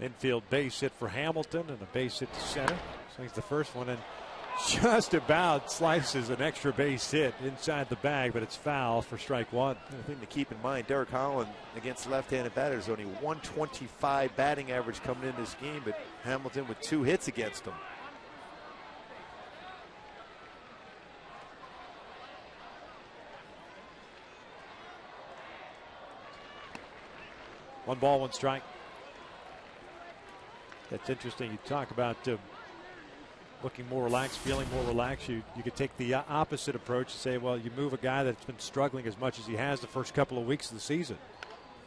Infield base hit for Hamilton and a base hit to center. Swings the first one and just about slices an extra base hit inside the bag, but it's foul for strike 1. The thing to keep in mind, Derek Holland against left-handed batters, only 125 batting average coming in this game, but Hamilton with 2 hits against him. One ball, 1 strike. That's interesting. You talk about looking more relaxed, feeling more relaxed. You could take the opposite approach and say, well, you move a guy that's been struggling as much as he has the first couple of weeks of the season.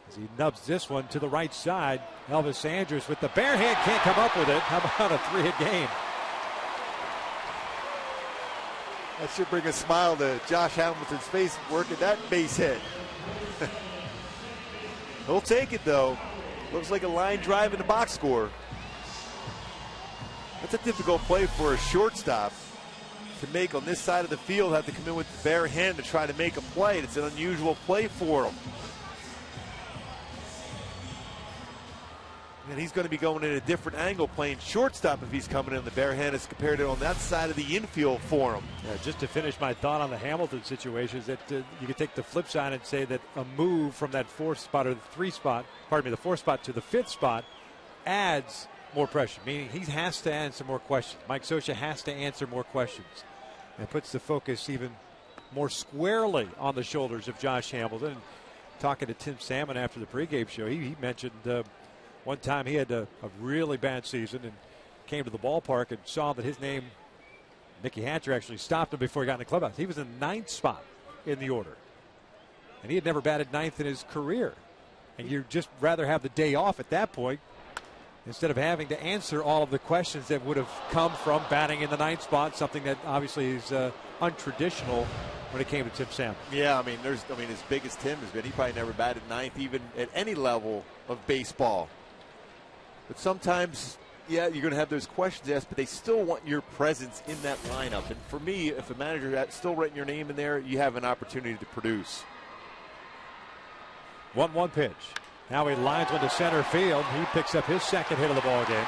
As he nubs this one to the right side, Elvis Andrus with the bare hand can't come up with it. How about a 3-hit game? That should bring a smile to Josh Hamilton's face working that base hit. He'll take it, though. Looks like a line drive in the box score. That's a difficult play for a shortstop to make on this side of the field. Have to come in with the bare hand to try to make a play. It's an unusual play for him. And he's going to be going in a different angle playing shortstop if he's coming in the bare hand as compared to on that side of the infield for him. Yeah, just to finish my thought on the Hamilton situation is that you could take the flip side and say that a move from that 4th spot or the 3 spot, pardon me, the 4th spot to the 5th spot adds more pressure, meaning he has to answer more questions. Mike Socha has to answer more questions and puts the focus even more squarely on the shoulders of Josh Hamilton. And talking to Tim Salmon after the pregame show, he mentioned one time he had a really bad season and came to the ballpark and saw that his name, Mickey Hatcher, actually stopped him before he got in the clubhouse. He was in the 9th spot in the order. And he had never batted 9th in his career. And you'd just rather have the day off at that point instead of having to answer all of the questions that would have come from batting in the 9th spot, something that obviously is untraditional when it came to Tim Salmon. Yeah, I mean, as big as Tim has been, he probably never batted 9th even at any level of baseball. But sometimes, yeah, you're going to have those questions asked, but they still want your presence in that lineup. And for me, if a manager is still writing your name in there, you have an opportunity to produce. 1-1 pitch. Now he lines one to center field. He picks up his 2nd hit of the ball game.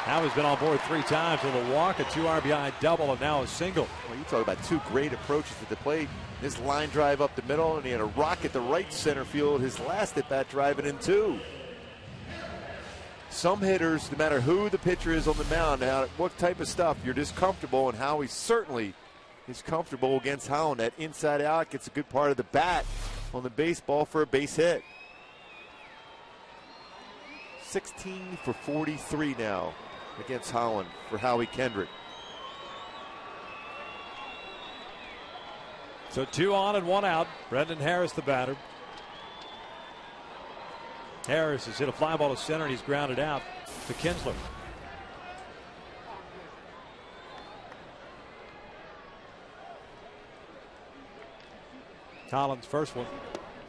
Now he's been on board 3 times with a walk, a 2 RBI double, and now a single. Well, you talk about 2 great approaches to the plate. His line drive up the middle, and he had a rocket to right center field. His last at bat driving in 2. Some hitters, no matter who the pitcher is on the mound, now what type of stuff, you're just comfortable, and Howie certainly is comfortable against Holland. That inside out gets a good part of the bat on the baseball for a base hit. 16 for 43 now against Holland for Howie Kendrick. So 2 on and 1 out. Brendan Harris, the batter. Harris has hit a fly ball to center, and he's grounded out to Kinsler. Collins' first one.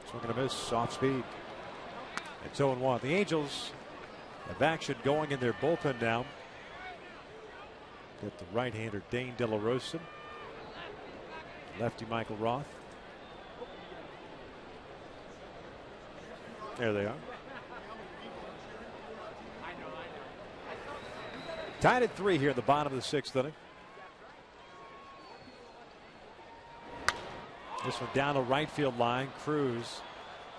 Swing and a miss, off speed. It's 0-1. The Angels have action going in their bullpen now. Get the right-hander Dane De La Rosa, lefty Michael Roth. There they are. Tied at 3 here in the bottom of the 6th inning. This one down the right field line. Cruz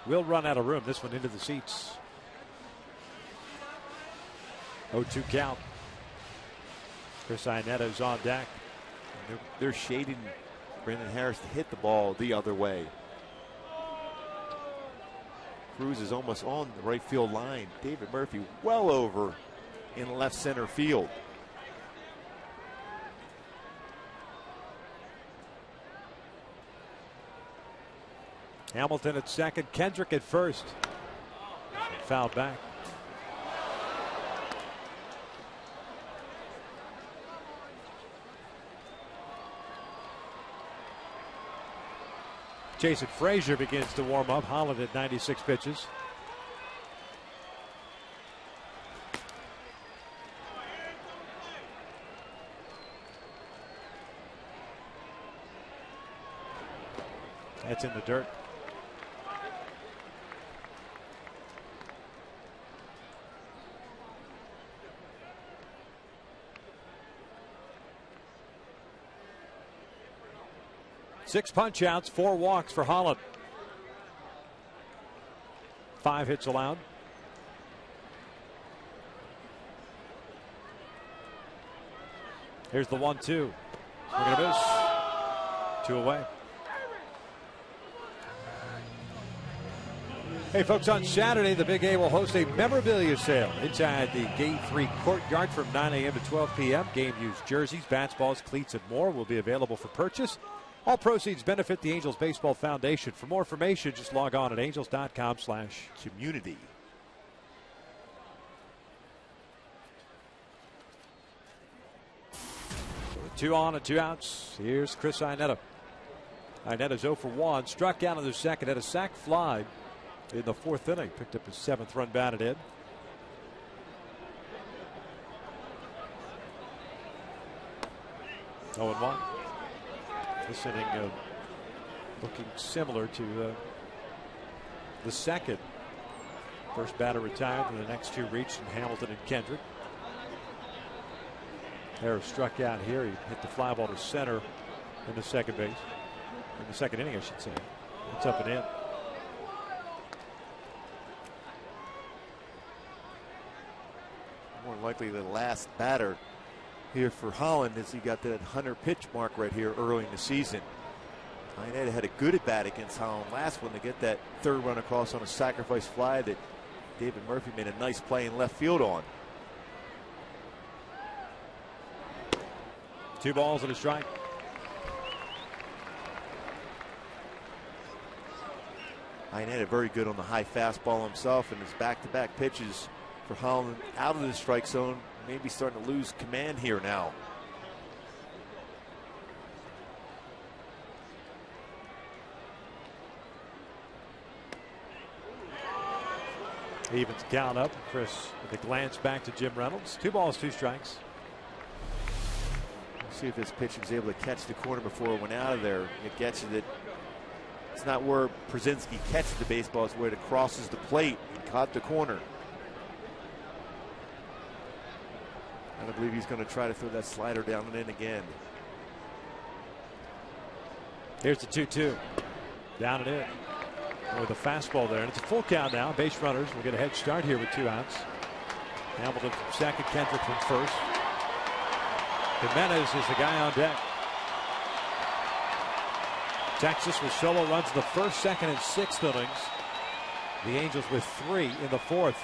will run out of room. This one into the seats. 0-2 count. Chris Iannetta's on deck. They're shading Brendan Harris to hit the ball the other way. Cruz is almost on the right field line. David Murphy well over in left center field. Hamilton at second, Kendrick at first. Foul back. Jason Frazier begins to warm up. Holland at 96 pitches. That's in the dirt. Six punch outs, 4 walks for Holland. 5 hits allowed. Here's the 1-2. We're going to miss. 2 away. Hey folks, on Saturday the Big A will host a memorabilia sale inside the Game 3 courtyard from 9 a.m. to 12 p.m. Game used jerseys, bats, balls, cleats, and more will be available for purchase. All proceeds benefit the Angels Baseball Foundation. For more information, just log on at angels.com/community. So 2 on and 2 outs. Here's Chris Iannetta. Iannetta's 0 for 1. Struck out in the second. Had a sac fly in the 4th inning. Picked up his 7th run batted in. Oh and 1. This inning looking similar to the second. First batter retired, and the next 2 reached in Hamilton and Kendrick. Harris struck out here. He hit the fly ball to center in the second base. In the second inning, I should say. It's up and in. More likely the last batter here for Holland as he got that 100 pitch mark right here early in the season. Iannetta had a good at bat against Holland last one to get that 3rd run across on a sacrifice fly that David Murphy made a nice play in left field on. 2 balls and a strike. Iannetta very good on the high fastball himself, and his back-to-back pitches for Holland out of the strike zone. Maybe starting to lose command here now. Evens count up. Chris with a glance back to Jim Reynolds. 2 balls, 2 strikes. Let's see if this pitcher is able to catch the corner before it went out of there. It gets it. It's not where PIERZYNSKI catches the baseball, it's where it crosses the plate and caught the corner. I believe he's going to try to throw that slider down and in again. Here's the 2-2. Down and in. With a fastball there. And it's a full count now. Base runners will get a head start here with 2 outs. Hamilton from second, Kendrick from first. Jimenez is the guy on deck. Texas with solo runs in the 1st, 2nd, and 6th innings. The Angels with 3 in the 4th.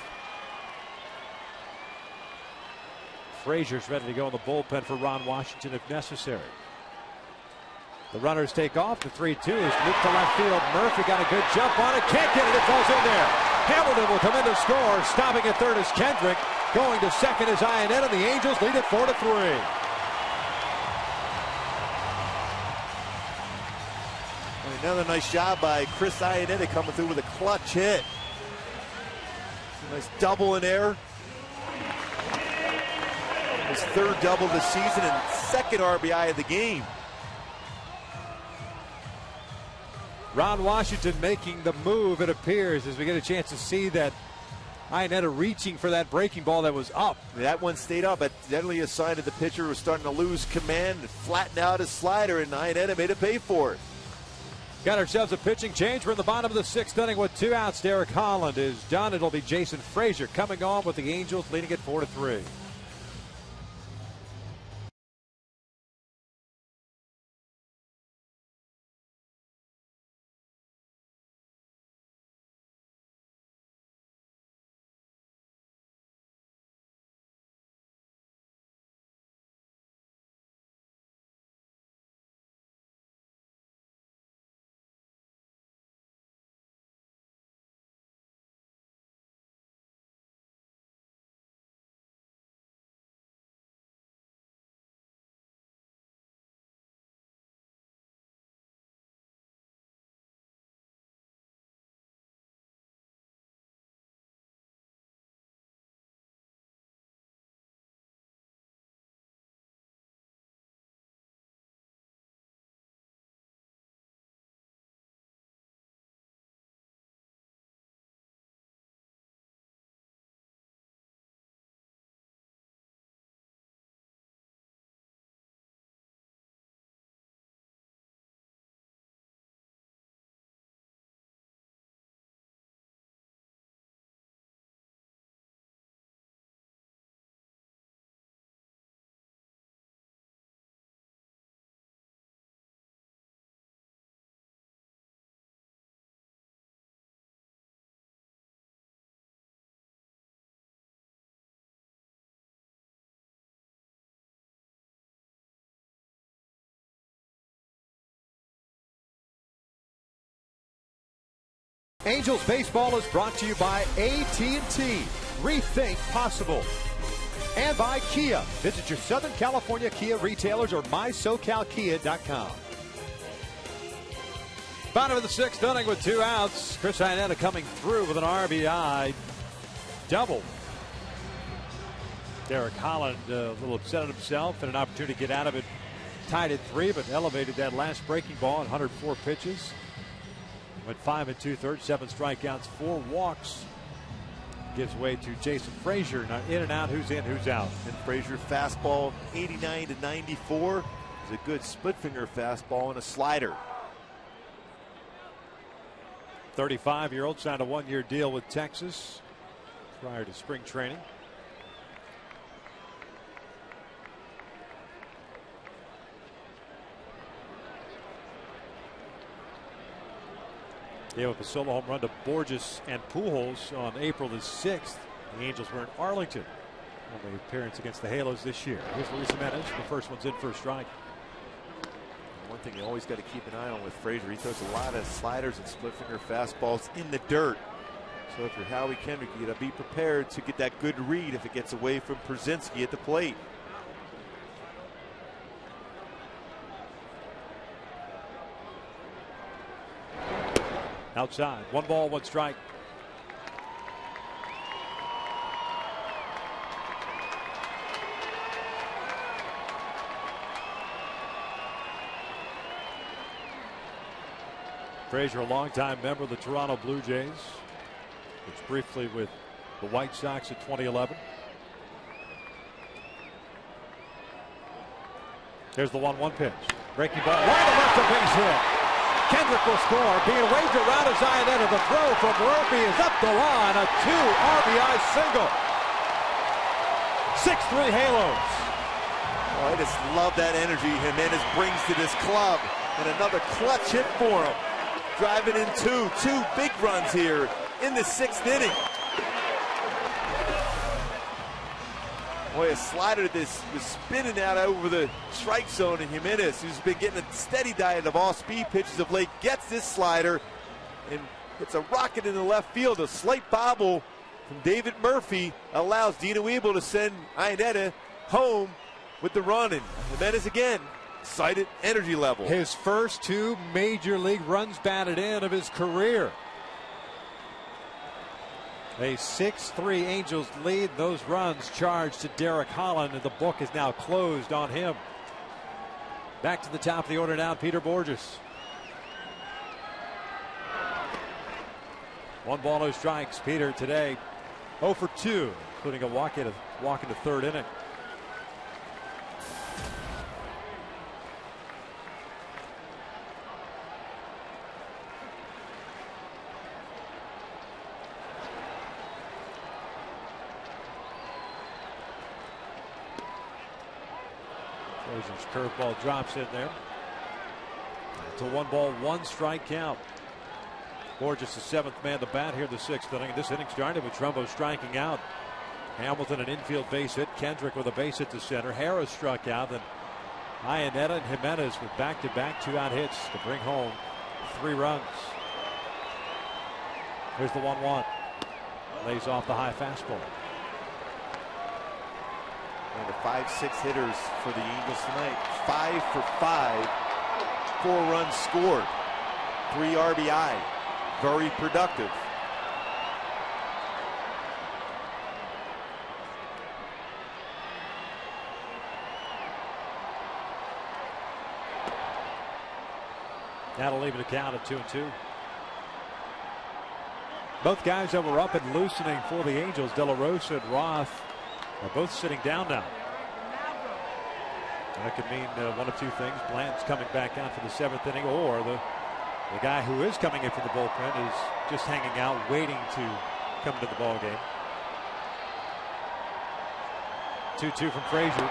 Frazier's ready to go in the bullpen for Ron Washington if necessary. The runners take off. The 3-2 is looped to left field. Murphy got a good jump on it. Can't get it. It falls in there. Hamilton will come in to score. Stopping at third is Kendrick. Going to second is Iannetta. The Angels lead it 4-3. Another nice job by Chris Iannetta coming through with a clutch hit. A nice double in there. His third double this season and second RBI of the game. Ron Washington making the move, it appears, as we get a chance to see that Iannetta reaching for that breaking ball that was up. That one stayed up. Evidently a sign that the pitcher was starting to lose command and flatten out his slider, and Iannetta made it pay for it. Got ourselves a pitching change. We're in the bottom of the 6th inning with 2 outs. Derek Holland is done. It'll be Jason Frazier coming on with the Angels leading it 4-3. Angels baseball is brought to you by AT&T. Rethink possible. And by Kia. Visit your Southern California Kia retailers or mysocalkia.com. Bottom of the 6th inning with 2 outs. Chris Iannetta coming through with an RBI double. Derek Holland a little upset at himself and an opportunity to get out of it. Tied at 3, but elevated that last breaking ball at 104 pitches. Went 5 2/3, 7 strikeouts, 4 walks. Gives way to Jason Frazier. Now in and out, who's in, who's out. And Frazier fastball 89-94 is a good split finger fastball and a slider. 35-year-old signed a 1-year deal with Texas prior to spring training. Gave up a solo home run to Borges and Pujols on April the 6th. The Angels were in Arlington on the appearance against the Halos this year. Here's Luis Jimenez. The first one's in for a strike. One thing you always got to keep an eye on with Frazier, he throws a lot of sliders and split finger fastballs in the dirt. So if you're Howie Kendrick, you got to be prepared to get that good read if it gets away from PIERZYNSKI at the plate. Outside, 1 ball, 1 strike. Frazier, a longtime member of the Toronto Blue Jays, was briefly with the White Sox in 2011. Here's the 1-1 pitch. Breaking ball, right to left, a base hit. Kendrick will score. Being waved around as Iannetta. The throw from Murphy is up the line. A 2 RBI single. 6-3 Halos. Oh, I just love that energy Jimenez brings to this club. And another clutch hit for him. Driving in 2 big runs here in the 6th inning. Boy, a slider that was spinning out over the strike zone, and Jimenez, who's been getting a steady diet of off-speed pitches of late, gets this slider and hits a rocket in the left field. A slight bobble from David Murphy allows Dino Ebel to send Iannetta home with the run, and Jimenez again, cited energy level. His first 2 major league runs batted in of his career. A 6-3 Angels lead. Those runs charged to Derek Holland, and the book is now closed on him. Back to the top of the order now, Peter Borges. 1 ball, no strikes. Peter today 0 for 2, including a walk in the third inning. His curveball drops in there. It's a 1 ball, 1 strike count. Borges, the 7th man to bat here in the 6th inning. This inning started with Trumbo striking out. Hamilton an infield base hit. Kendrick with a base hit to center. Harris struck out. Then Iannetta and Jimenez with back-to-back 2-out hits to bring home 3 runs. Here's the 1-1. Lays off the high fastball. And the 5-6 hitters for the Angels tonight. 5 for 5. 4 runs scored. 3 RBI. Very productive. That'll leave it a count at 2-2. Both guys that were up and loosening for the Angels, De La Rosa and Roth, are both sitting down now. That could mean 1 of 2 things. Bland's coming back out for the 7th inning, or the guy who is coming in from the bullpen is just hanging out, waiting to come to the ball game. 2-2 from Frazier.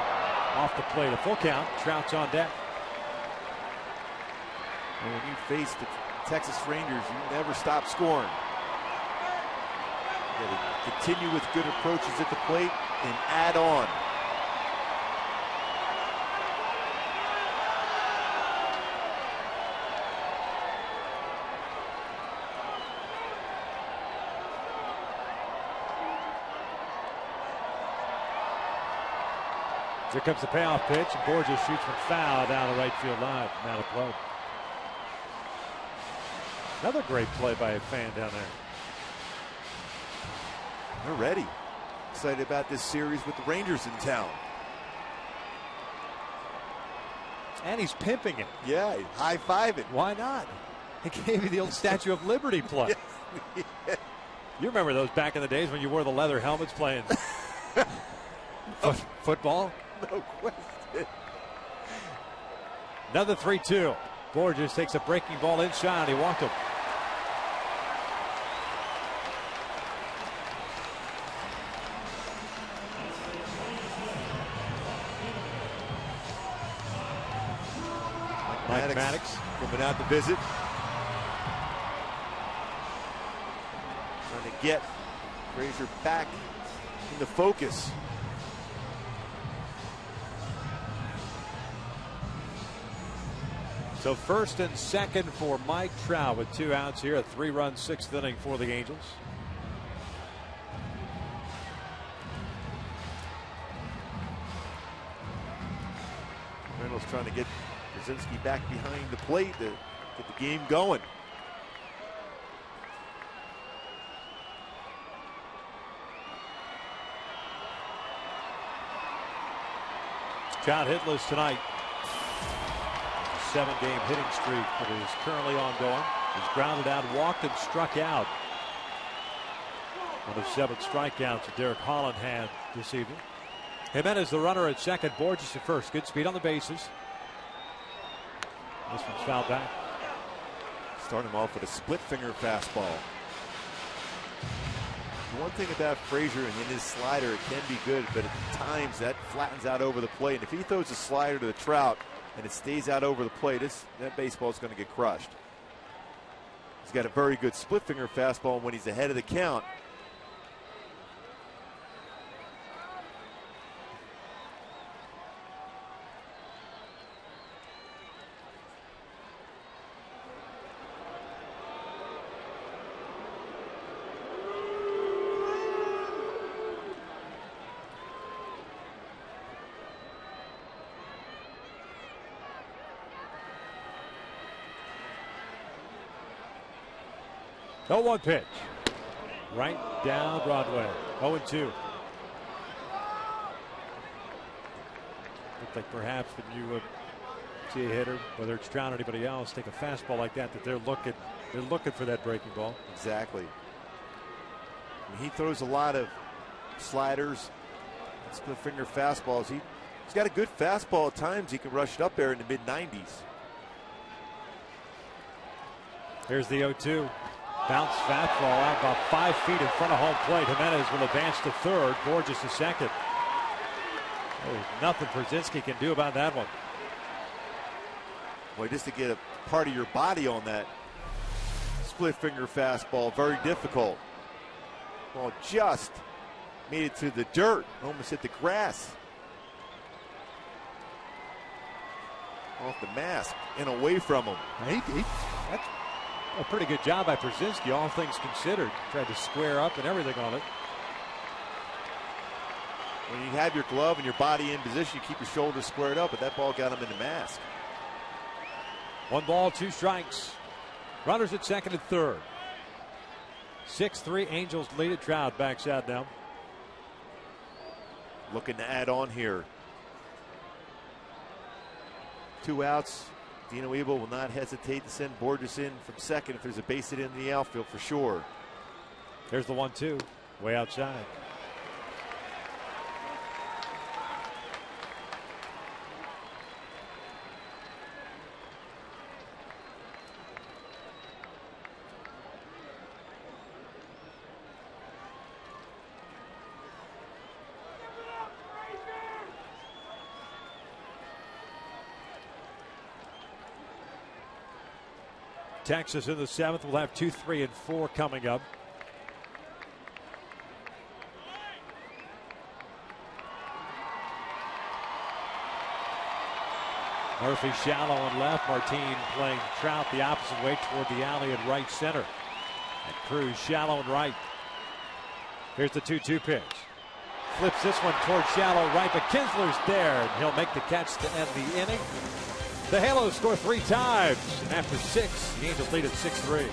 Off the plate, a full count. Trout's on deck. And when you face the Texas Rangers, you never stop scoring. You gotta continue with good approaches at the plate and add on. Here comes the payoff pitch, and Borges shoots from foul down the right field line. Out of play. Another great play by a fan down there. They're ready. Excited about this series with the Rangers in town. And he's pimping it. Yeah, high-fiving. Why not? He gave you the old Statue of Liberty play. Yeah. You remember those back in the days when you wore the leather helmets playing football? No question. Another 3-2. Borges takes a breaking ball inside. He walked him. Mike Maddox coming out to visit. Trying to get Frazier back into focus. So first and second for Mike Trout with 2 outs here. A 3-run 6th inning for the Angels. Reynolds trying to get PIERZYNSKI back behind the plate to get the game going. Trout hitless tonight. 7-game hitting streak that is currently ongoing. He's grounded out, walked, and struck out. 1 of 7 strikeouts that Derek Holland had this evening. Jimenez the runner at second. Borges at first. Good speed on the bases. This one's fouled back. Start him off with a split finger fastball. The one thing about Frazier and in his slider, it can be good, but at times that flattens out over the plate. And if he throws a slider to the Trout and it stays out over the plate, that baseball is going to get crushed. He's got a very good split finger fastball when he's ahead of the count. 0-1 pitch. Right down Broadway. 0-2. Looked like perhaps when you see a hitter, whether it's Trout or anybody else, take a fastball like that, that they're looking for that breaking ball. Exactly. I mean, he throws a lot of sliders, split finger fastballs. He's got a good fastball at times. He can rush it up there in the mid-90s. Here's the 0-2. Bounce fastball out about 5 feet in front of home plate. Jimenez will advance to third. Borges to second. Oh, nothing Pierzynski can do about that one. Boy, just to get a part of your body on that split finger fastball, very difficult. Ball just made it to the dirt, almost hit the grass. Off the mask and away from him. That's a pretty good job by Pierzynski, all things considered. Tried to square up and everything on it. When you have your glove and your body in position, you keep your shoulders squared up, but that ball got him in the mask. 1 ball, 2 strikes. Runners at second and third. 6-3 Angels lead it. Trout backs out now. Looking to add on here. 2 outs. Dino Ebel will not hesitate to send Borges in from second if there's a base hit in the outfield for sure. There's the 1-2, way outside. Texas in the 7th. We'll have 2, 3, and 4 coming up. Murphy shallow and left. Martin playing Trout the opposite way toward the alley at right center. And Cruz shallow and right. Here's the 2-2 pitch. Flips this one toward shallow right, but Kinsler's there, and he'll make the catch to end the inning. The Halos score 3 times, and after 6, the Angels lead at 6-3.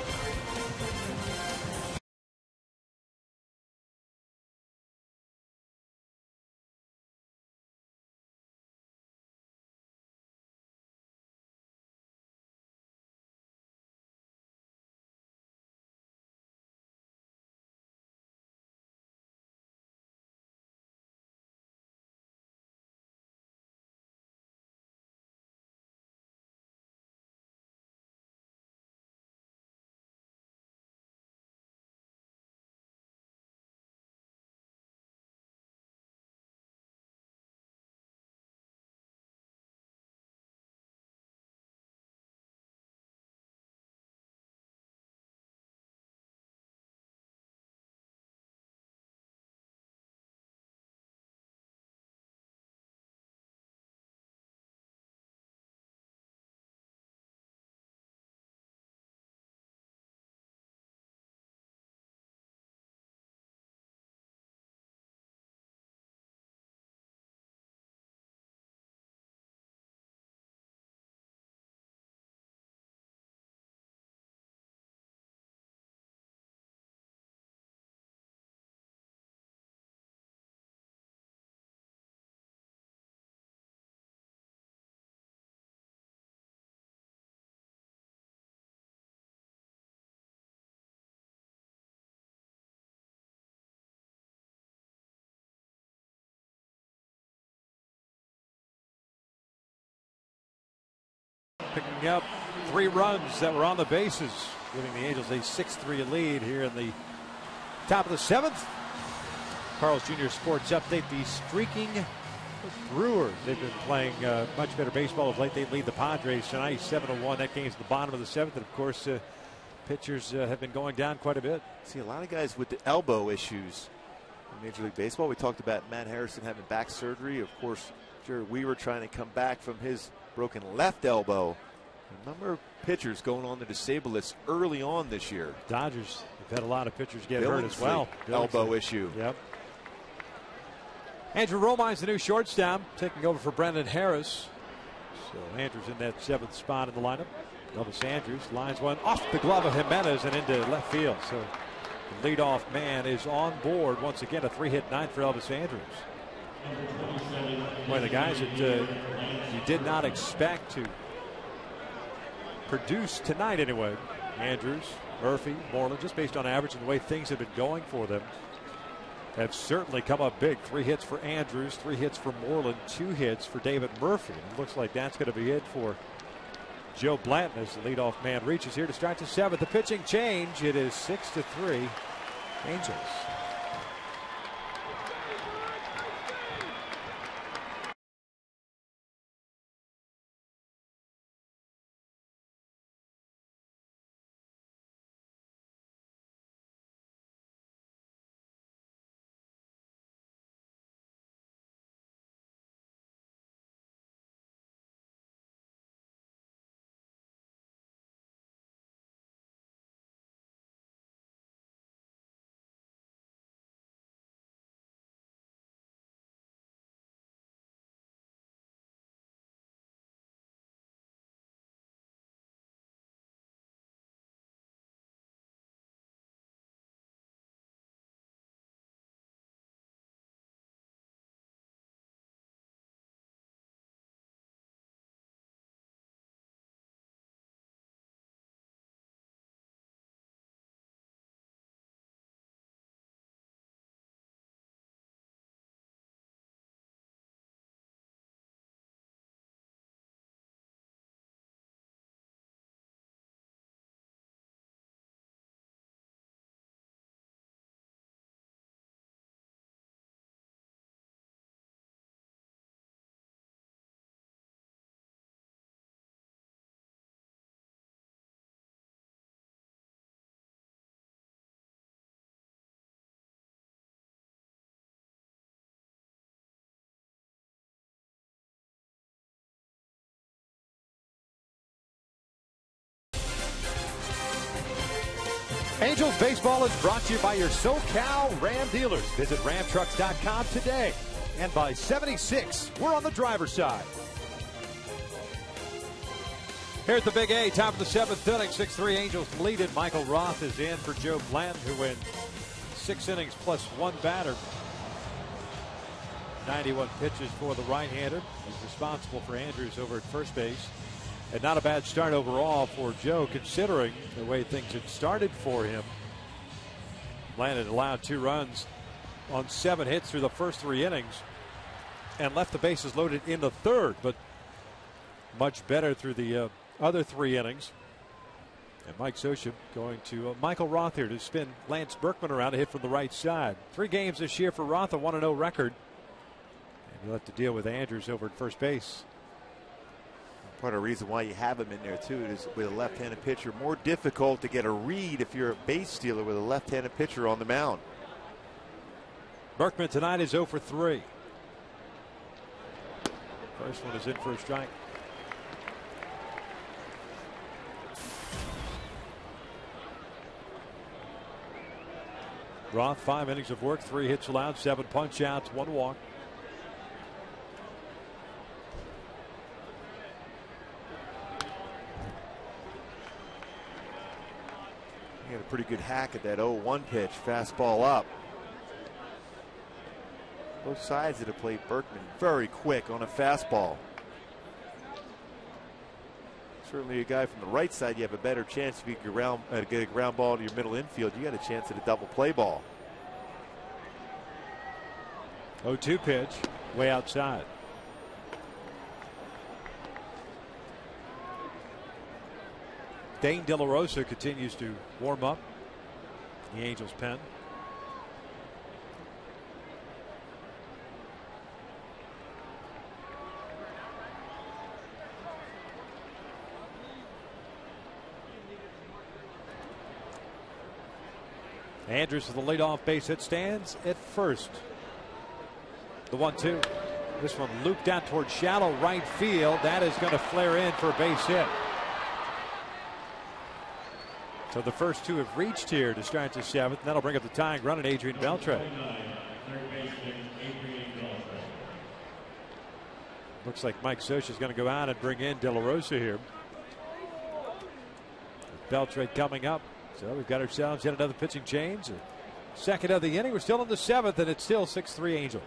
Picking up 3 runs that were on the bases, giving the Angels a 6-3 lead here in the top of the 7th. Carl's Jr. Sports Update. The streaking Brewers, they've been playing much better baseball of late. They lead the Padres tonight 7-1. That game's at the bottom of the 7th, and of course pitchers have been going down quite a bit. See a lot of guys with the elbow issues in Major League Baseball. We talked about Matt Harrison having back surgery. Of course, Jared Weaver trying to come back from his broken left elbow. A number of pitchers going on the disabled list early on this year. Dodgers have had a lot of pitchers get hurt as well. Elbow issue. Yep. Andrew Romine's the new shortstop, taking over for Brendan Harris. So Andrew's in that 7th spot in the lineup. Elvis Andrus lines one off the glove of Jimenez and into left field. So the leadoff man is on board once again. A 3-hit night for Elvis Andrus. One of the guys that you did not expect to produce tonight anyway. Andrus, Murphy, Moreland, just based on average and the way things have been going for them, have certainly come up big. 3 hits for Andrus, 3 hits for Moreland, 2 hits for David Murphy. It looks like that's going to be it for Joe Blanton as the leadoff man reaches here to start the 7th. The pitching change. It is 6-3 Angels. Angels baseball is brought to you by your SoCal Ram dealers. Visit ramtrucks.com today. And by 76, we're on the driver's side. Here's the Big A, top of the 7th inning. 6-3 Angels lead it. Michael Roth is in for Joe Blanton, who went 6 innings plus 1 batter. 91 pitches for the right-hander. He's responsible for Andrus over at first base. And not a bad start overall for Joe, considering the way things had started for him. Blanton allowed 2 runs on 7 hits through the first 3 innings and left the bases loaded in the 3rd, but much better through the other 3 innings. And Mike Scioscia going to Michael Roth here to spin Lance Berkman around, a hit from the right side. 3 games this year for Roth, a 1-0 record. And he'll have to deal with Andrus over at first base. Part of the reason why you have him in there too is with a left-handed pitcher, more difficult to get a read if you're a base stealer with a left-handed pitcher on the mound. Berkman tonight is 0 for 3. First one is in for a strike. Roth, 5 innings of work, 3 hits allowed, 7 punch outs, 1 walk. He had a pretty good hack at that 0-1 pitch, fastball up. Both sides of the plate, Berkman very quick on a fastball. Certainly a guy from the right side, you have a better chance to get a ground ball to your middle infield. You got a chance at a double play ball. 0-2 pitch, way outside. Dane De La Rosa continues to warm up the Angels pen. Andrus with the leadoff base hit, stands at first. The 1-2. This one looped out toward shallow right field. That is going to flare in for a base hit. So the first 2 have reached here to start the 7th. That'll bring up the tying run at Adrian Beltre. Looks like Mike Scioscia is going to go out and bring in De La Rosa here. Beltre coming up. So we've got ourselves yet another pitching change. Second of the inning. We're still in the seventh, and it's still 6-3 Angels.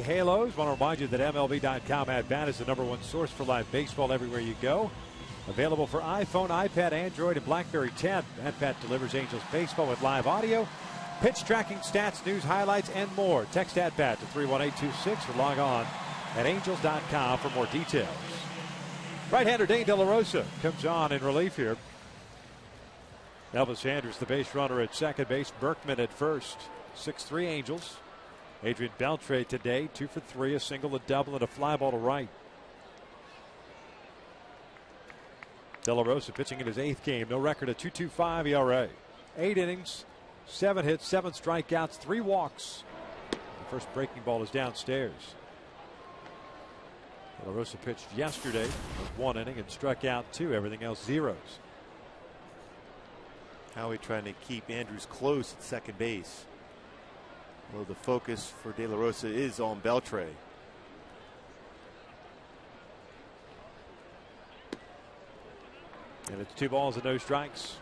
Halos. Want to remind you that MLB.com at bat is the #1 source for live baseball everywhere you go. Available for iPhone, iPad, Android, and BlackBerry 10. At bat delivers Angels baseball with live audio, pitch tracking, stats, news, highlights, and more. Text at bat to 31826 or log on at Angels.com for more details. Right-hander Dane De La Rosa comes on in relief here. Elvis Andrus, the base runner at second base. Berkman at first. 6-3 Angels. Adrian Beltre today, 2 for 3, a single, a double, and a fly ball to right. De La Rosa pitching in his 8th game. No record, a 2.25 ERA. 8 innings, 7 hits, 7 strikeouts, 3 walks. The first breaking ball is downstairs. De La Rosa pitched yesterday, 1 inning, and struck out 2. Everything else zeros. Howie trying to keep Andrus close at second base. Well, the focus for De La Rosa is on Beltre. And it's 2 balls and no strikes.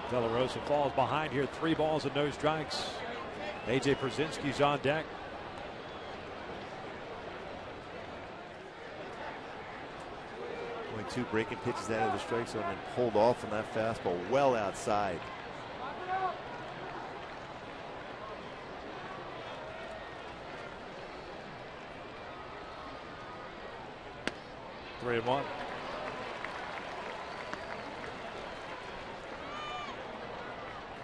De La Rosa falls behind here. 3 balls and no strikes. AJ PIERZYNSKI's on deck. Only 2 breaking pitches out of the strike zone and pulled off on that fastball well outside. Three and one.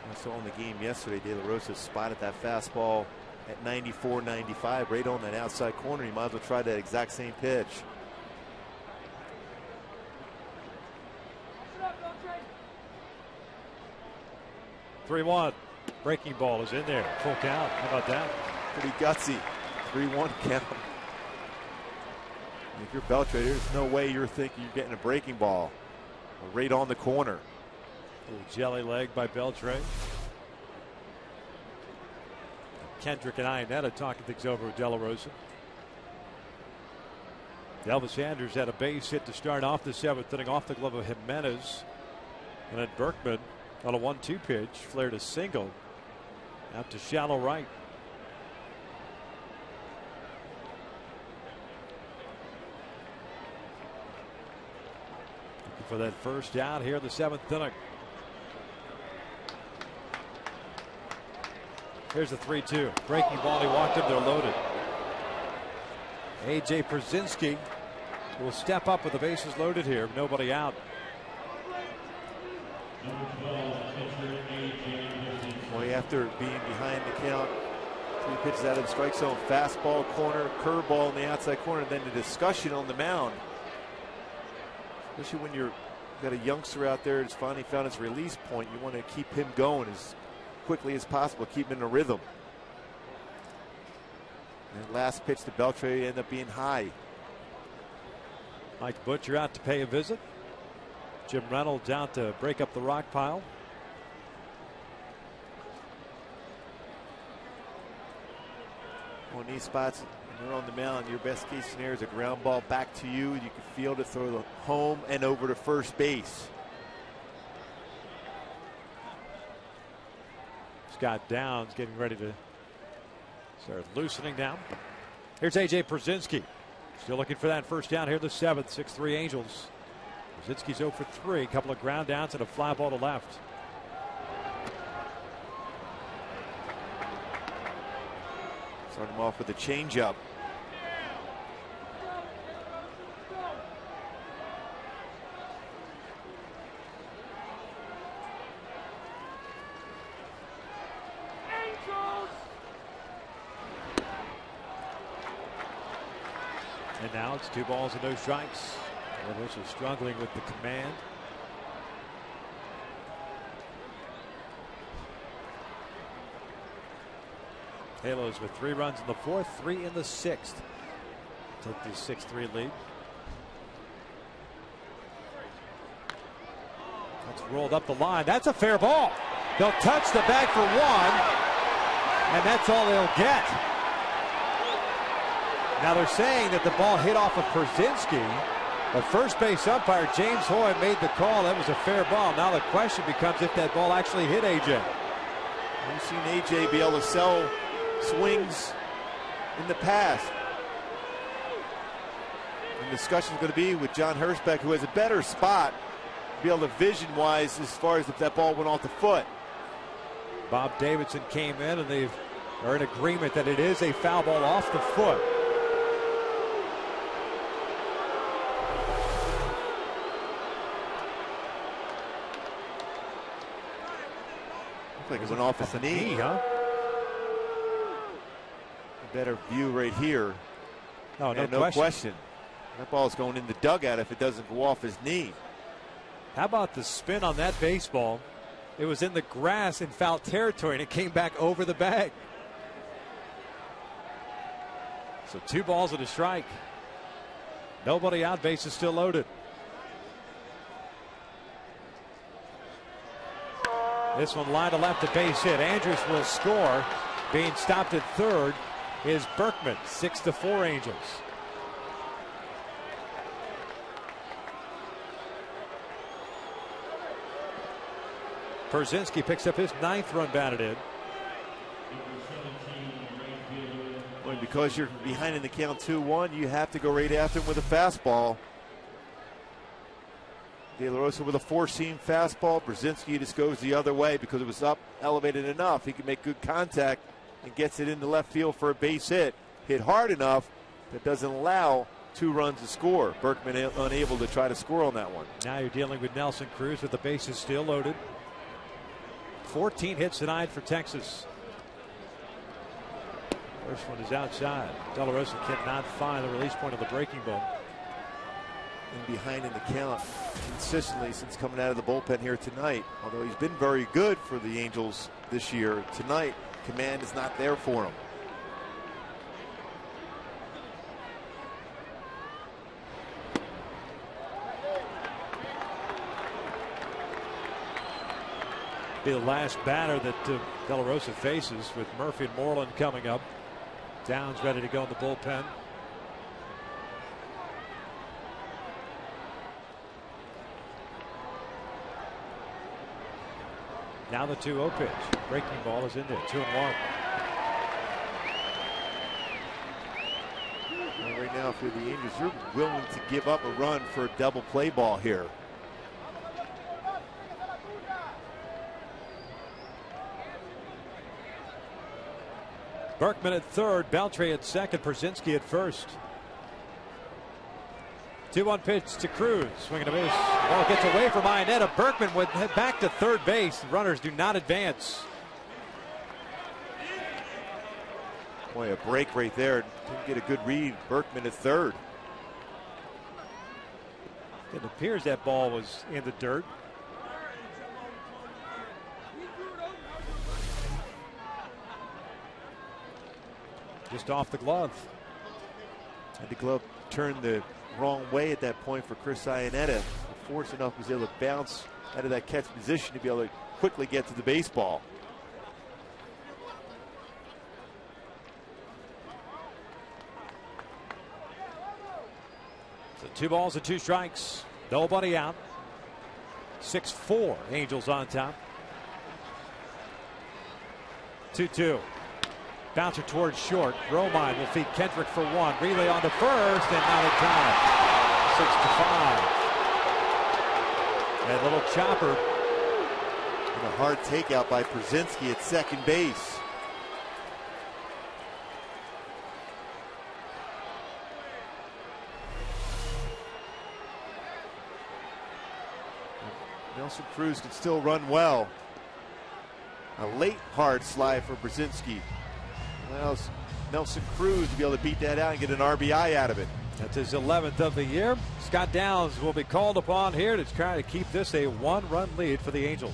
I saw in the game yesterday, De La Rosa spotted that fastball at 94, 95, right on that outside corner. He might as well try that exact same pitch. Three one. Breaking ball is in there. Full count. How about that? Pretty gutsy. 3-1 count. If you're Beltre, there's no way you're thinking you're getting a breaking ball right on the corner. Little jelly leg by Beltre. Kendrick and Iannetta talking things over with De La Rosa. Elvis Andrus had a base hit to start off the 7th inning off the glove of Jimenez. And then Berkman on a 1-2 pitch flared a single out to shallow right. Looking for that first out here in the 7th inning. Here's the 3-2. Breaking ball. He walked him. They're loaded. A.J. Pierzynski will step up with the bases loaded here. Nobody out. Boy, after being behind the count, 3 pitches out of the strike zone, fastball, corner, curveball in the outside corner, then the discussion on the mound. Especially when you've got a youngster out there who's finally found his release point, you want to keep him going as quickly as possible, keep him in a rhythm. And last pitch to Beltre ended up being high. Mike Butcher out to pay a visit. Jim Reynolds out to break up the rock pile. On these spots, when you're on the mound, your best case scenario is a ground ball back to you. You can field it, throw it home and over to first base. Scott Downs getting ready to start loosening down. Here's A.J. Pierzynski. Still looking for that first down here in the 7th. 6-3 Angels. Pierzynski's 0 for 3. A couple of ground downs and a fly ball to left. Start him off with a changeup. And now it's 2 balls and no strikes. Elvis is struggling with the command. Halos with 3 runs in the 4th, 3 in the 6th. Take the 6-3 lead. That's rolled up the line. That's a fair ball. They'll touch the bag for 1, and that's all they'll get. Now they're saying that the ball hit off of Pierzynski. The first base umpire, James Hoy, made the call. That was a fair ball. Now the question becomes if that ball actually hit A.J. We've seen A.J. be able to sell swings in the past. And the discussion is going to be with John Hirschbeck, who has a better spot to be able to vision-wise as far as if that ball went off the foot. Bob Davidson came in, and they are in agreement that it is a foul ball off the foot. Like it went off his knee, huh? A better view right here. No question. That ball is going in the dugout if it doesn't go off his knee. How about the spin on that baseball? It was in the grass in foul territory, and it came back over the bag. So 2 balls and a strike. Nobody out, base is still loaded. This one line to left, a base hit. Andrus will score. Being stopped at 3rd is Berkman. 6-4 Angels. Pierzynski picks up his 9th run batted in. Well, because you're behind in the count 2-1, you have to go right after him with a fastball. De La Rosa with a 4-seam fastball. Pierzynski just goes the other way because it was up, elevated enough. He can make good contact and gets it into left field for a base hit. Hit hard enough that doesn't allow 2 runs to score. Berkman unable to try to score on that one. Now you're dealing with Nelson Cruz with the bases still loaded. 14 hits tonight for Texas. First one is outside. De La Rosa cannot find the release point of the breaking ball. And behind in the count consistently since coming out of the bullpen here tonight. Although he's been very good for the Angels this year, tonight command is not there for him. Be the last batter that De La Rosa faces, with Murphy and Moreland coming up. Downs ready to go in the bullpen. Now the 2-0 pitch. Breaking ball is in there. 2-1. Well, right now, for the Angels, you're willing to give up a run for a double play ball here. Berkman at 3rd, Beltre at 2nd, Pierzynski at 1st. 2-1 pitch to Cruz. Swinging a base. Ball gets away from Iannetta. Berkman would head back to third base. Runners do not advance. Boy, a break right there. Didn't get a good read. Berkman at third. It appears that ball was in the dirt. Just off the glove. And the glove turned the wrong way at that point for Chris Iannetta. Fortunate enough, was able to bounce out of that catch position to be able to quickly get to the baseball. So 2 balls and 2 strikes. Nobody out. 6-4. Angels on top. 2-2. Bouncer towards short. Romine will feed Kendrick for 1. Relay on to first and out of time. 6-5. That little chopper. And a hard takeout by PIERZYNSKI at second base. Nelson Cruz can still run well. A late hard slide for PIERZYNSKI allows Nelson Cruz to be able to beat that out and get an RBI out of it. That's his 11th of the year. Scott Downs will be called upon here to try to keep this a 1-run lead for the Angels.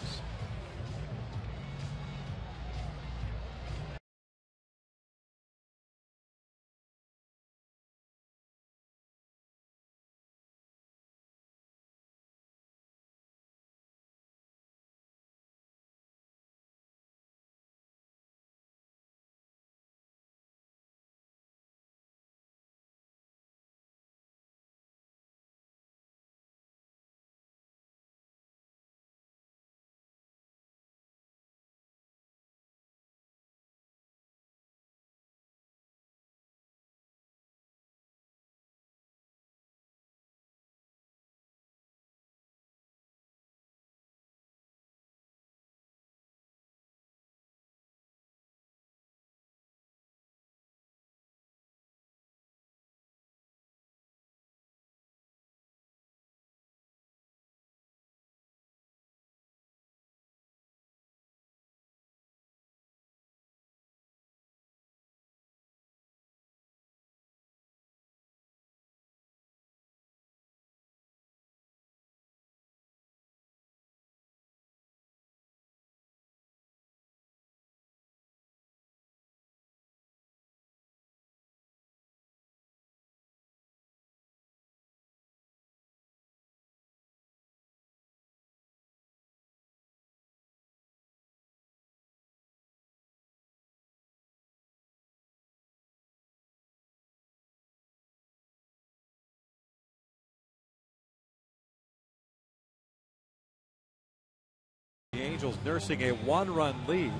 The Angels nursing a 1-run lead.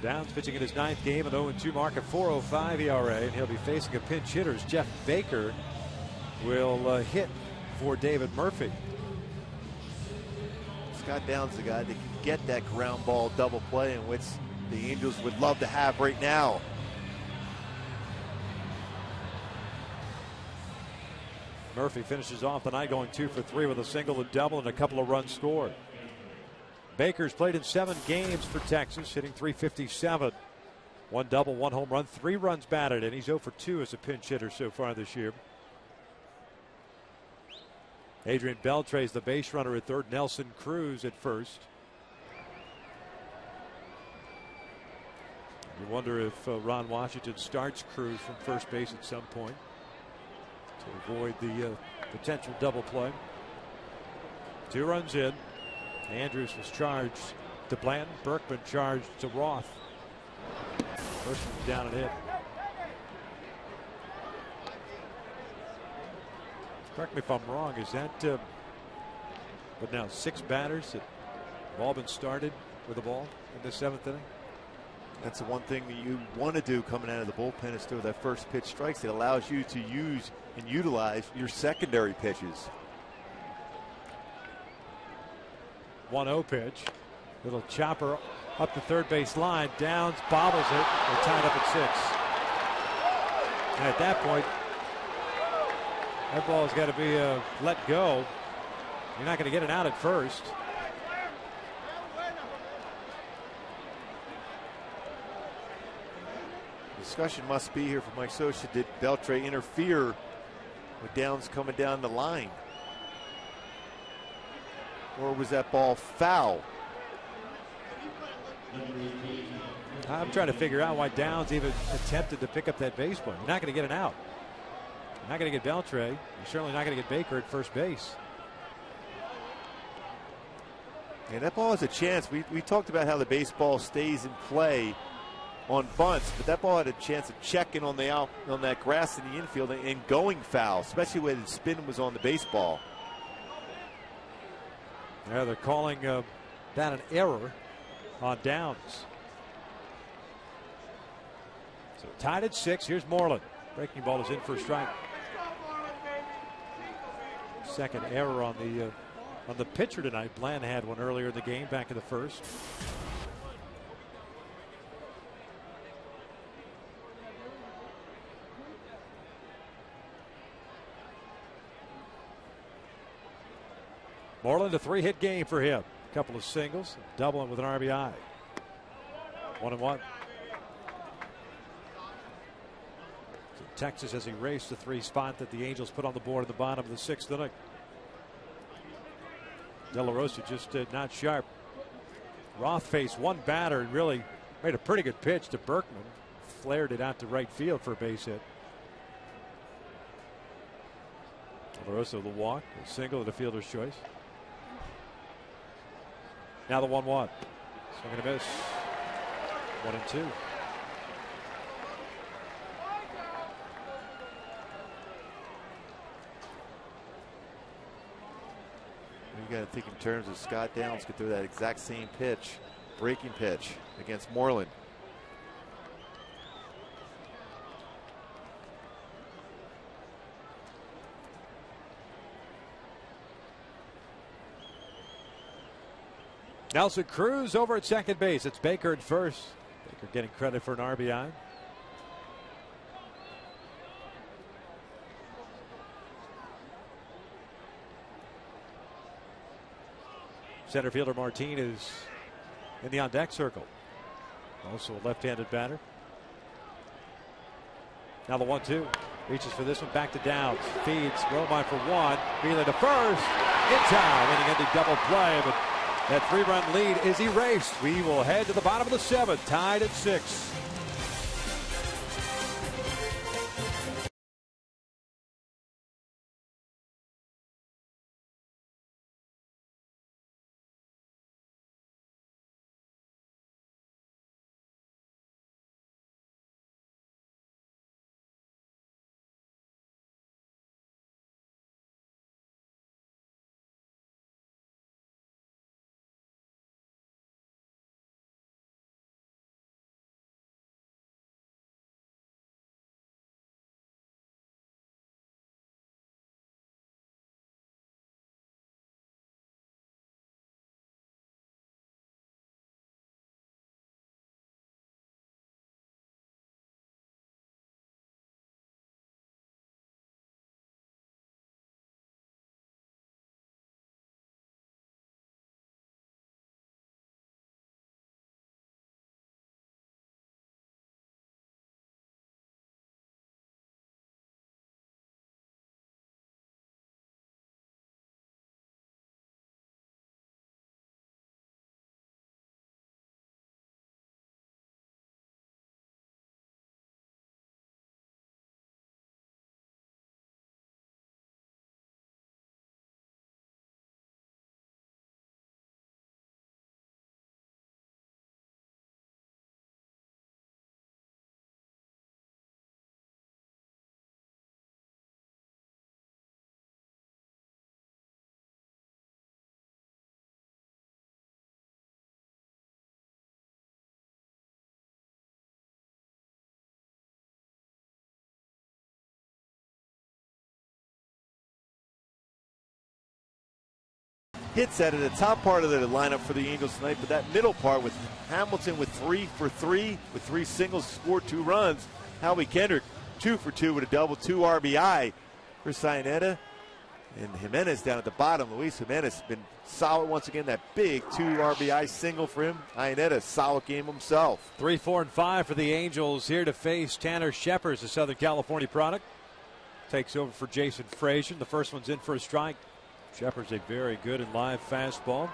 Downs pitching in his 9th game, an 0-2 mark, a 4.05 ERA, and he'll be facing a pinch hitter. Jeff Baker will hit for David Murphy. Scott Downs, the guy that can get that ground ball double play, in which the Angels would love to have right now. Murphy finishes off the night going 2 for 3 with a single, a double, and a couple of runs scored. Baker's played in 7 games for Texas, hitting .357. 1 double, 1 home run, 3 runs batted, and he's 0 for 2 as a pinch hitter so far this year. Adrian Beltre's the base runner at third, Nelson Cruz at first. You wonder if Ron Washington starts Cruz from first base at some point to avoid the potential double play. 2 runs in. Andrus was charged to Blanton. Berkman charged to Roth. First one down and hit. Correct me if I'm wrong. Is that but now 6 batters that have all been started with the ball in the 7th inning? That's the one thing that you want to do coming out of the bullpen is throw that first pitch strikes. It allows you to use and utilize your secondary pitches. 1-0 pitch. Little chopper up the third base line. Downs bobbles it. They're tied up at 6. And at that point, That ball's got to be let go. You're not going to get it out at first. Discussion must be here for Mike Scioscia. Did Beltre interfere with downs coming down the line? Or was that ball foul? I'm trying to figure out why Downs even attempted to pick up that baseball. You're not going to get it out. You're not going to get Beltre. You're certainly not going to get Baker at first base. And that ball has a chance. We talked about how the baseball stays in play on bunts, but that ball had a chance of checking on that grass in the infield and going foul, especially when the spin was on the baseball. Yeah, they're calling that an error on Downs. So tied at 6. Here's Moreland. Breaking ball is in for a strike. Second error on the pitcher tonight. Bland had one earlier in the game, back in the first. Moreland, a 3-hit game for him. A couple of singles, doubling with an RBI. 1-1. So Texas has erased the 3 spot that the Angels put on the board at the bottom of the 6th inning. De La Rosa just not sharp. Roth faced one batter and really made a pretty good pitch to Berkman. Flared it out to right field for a base hit. De La Rosa the walk, a single at a fielder's choice. Now the 1-1. Swing and a miss. 1-2. You got to think in terms of Scott Downs could throw that exact same pitch, breaking pitch against Moreland. Nelson Cruz over at second base. It's Baker at first. Baker getting credit for an RBI. Center fielder Martinez in the on-deck circle. Also a left-handed batter. Now the 1-2. Reaches for this one, back to Downs. Feeds, Romine for one. Wheeler to first. In time. Inning-ending double play, but that 3-run lead is erased. We will head to the bottom of the 7th, tied at 6. Hits out of the top part of the lineup for the Angels tonight, but that middle part with Hamilton with 3 for 3 with 3 singles, scored 2 runs. Howie Kendrick 2 for 2 with a double, 2 RBI. Chris Iannetta and Jimenez down at the bottom. Luis Jimenez has been solid once again. That big 2 RBI single for him. Iannetta, solid game himself. 3, 4, and 5 for the Angels here to face Tanner Scheppers, the Southern California product. Takes over for Jason Frazier. The first one's in for a strike. Scheppers a very good and live fastball.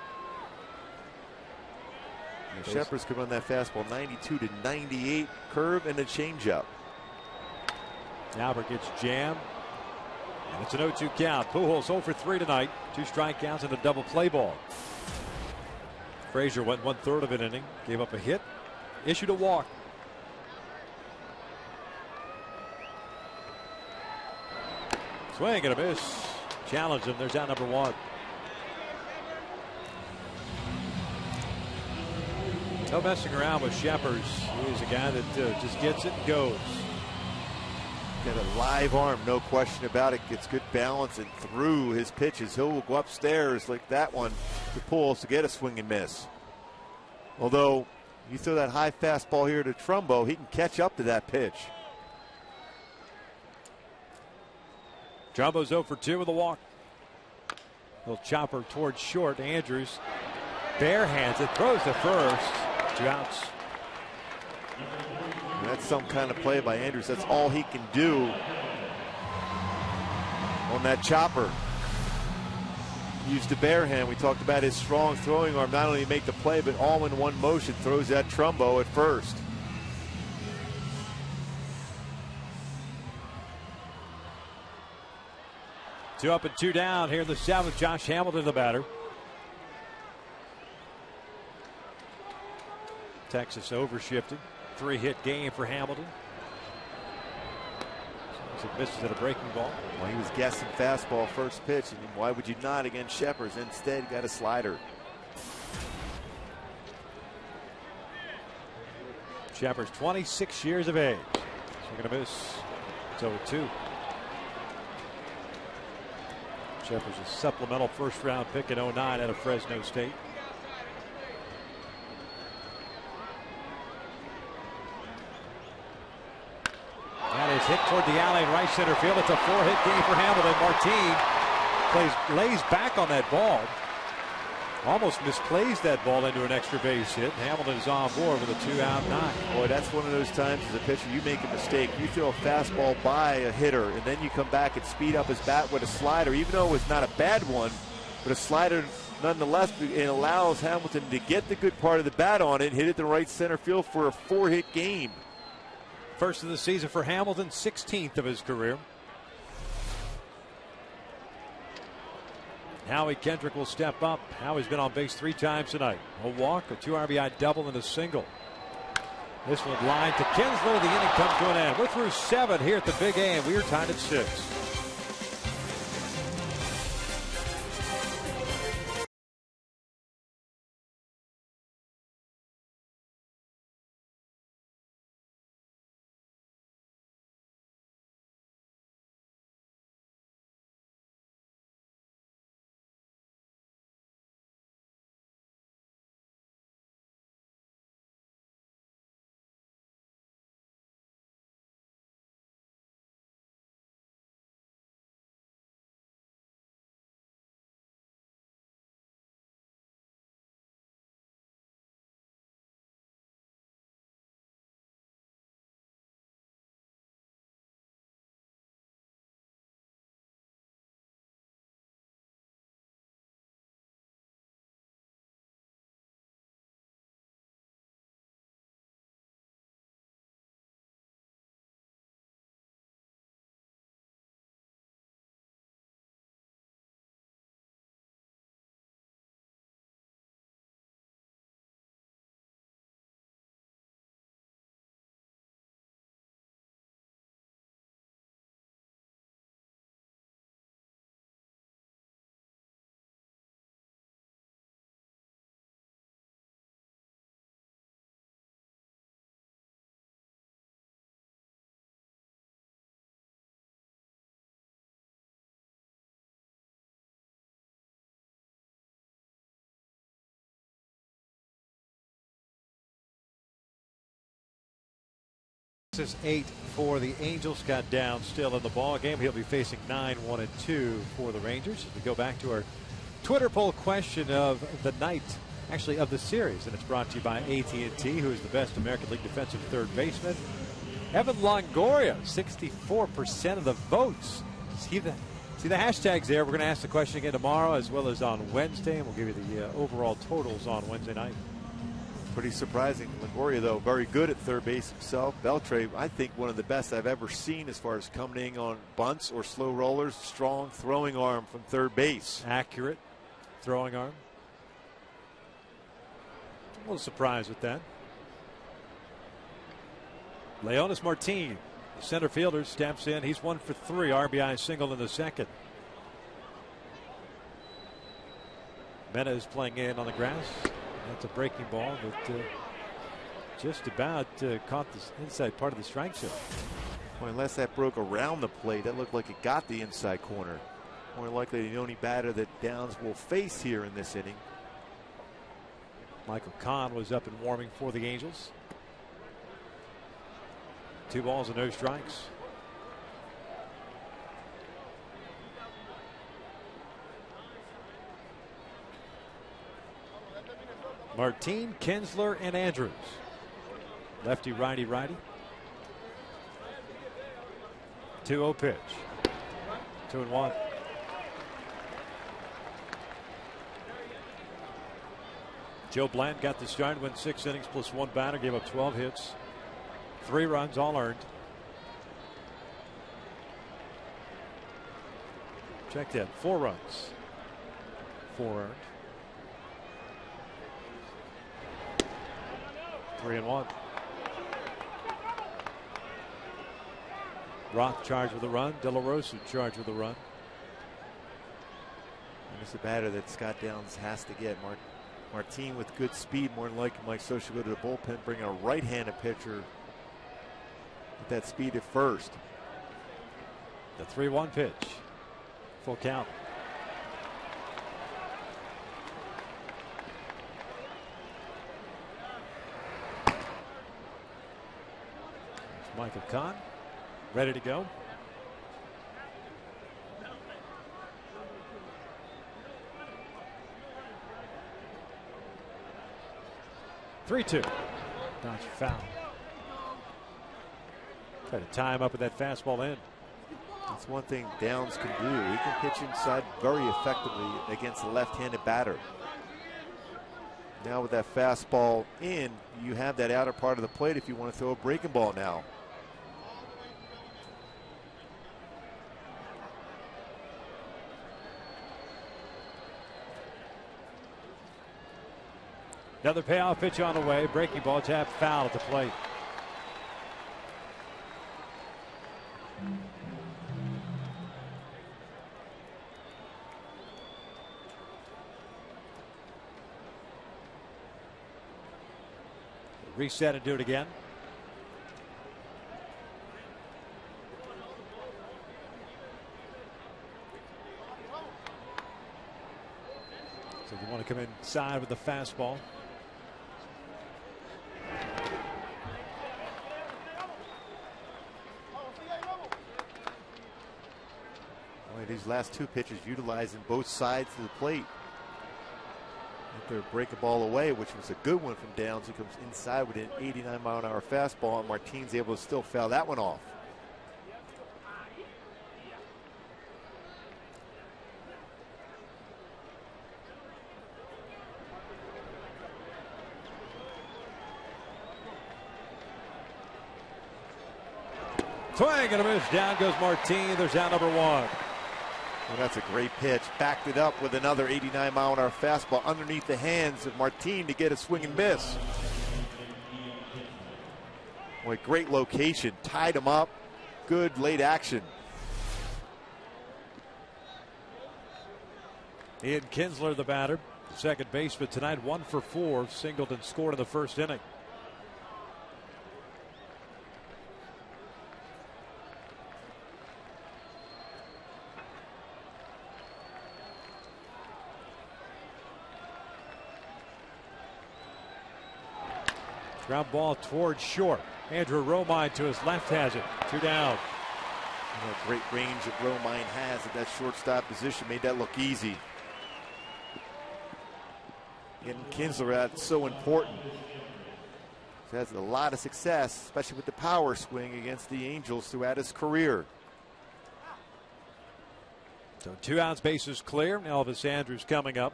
Scheppers could run that fastball 92 to 98 curve and a changeup. Albert gets jammed. And it's an 0-2 count. Pujols 0 for 3 tonight. 2 strikeouts and a double play ball. Frazier went 1/3 of an inning. Gave up a hit. Issued a walk. Swing and a miss. Challenge him. There's out number 1. No messing around with Scheppers. He's a guy that just gets it and goes. Got a live arm, no question about it. Gets good balance and through his pitches. He'll go upstairs like that one to Pujols to get a swing and miss. Although you throw that high fastball here to Trumbo, he can catch up to that pitch. Trumbo's 0 for 2 with a walk. Little chopper towards short. Andrus bare hands it, throws to first. 2 outs. And that's some kind of play by Andrus. That's all he can do on that chopper. Used the bare hand. We talked about his strong throwing arm. Not only make the play, but all in one motion throws that Trumbo at first. Two up and 2 down here in the 7th. Josh Hamilton, the batter. Texas overshifted. 3-hit game for Hamilton. So it misses at a breaking ball. Well, he was guessing fastball first pitch, and why would you not against Scheppers? Instead, got a slider. Scheppers, 26 years of age. Swing and a miss. It's 0-2. Scheppers, a supplemental first-round pick in 09 out of Fresno State. That is hit toward the alley in right center field. It's a 4-hit game for Hamilton. Martin lays back on that ball. Almost misplays that ball into an extra base hit. Hamilton is on board with a 2-out knock. Boy, that's one of those times as a pitcher you make a mistake. You throw a fastball by a hitter, and then you come back and speed up his bat with a slider, even though it was not a bad one, but a slider nonetheless. It allows Hamilton to get the good part of the bat on it and hit it to right center field for a 4-hit game. First of the season for Hamilton, 16th of his career. Howie Kendrick will step up. Howie's been on base 3 times tonight. A walk, a 2 RBI double, and a single. This one line to Kinsler. The inning comes to an end. We're through 7 here at the Big A, and we are tied at 6. Texas 8, for the Angels. Got down still in the ball game. He'll be facing 9-1-2 for the Rangers. We go back to our Twitter poll question of the night, actually of the series, and it's brought to you by AT&T, who is the best American League defensive third baseman. Evan Longoria, 64% of the votes. See the hashtags there. We're going to ask the question again tomorrow as well as on Wednesday, and we'll give you the overall totals on Wednesday night. Pretty surprising. Longoria, though, very good at third base himself. Beltre, I think one of the best I've ever seen as far as coming in on bunts or slow rollers. Strong throwing arm from third base. Accurate throwing arm. A little surprised with that. Leonis Martin, the center fielder, steps in. He's 1 for 3. RBI single in the second. Mena is playing in on the grass. That's a breaking ball, but just about caught the inside part of the strike zone. Well, unless that broke around the plate, that looked like it got the inside corner. More likely the only batter that Downs will face here in this inning. Michael Kahn was up and warming for the Angels. 2 balls and no strikes. Martin, Kinsler, and Andrus. Lefty, righty, righty. 2-0 pitch. 2-1. Joe Blanton got the start, went 6 innings plus 1 batter, gave up 12 hits, 3 runs, all earned. Check that, 4 runs, 4 earned. 3-1. Roth charged with a run. De La Rosa charged with a run. And it's a batter that Scott Downs has to get. Martin with good speed. More than likely Mike Scioscia go to the bullpen, bring a right-handed pitcher with that speed at first. The 3-1 pitch. Full count. Michael Kahn ready to go. Three-two. Dodge foul. Try to tie him up with that fastball in. That's one thing Downs can do. He can pitch inside very effectively against a left-handed batter. Now with that fastball in, you have that outer part of the plate if you want to throw a breaking ball now. Another payoff pitch on the way. Breaking ball, tap, foul at the plate. Reset and do it again. So you want to come inside with the fastball. These last 2 pitches utilizing both sides of the plate. They're break a ball away, which was a good one from Downs. He comes inside with an 89-mile-an-hour fastball, and Martin's able to still foul that one off. Swing and a miss. Down goes Martin. There's out number 1. Well, that's a great pitch. Backed it up with another 89-mile-an-hour fastball underneath the hands of Martin to get a swing and miss. Boy, great location. Tied him up. Good late action. Ian Kinsler, the batter, second baseman tonight, 1 for 4, singled and scored in the first inning. Ground ball towards short. Andrew Romine to his left has it. 2 down. What great range that Romine has at that shortstop position made that look easy. Getting Kinsler out so important. He has a lot of success, especially with the power swing against the Angels throughout his career. So 2 outs, bases clear. Elvis Andrus coming up.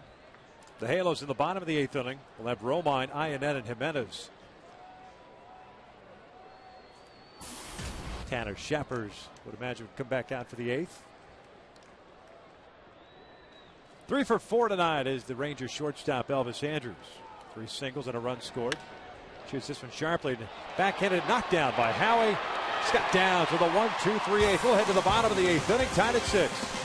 The Halos in the bottom of the 8th inning will have Romine, Ionnet, and Jimenez. Tanner Scheppers would imagine would come back out for the 8th. 3 for 4 tonight is the Rangers shortstop Elvis Andrus. 3 singles and a run scored. Shoots this one sharply. Backhanded knockdown by Howie. Scott Downs with a 1-2-3-8. We'll head to the bottom of the 8th inning, tied at 6.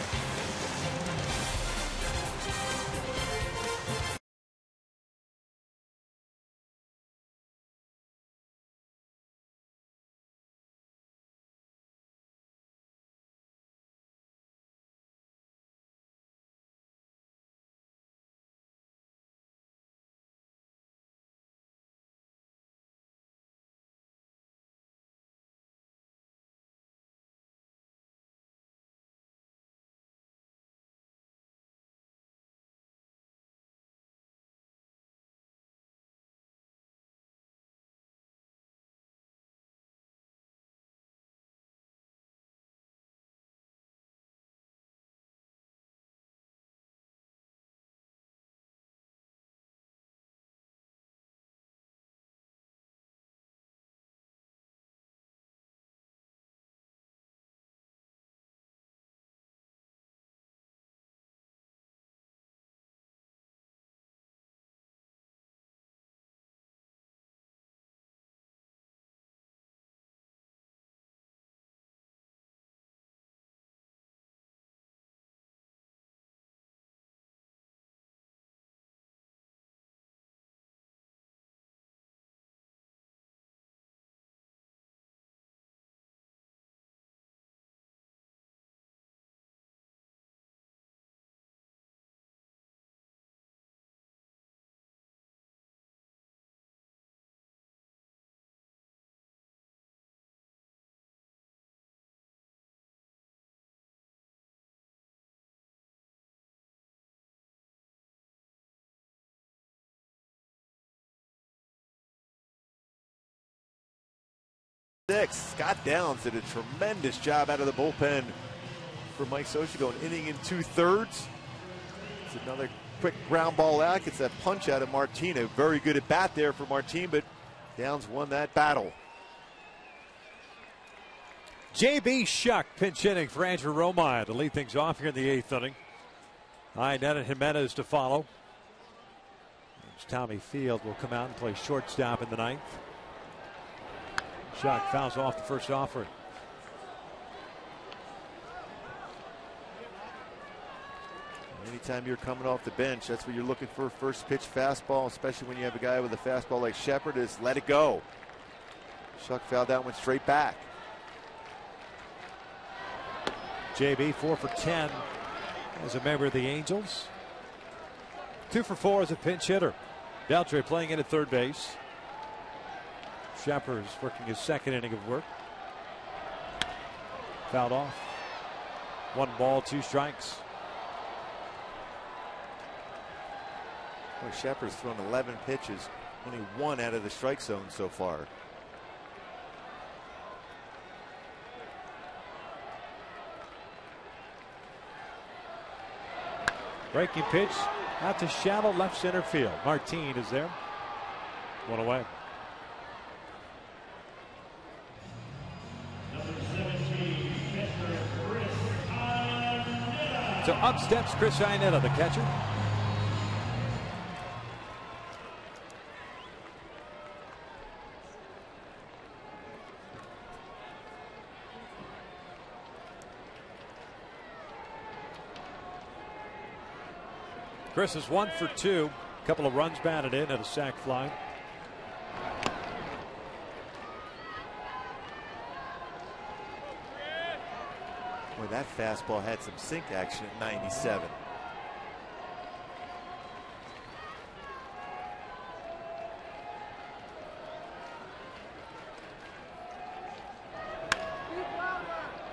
Scott Downs did a tremendous job out of the bullpen for Mike Scioscia, going inning and 2/3. It's another quick ground ball out. Gets that punch out of Martine. A very good at bat there for Martine, but Downs won that battle. J.B. Shuck pinch hitting for Andrew Romine to lead things off here in the 8th inning. Ionnet and Jimenez to follow. Tommy Field will come out and play shortstop in the 9th. Shuck fouls off the first offering. Anytime you're coming off the bench, that's what you're looking for. First pitch fastball, especially when you have a guy with a fastball like Shepard, is let it go. Shuck fouled that one straight back. JB 4 for 10 as a member of the Angels. 2 for 4 as a pinch hitter. Beltre playing in at third base. Shepard's working his 2nd inning of work. Fouled off. 1 ball, 2 strikes. Well, Shepard's thrown 11 pitches, only 1 out of the strike zone so far. Breaking pitch out to shallow left center field. Martine is there. 1 away. So up steps Chris Ionnet, the catcher. Chris is 1 for 2. A couple of runs batted in and a sac fly. Boy, that fastball had some sink action at 97.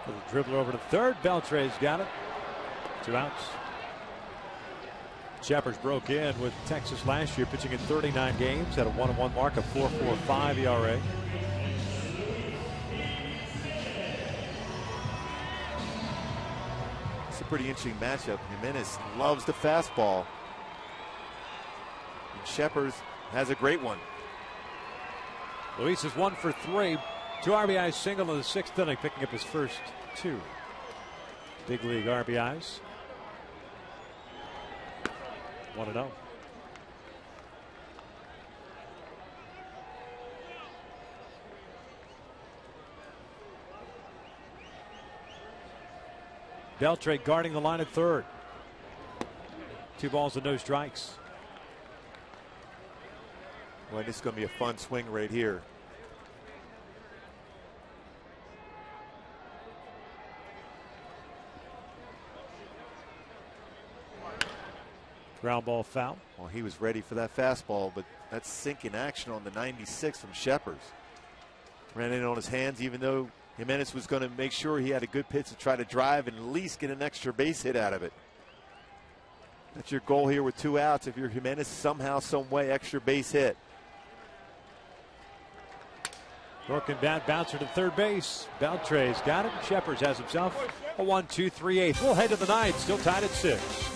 Little dribbler over to third. Beltre's got it. 2 outs. Shepard broke in with Texas last year, pitching in 39 games, had a 1-1 mark, a 4.45 ERA. It's a pretty interesting matchup. Jimenez loves the fastball, and Shepard has a great one. Luis is 1 for 3. 2 RBI single in the 6th inning, picking up his first 2 big league RBIs. 1-0. Beltre guarding the line at third. 2 balls and no strikes. Well, this is going to be a fun swing right here. Ground ball foul. Well, he was ready for that fastball, but that's sinking action on the 96 from Shepard. Ran in on his hands, even though Jimenez was going to make sure he had a good pitch to try to drive and at least get an extra base hit out of it. That's your goal here with 2 outs. If you're Jimenez, somehow, some way, extra base hit. Broken bat, bouncer to third base. Beltre's got it. Shepard has himself a 1-2, 3/8. We'll head to the ninth, still tied at 6.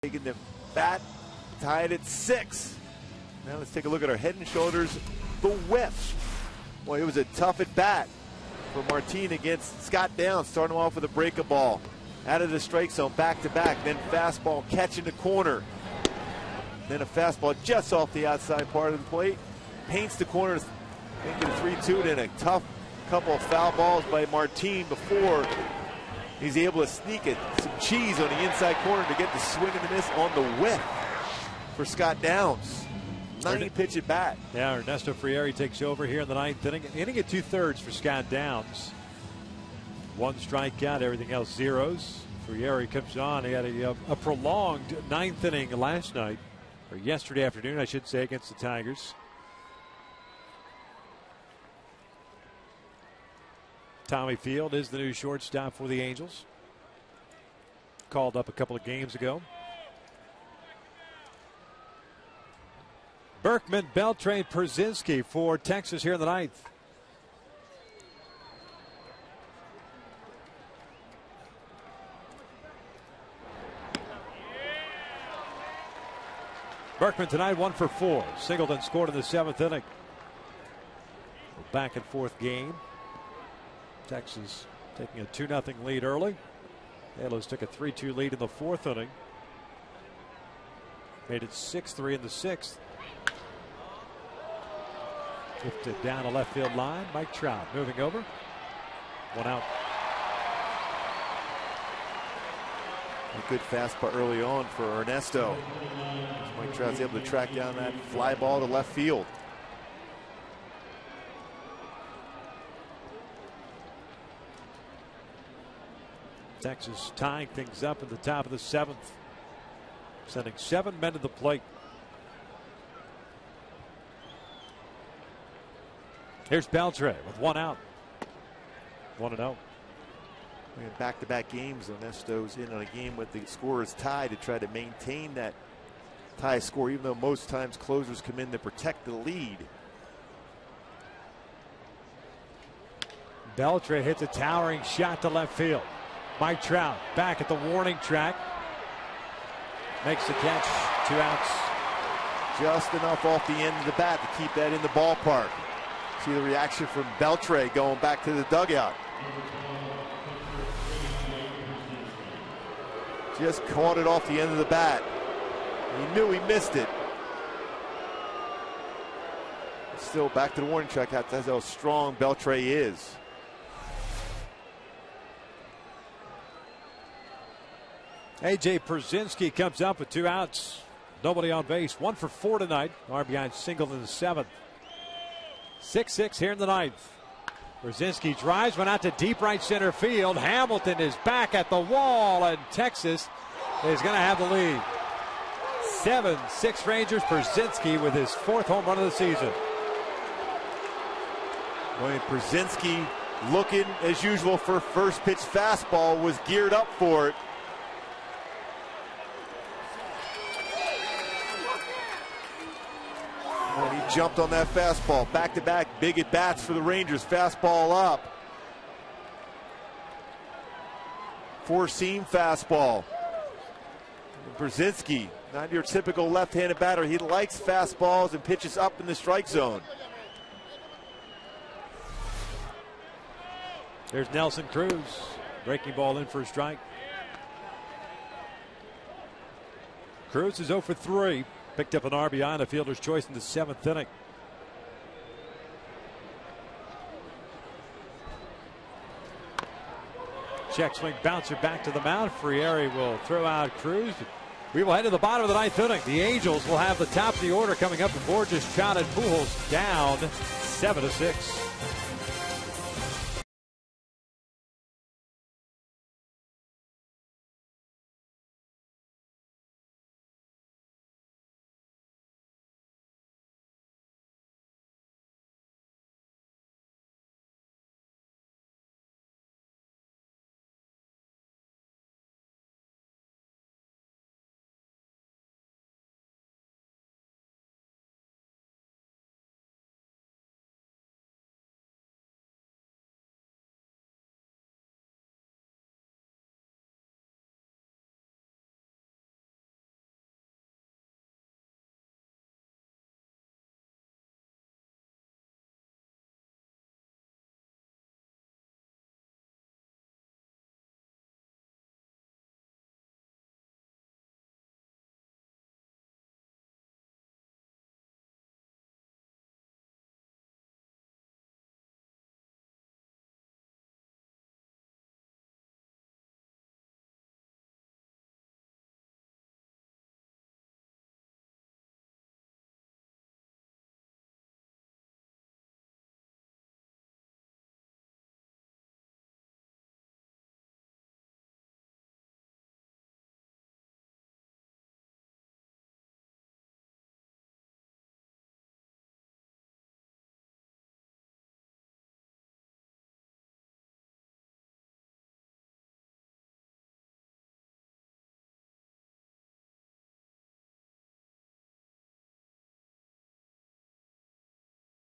Taking the bat, tied at 6. Now let's take a look at our head and shoulders. The whiff. Boy, it was a tough at bat for Martin against Scott Downs, starting off with a breaking ball. Out of the strike zone, back to back, then fastball catching the corner. Then a fastball just off the outside part of the plate. Paints the corner, making it 3-2. Then a tough couple of foul balls by Martin before he's able to sneak it. Some cheese on the inside corner to get the swing and the miss on the whiff for Scott Downs. 9-pitch at bat. Yeah, Ernesto Frieri takes over here in the 9th inning. Inning at 2/3 for Scott Downs. 1 strikeout, everything else zeros. Frieri comes on. He had a prolonged 9th inning last night, or yesterday afternoon, I should say, against the Tigers. Tommy Field is the new shortstop for the Angels. Called up a couple of games ago. Berkman, Beltre, Pierzynski for Texas here in the 9th. Berkman tonight 1 for 4. Singleton scored in the 7th inning. Back and forth game. Texas taking a 2-0 lead early. Halos took a 3-2 lead in the 4th inning. Made it 6-3 in the 6th. Drifted down the left field line. Mike Trout moving over. 1 out. A good fastball early on for Ernesto. Mike Trout's able to track down that fly ball to left field. Texas tying things up at the top of the 7th, sending 7 men to the plate. Here's Beltre with 1 out. 1-0. In back-to-back games, Ernesto's in on a game with the scorers tied to try to maintain that tie score, even though most times closers come in to protect the lead. Beltre hits a towering shot to left field. Mike Trout back at the warning track. Makes the catch. 2 outs. Just enough off the end of the bat to keep that in the ballpark. See the reaction from Beltre going back to the dugout. Just caught it off the end of the bat. He knew he missed it. Still back to the warning track. That's how strong Beltre is. AJ Pierzynski comes up with 2 outs. Nobody on base. 1 for 4 tonight. RBI single in the 7th. 6-6 here in the 9th. Pierzynski drives one out to deep right center field. Hamilton is back at the wall, and Texas is going to have the lead. 7-6 Rangers. Pierzynski with his 4th home run of the season. When Pierzynski, looking as usual for first pitch fastball, was geared up for it. And he jumped on that fastball. Back-to-back big at-bats for the Rangers. Fastball up. 4-seam fastball. Pierzynski, not your typical left-handed batter. He likes fastballs and pitches up in the strike zone. There's Nelson Cruz. Breaking ball in for a strike. Cruz is 0 for 3. Picked up an RBI and a fielder's choice in the 7th inning. Check swing bouncer back to the mound. Frieri will throw out Cruz. We will head to the bottom of the 9th inning. The Angels will have the top of the order coming up. And Borges, Trout, and Pujols down 7-6.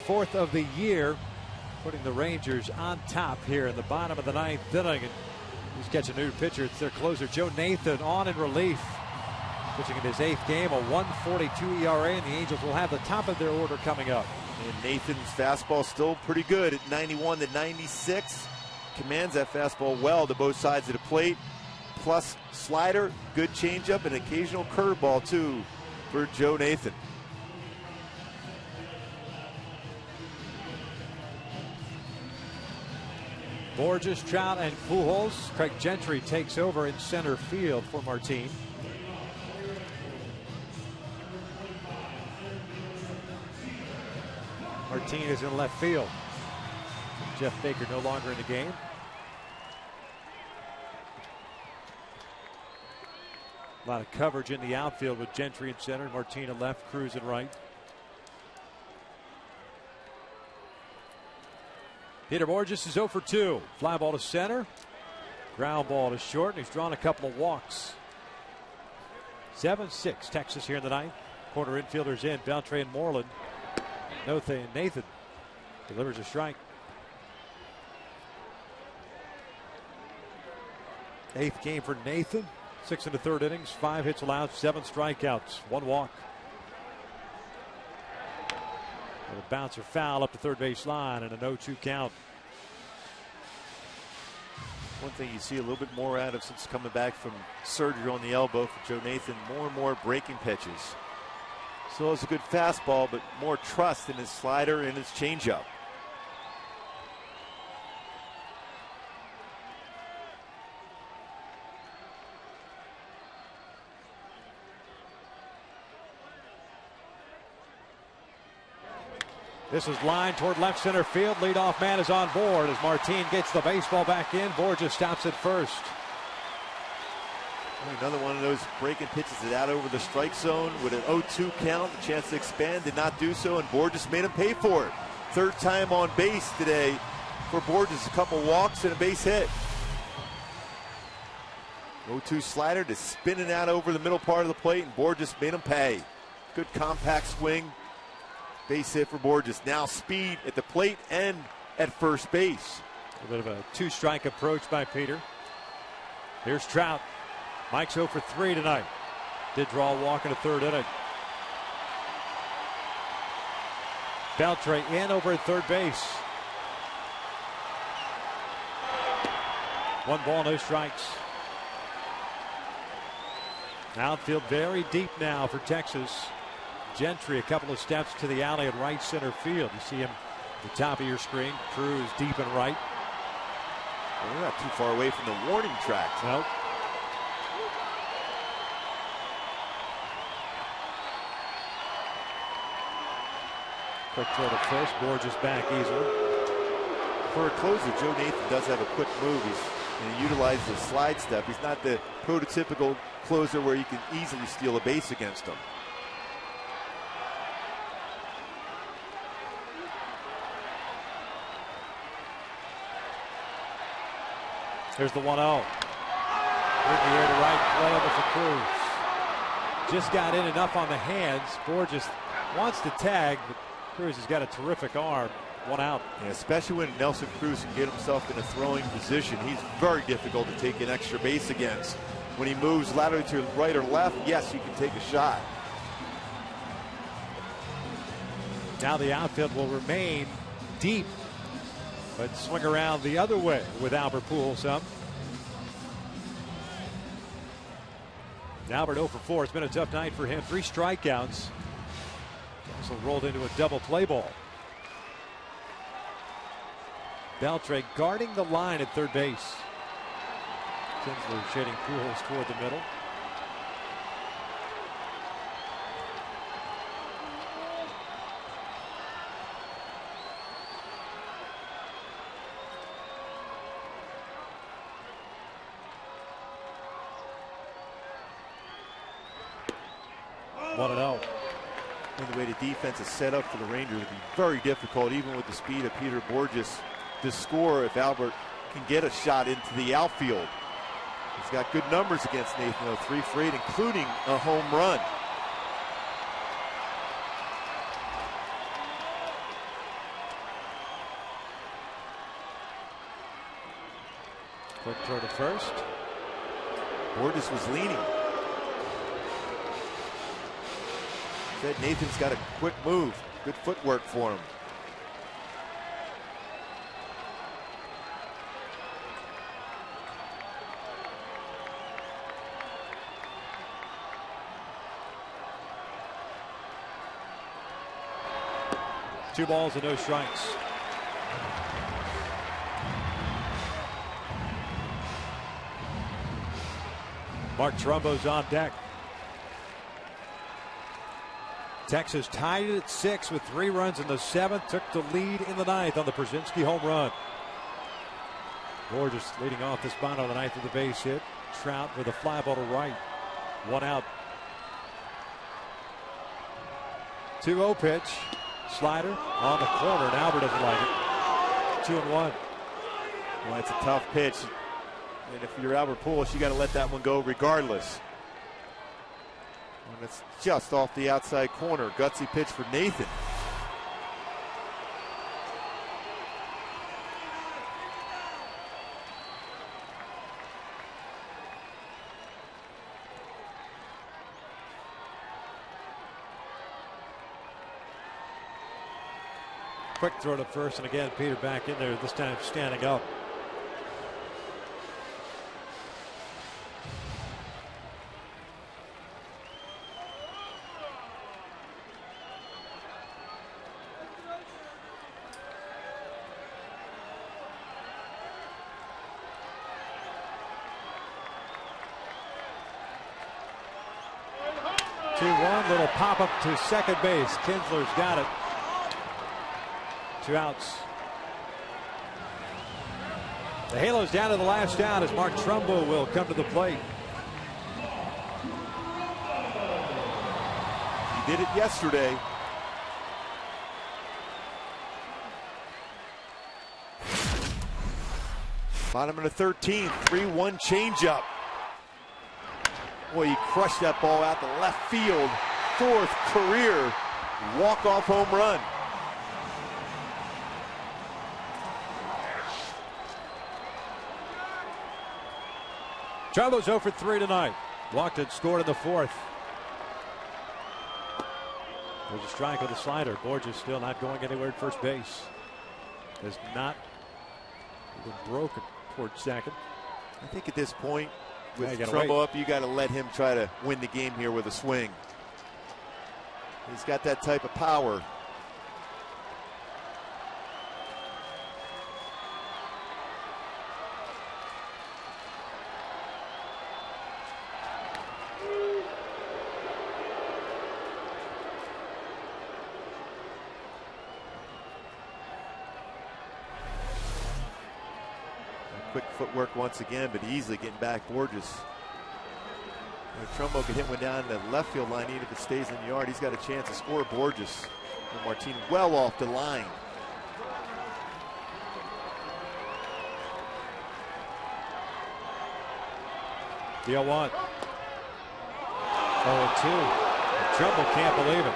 Fourth of the year, putting the Rangers on top here in the bottom of the 9th inning. And he's catching a new pitcher. It's their closer, Joe Nathan, on in relief. Pitching in his 8th game, a 1.42 ERA, and the Angels will have the top of their order coming up. And Nathan's fastball still pretty good at 91 to 96. Commands that fastball well to both sides of the plate. Plus slider, good changeup, and occasional curveball too for Joe Nathan. Borges, Trout, and Pujols. Craig Gentry takes over in center field for Martin. Martin is in left field. Jeff Baker no longer in the game. A lot of coverage in the outfield with Gentry in center, Martin in left, Cruz in right. Peter Borges is 0 for 2. Fly ball to center. Ground ball to short, and he's drawn a couple of walks. 7-6 Texas here in the ninth. Corner infielders in, Beltre and Moreland. Nathan delivers a strike. 8th game for Nathan. 6 in the 3rd innings, 5 hits allowed, 7 strikeouts, 1 walk. And a bouncer foul up the third base line and a 0-2 count. One thing you see a little bit more out of since coming back from surgery on the elbow for Joe Nathan, more and more breaking pitches. Still has a good fastball, but more trust in his slider and his changeup. This is lined toward left center field. Leadoff man is on board as Martin gets the baseball back in. Borges stops at first. Another one of those breaking pitches that out over the strike zone with an 0-2 count. A chance to expand, did not do so, and Borges made him pay for it. 3rd time on base today for Borges. A couple walks and a base hit. 0-2 slider to spinning out over the middle part of the plate, and Borges made him pay. Good compact swing. Base hit for Borges. Now speed at the plate and at first base. A bit of a 2-strike approach by Peter. Here's Trout. Mike's 0 for 3 tonight. Did draw a walk in the 3rd inning. Beltre in over at 3rd base. 1 ball, no strikes. Outfield very deep now for Texas. Gentry a couple of steps to the alley at right center field. You see him at the top of your screen. Cruz deep and right. Well, we're not too far away from the warning track. Nope. Quick throw to first. Borges back easily. For a closer, Joe Nathan does have a quick move. He utilizes a slide step. He's not the prototypical closer where you can easily steal a base against him. Here's the 1-0. In the air to right, playable for Cruz. Just got in enough on the hands. Borges wants to tag, but Cruz has got a terrific arm. 1 out. Yeah, especially when Nelson Cruz can get himself in a throwing position. He's very difficult to take an extra base against. When he moves laterally to right or left, yes, you can take a shot. Now the outfield will remain deep, but swing around the other way with Albert Pujols up. Albert 0 for 4. It's been a tough night for him. 3 strikeouts. Also rolled into a double play ball. Beltre guarding the line at 3rd base. Kinsley shading Pujols toward the middle. And the way the defense is set up for the Rangers, it'll be very difficult, even with the speed of Peter Borges, to score if Albert can get a shot into the outfield. He's got good numbers against Nathan, though, 3 for 8, including a home run. Quick throw to first. Borges was leaning. Said Nathan's got a quick move. Good footwork for him. Two balls and no strikes. Mark Trumbo's on deck. Texas tied it at 6 with 3 runs in the 7th. Took the lead in the 9th on the Pierzynski home run. Borges leading off this bottom of the 9th with the base hit. Trout with a fly ball to right. 1 out. 2-0 pitch. Slider on the corner, and Albert doesn't like it. 2-1. Well, it's a tough pitch. And if you're Albert Pujols, you got to let that one go regardless. And it's just off the outside corner. Gutsy pitch for Nathan. Quick throw to first, and again Peter back in there, this time standing up. Little pop up to second base. Kinsler's got it. 2 outs. The Halos down to the last out as Mark Trumbo will come to the plate. He did it yesterday. Bottom of the 13th, 3-1 changeup. Boy, he crushed that ball out to left field. 4th career walk-off home run. Trumbo's 0 for 3 tonight. Walked and scored in the 4th. There's a strike with a slider. Borges still not going anywhere at first base. Has not even broken towards second. I think at this point, with yeah, Trumbo up, you got to let him try to win the game here with a swing. He's got that type of power. Quick footwork once again, but easily getting back Borges. Trumbo could hit one down the left field line, even if it stays in the yard. He's got a chance to score. Borges and Martin well off the line. The 0-1. 0-2. Trumbo can't believe it.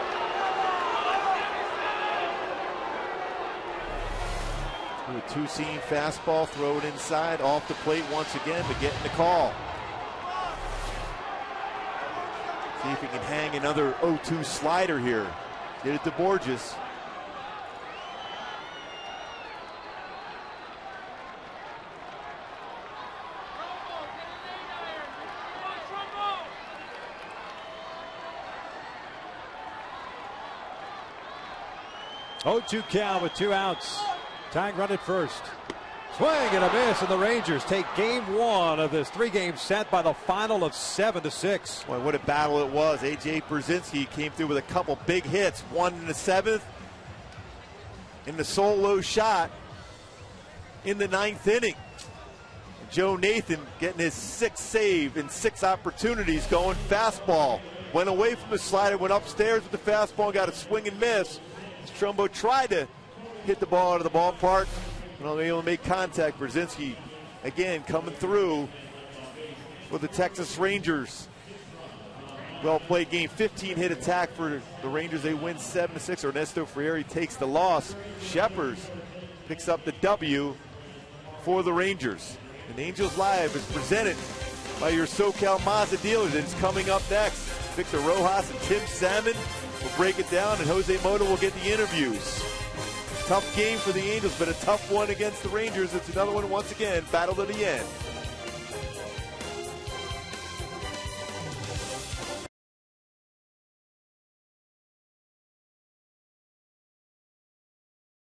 A two-seam fastball, throw it inside, off the plate once again, but getting the call. See if he can hang another 0-2 slider here. Did it to Borges. Oh, 2 count with 2 outs. Tying run at first. Swing and a miss, and the Rangers take game 1 of this 3-game set by the final of 7-6. Boy, what a battle it was. A.J. Pierzynski came through with a couple big hits. 1 in the 7th, in the solo shot in the 9th inning. Joe Nathan getting his 6th save in 6 opportunities, going fastball. Went away from the slider, went upstairs with the fastball, got a swing and miss. Trumbo tried to hit the ball out of the ballpark, and only able to make contact. Pierzynski again coming through for the Texas Rangers. Well played game. 15-hit attack for the Rangers. They win 7-6. Ernesto Frieri takes the loss. Sheppers picks up the W for the Rangers. And Angels Live is presented by your SoCal Mazda dealers. And it's coming up next. Victor Rojas and Tim Salmon will break it down, and Jose Mota will get the interviews. Tough game for the Angels, but a tough one against the Rangers. It's another one once again, battle to the end.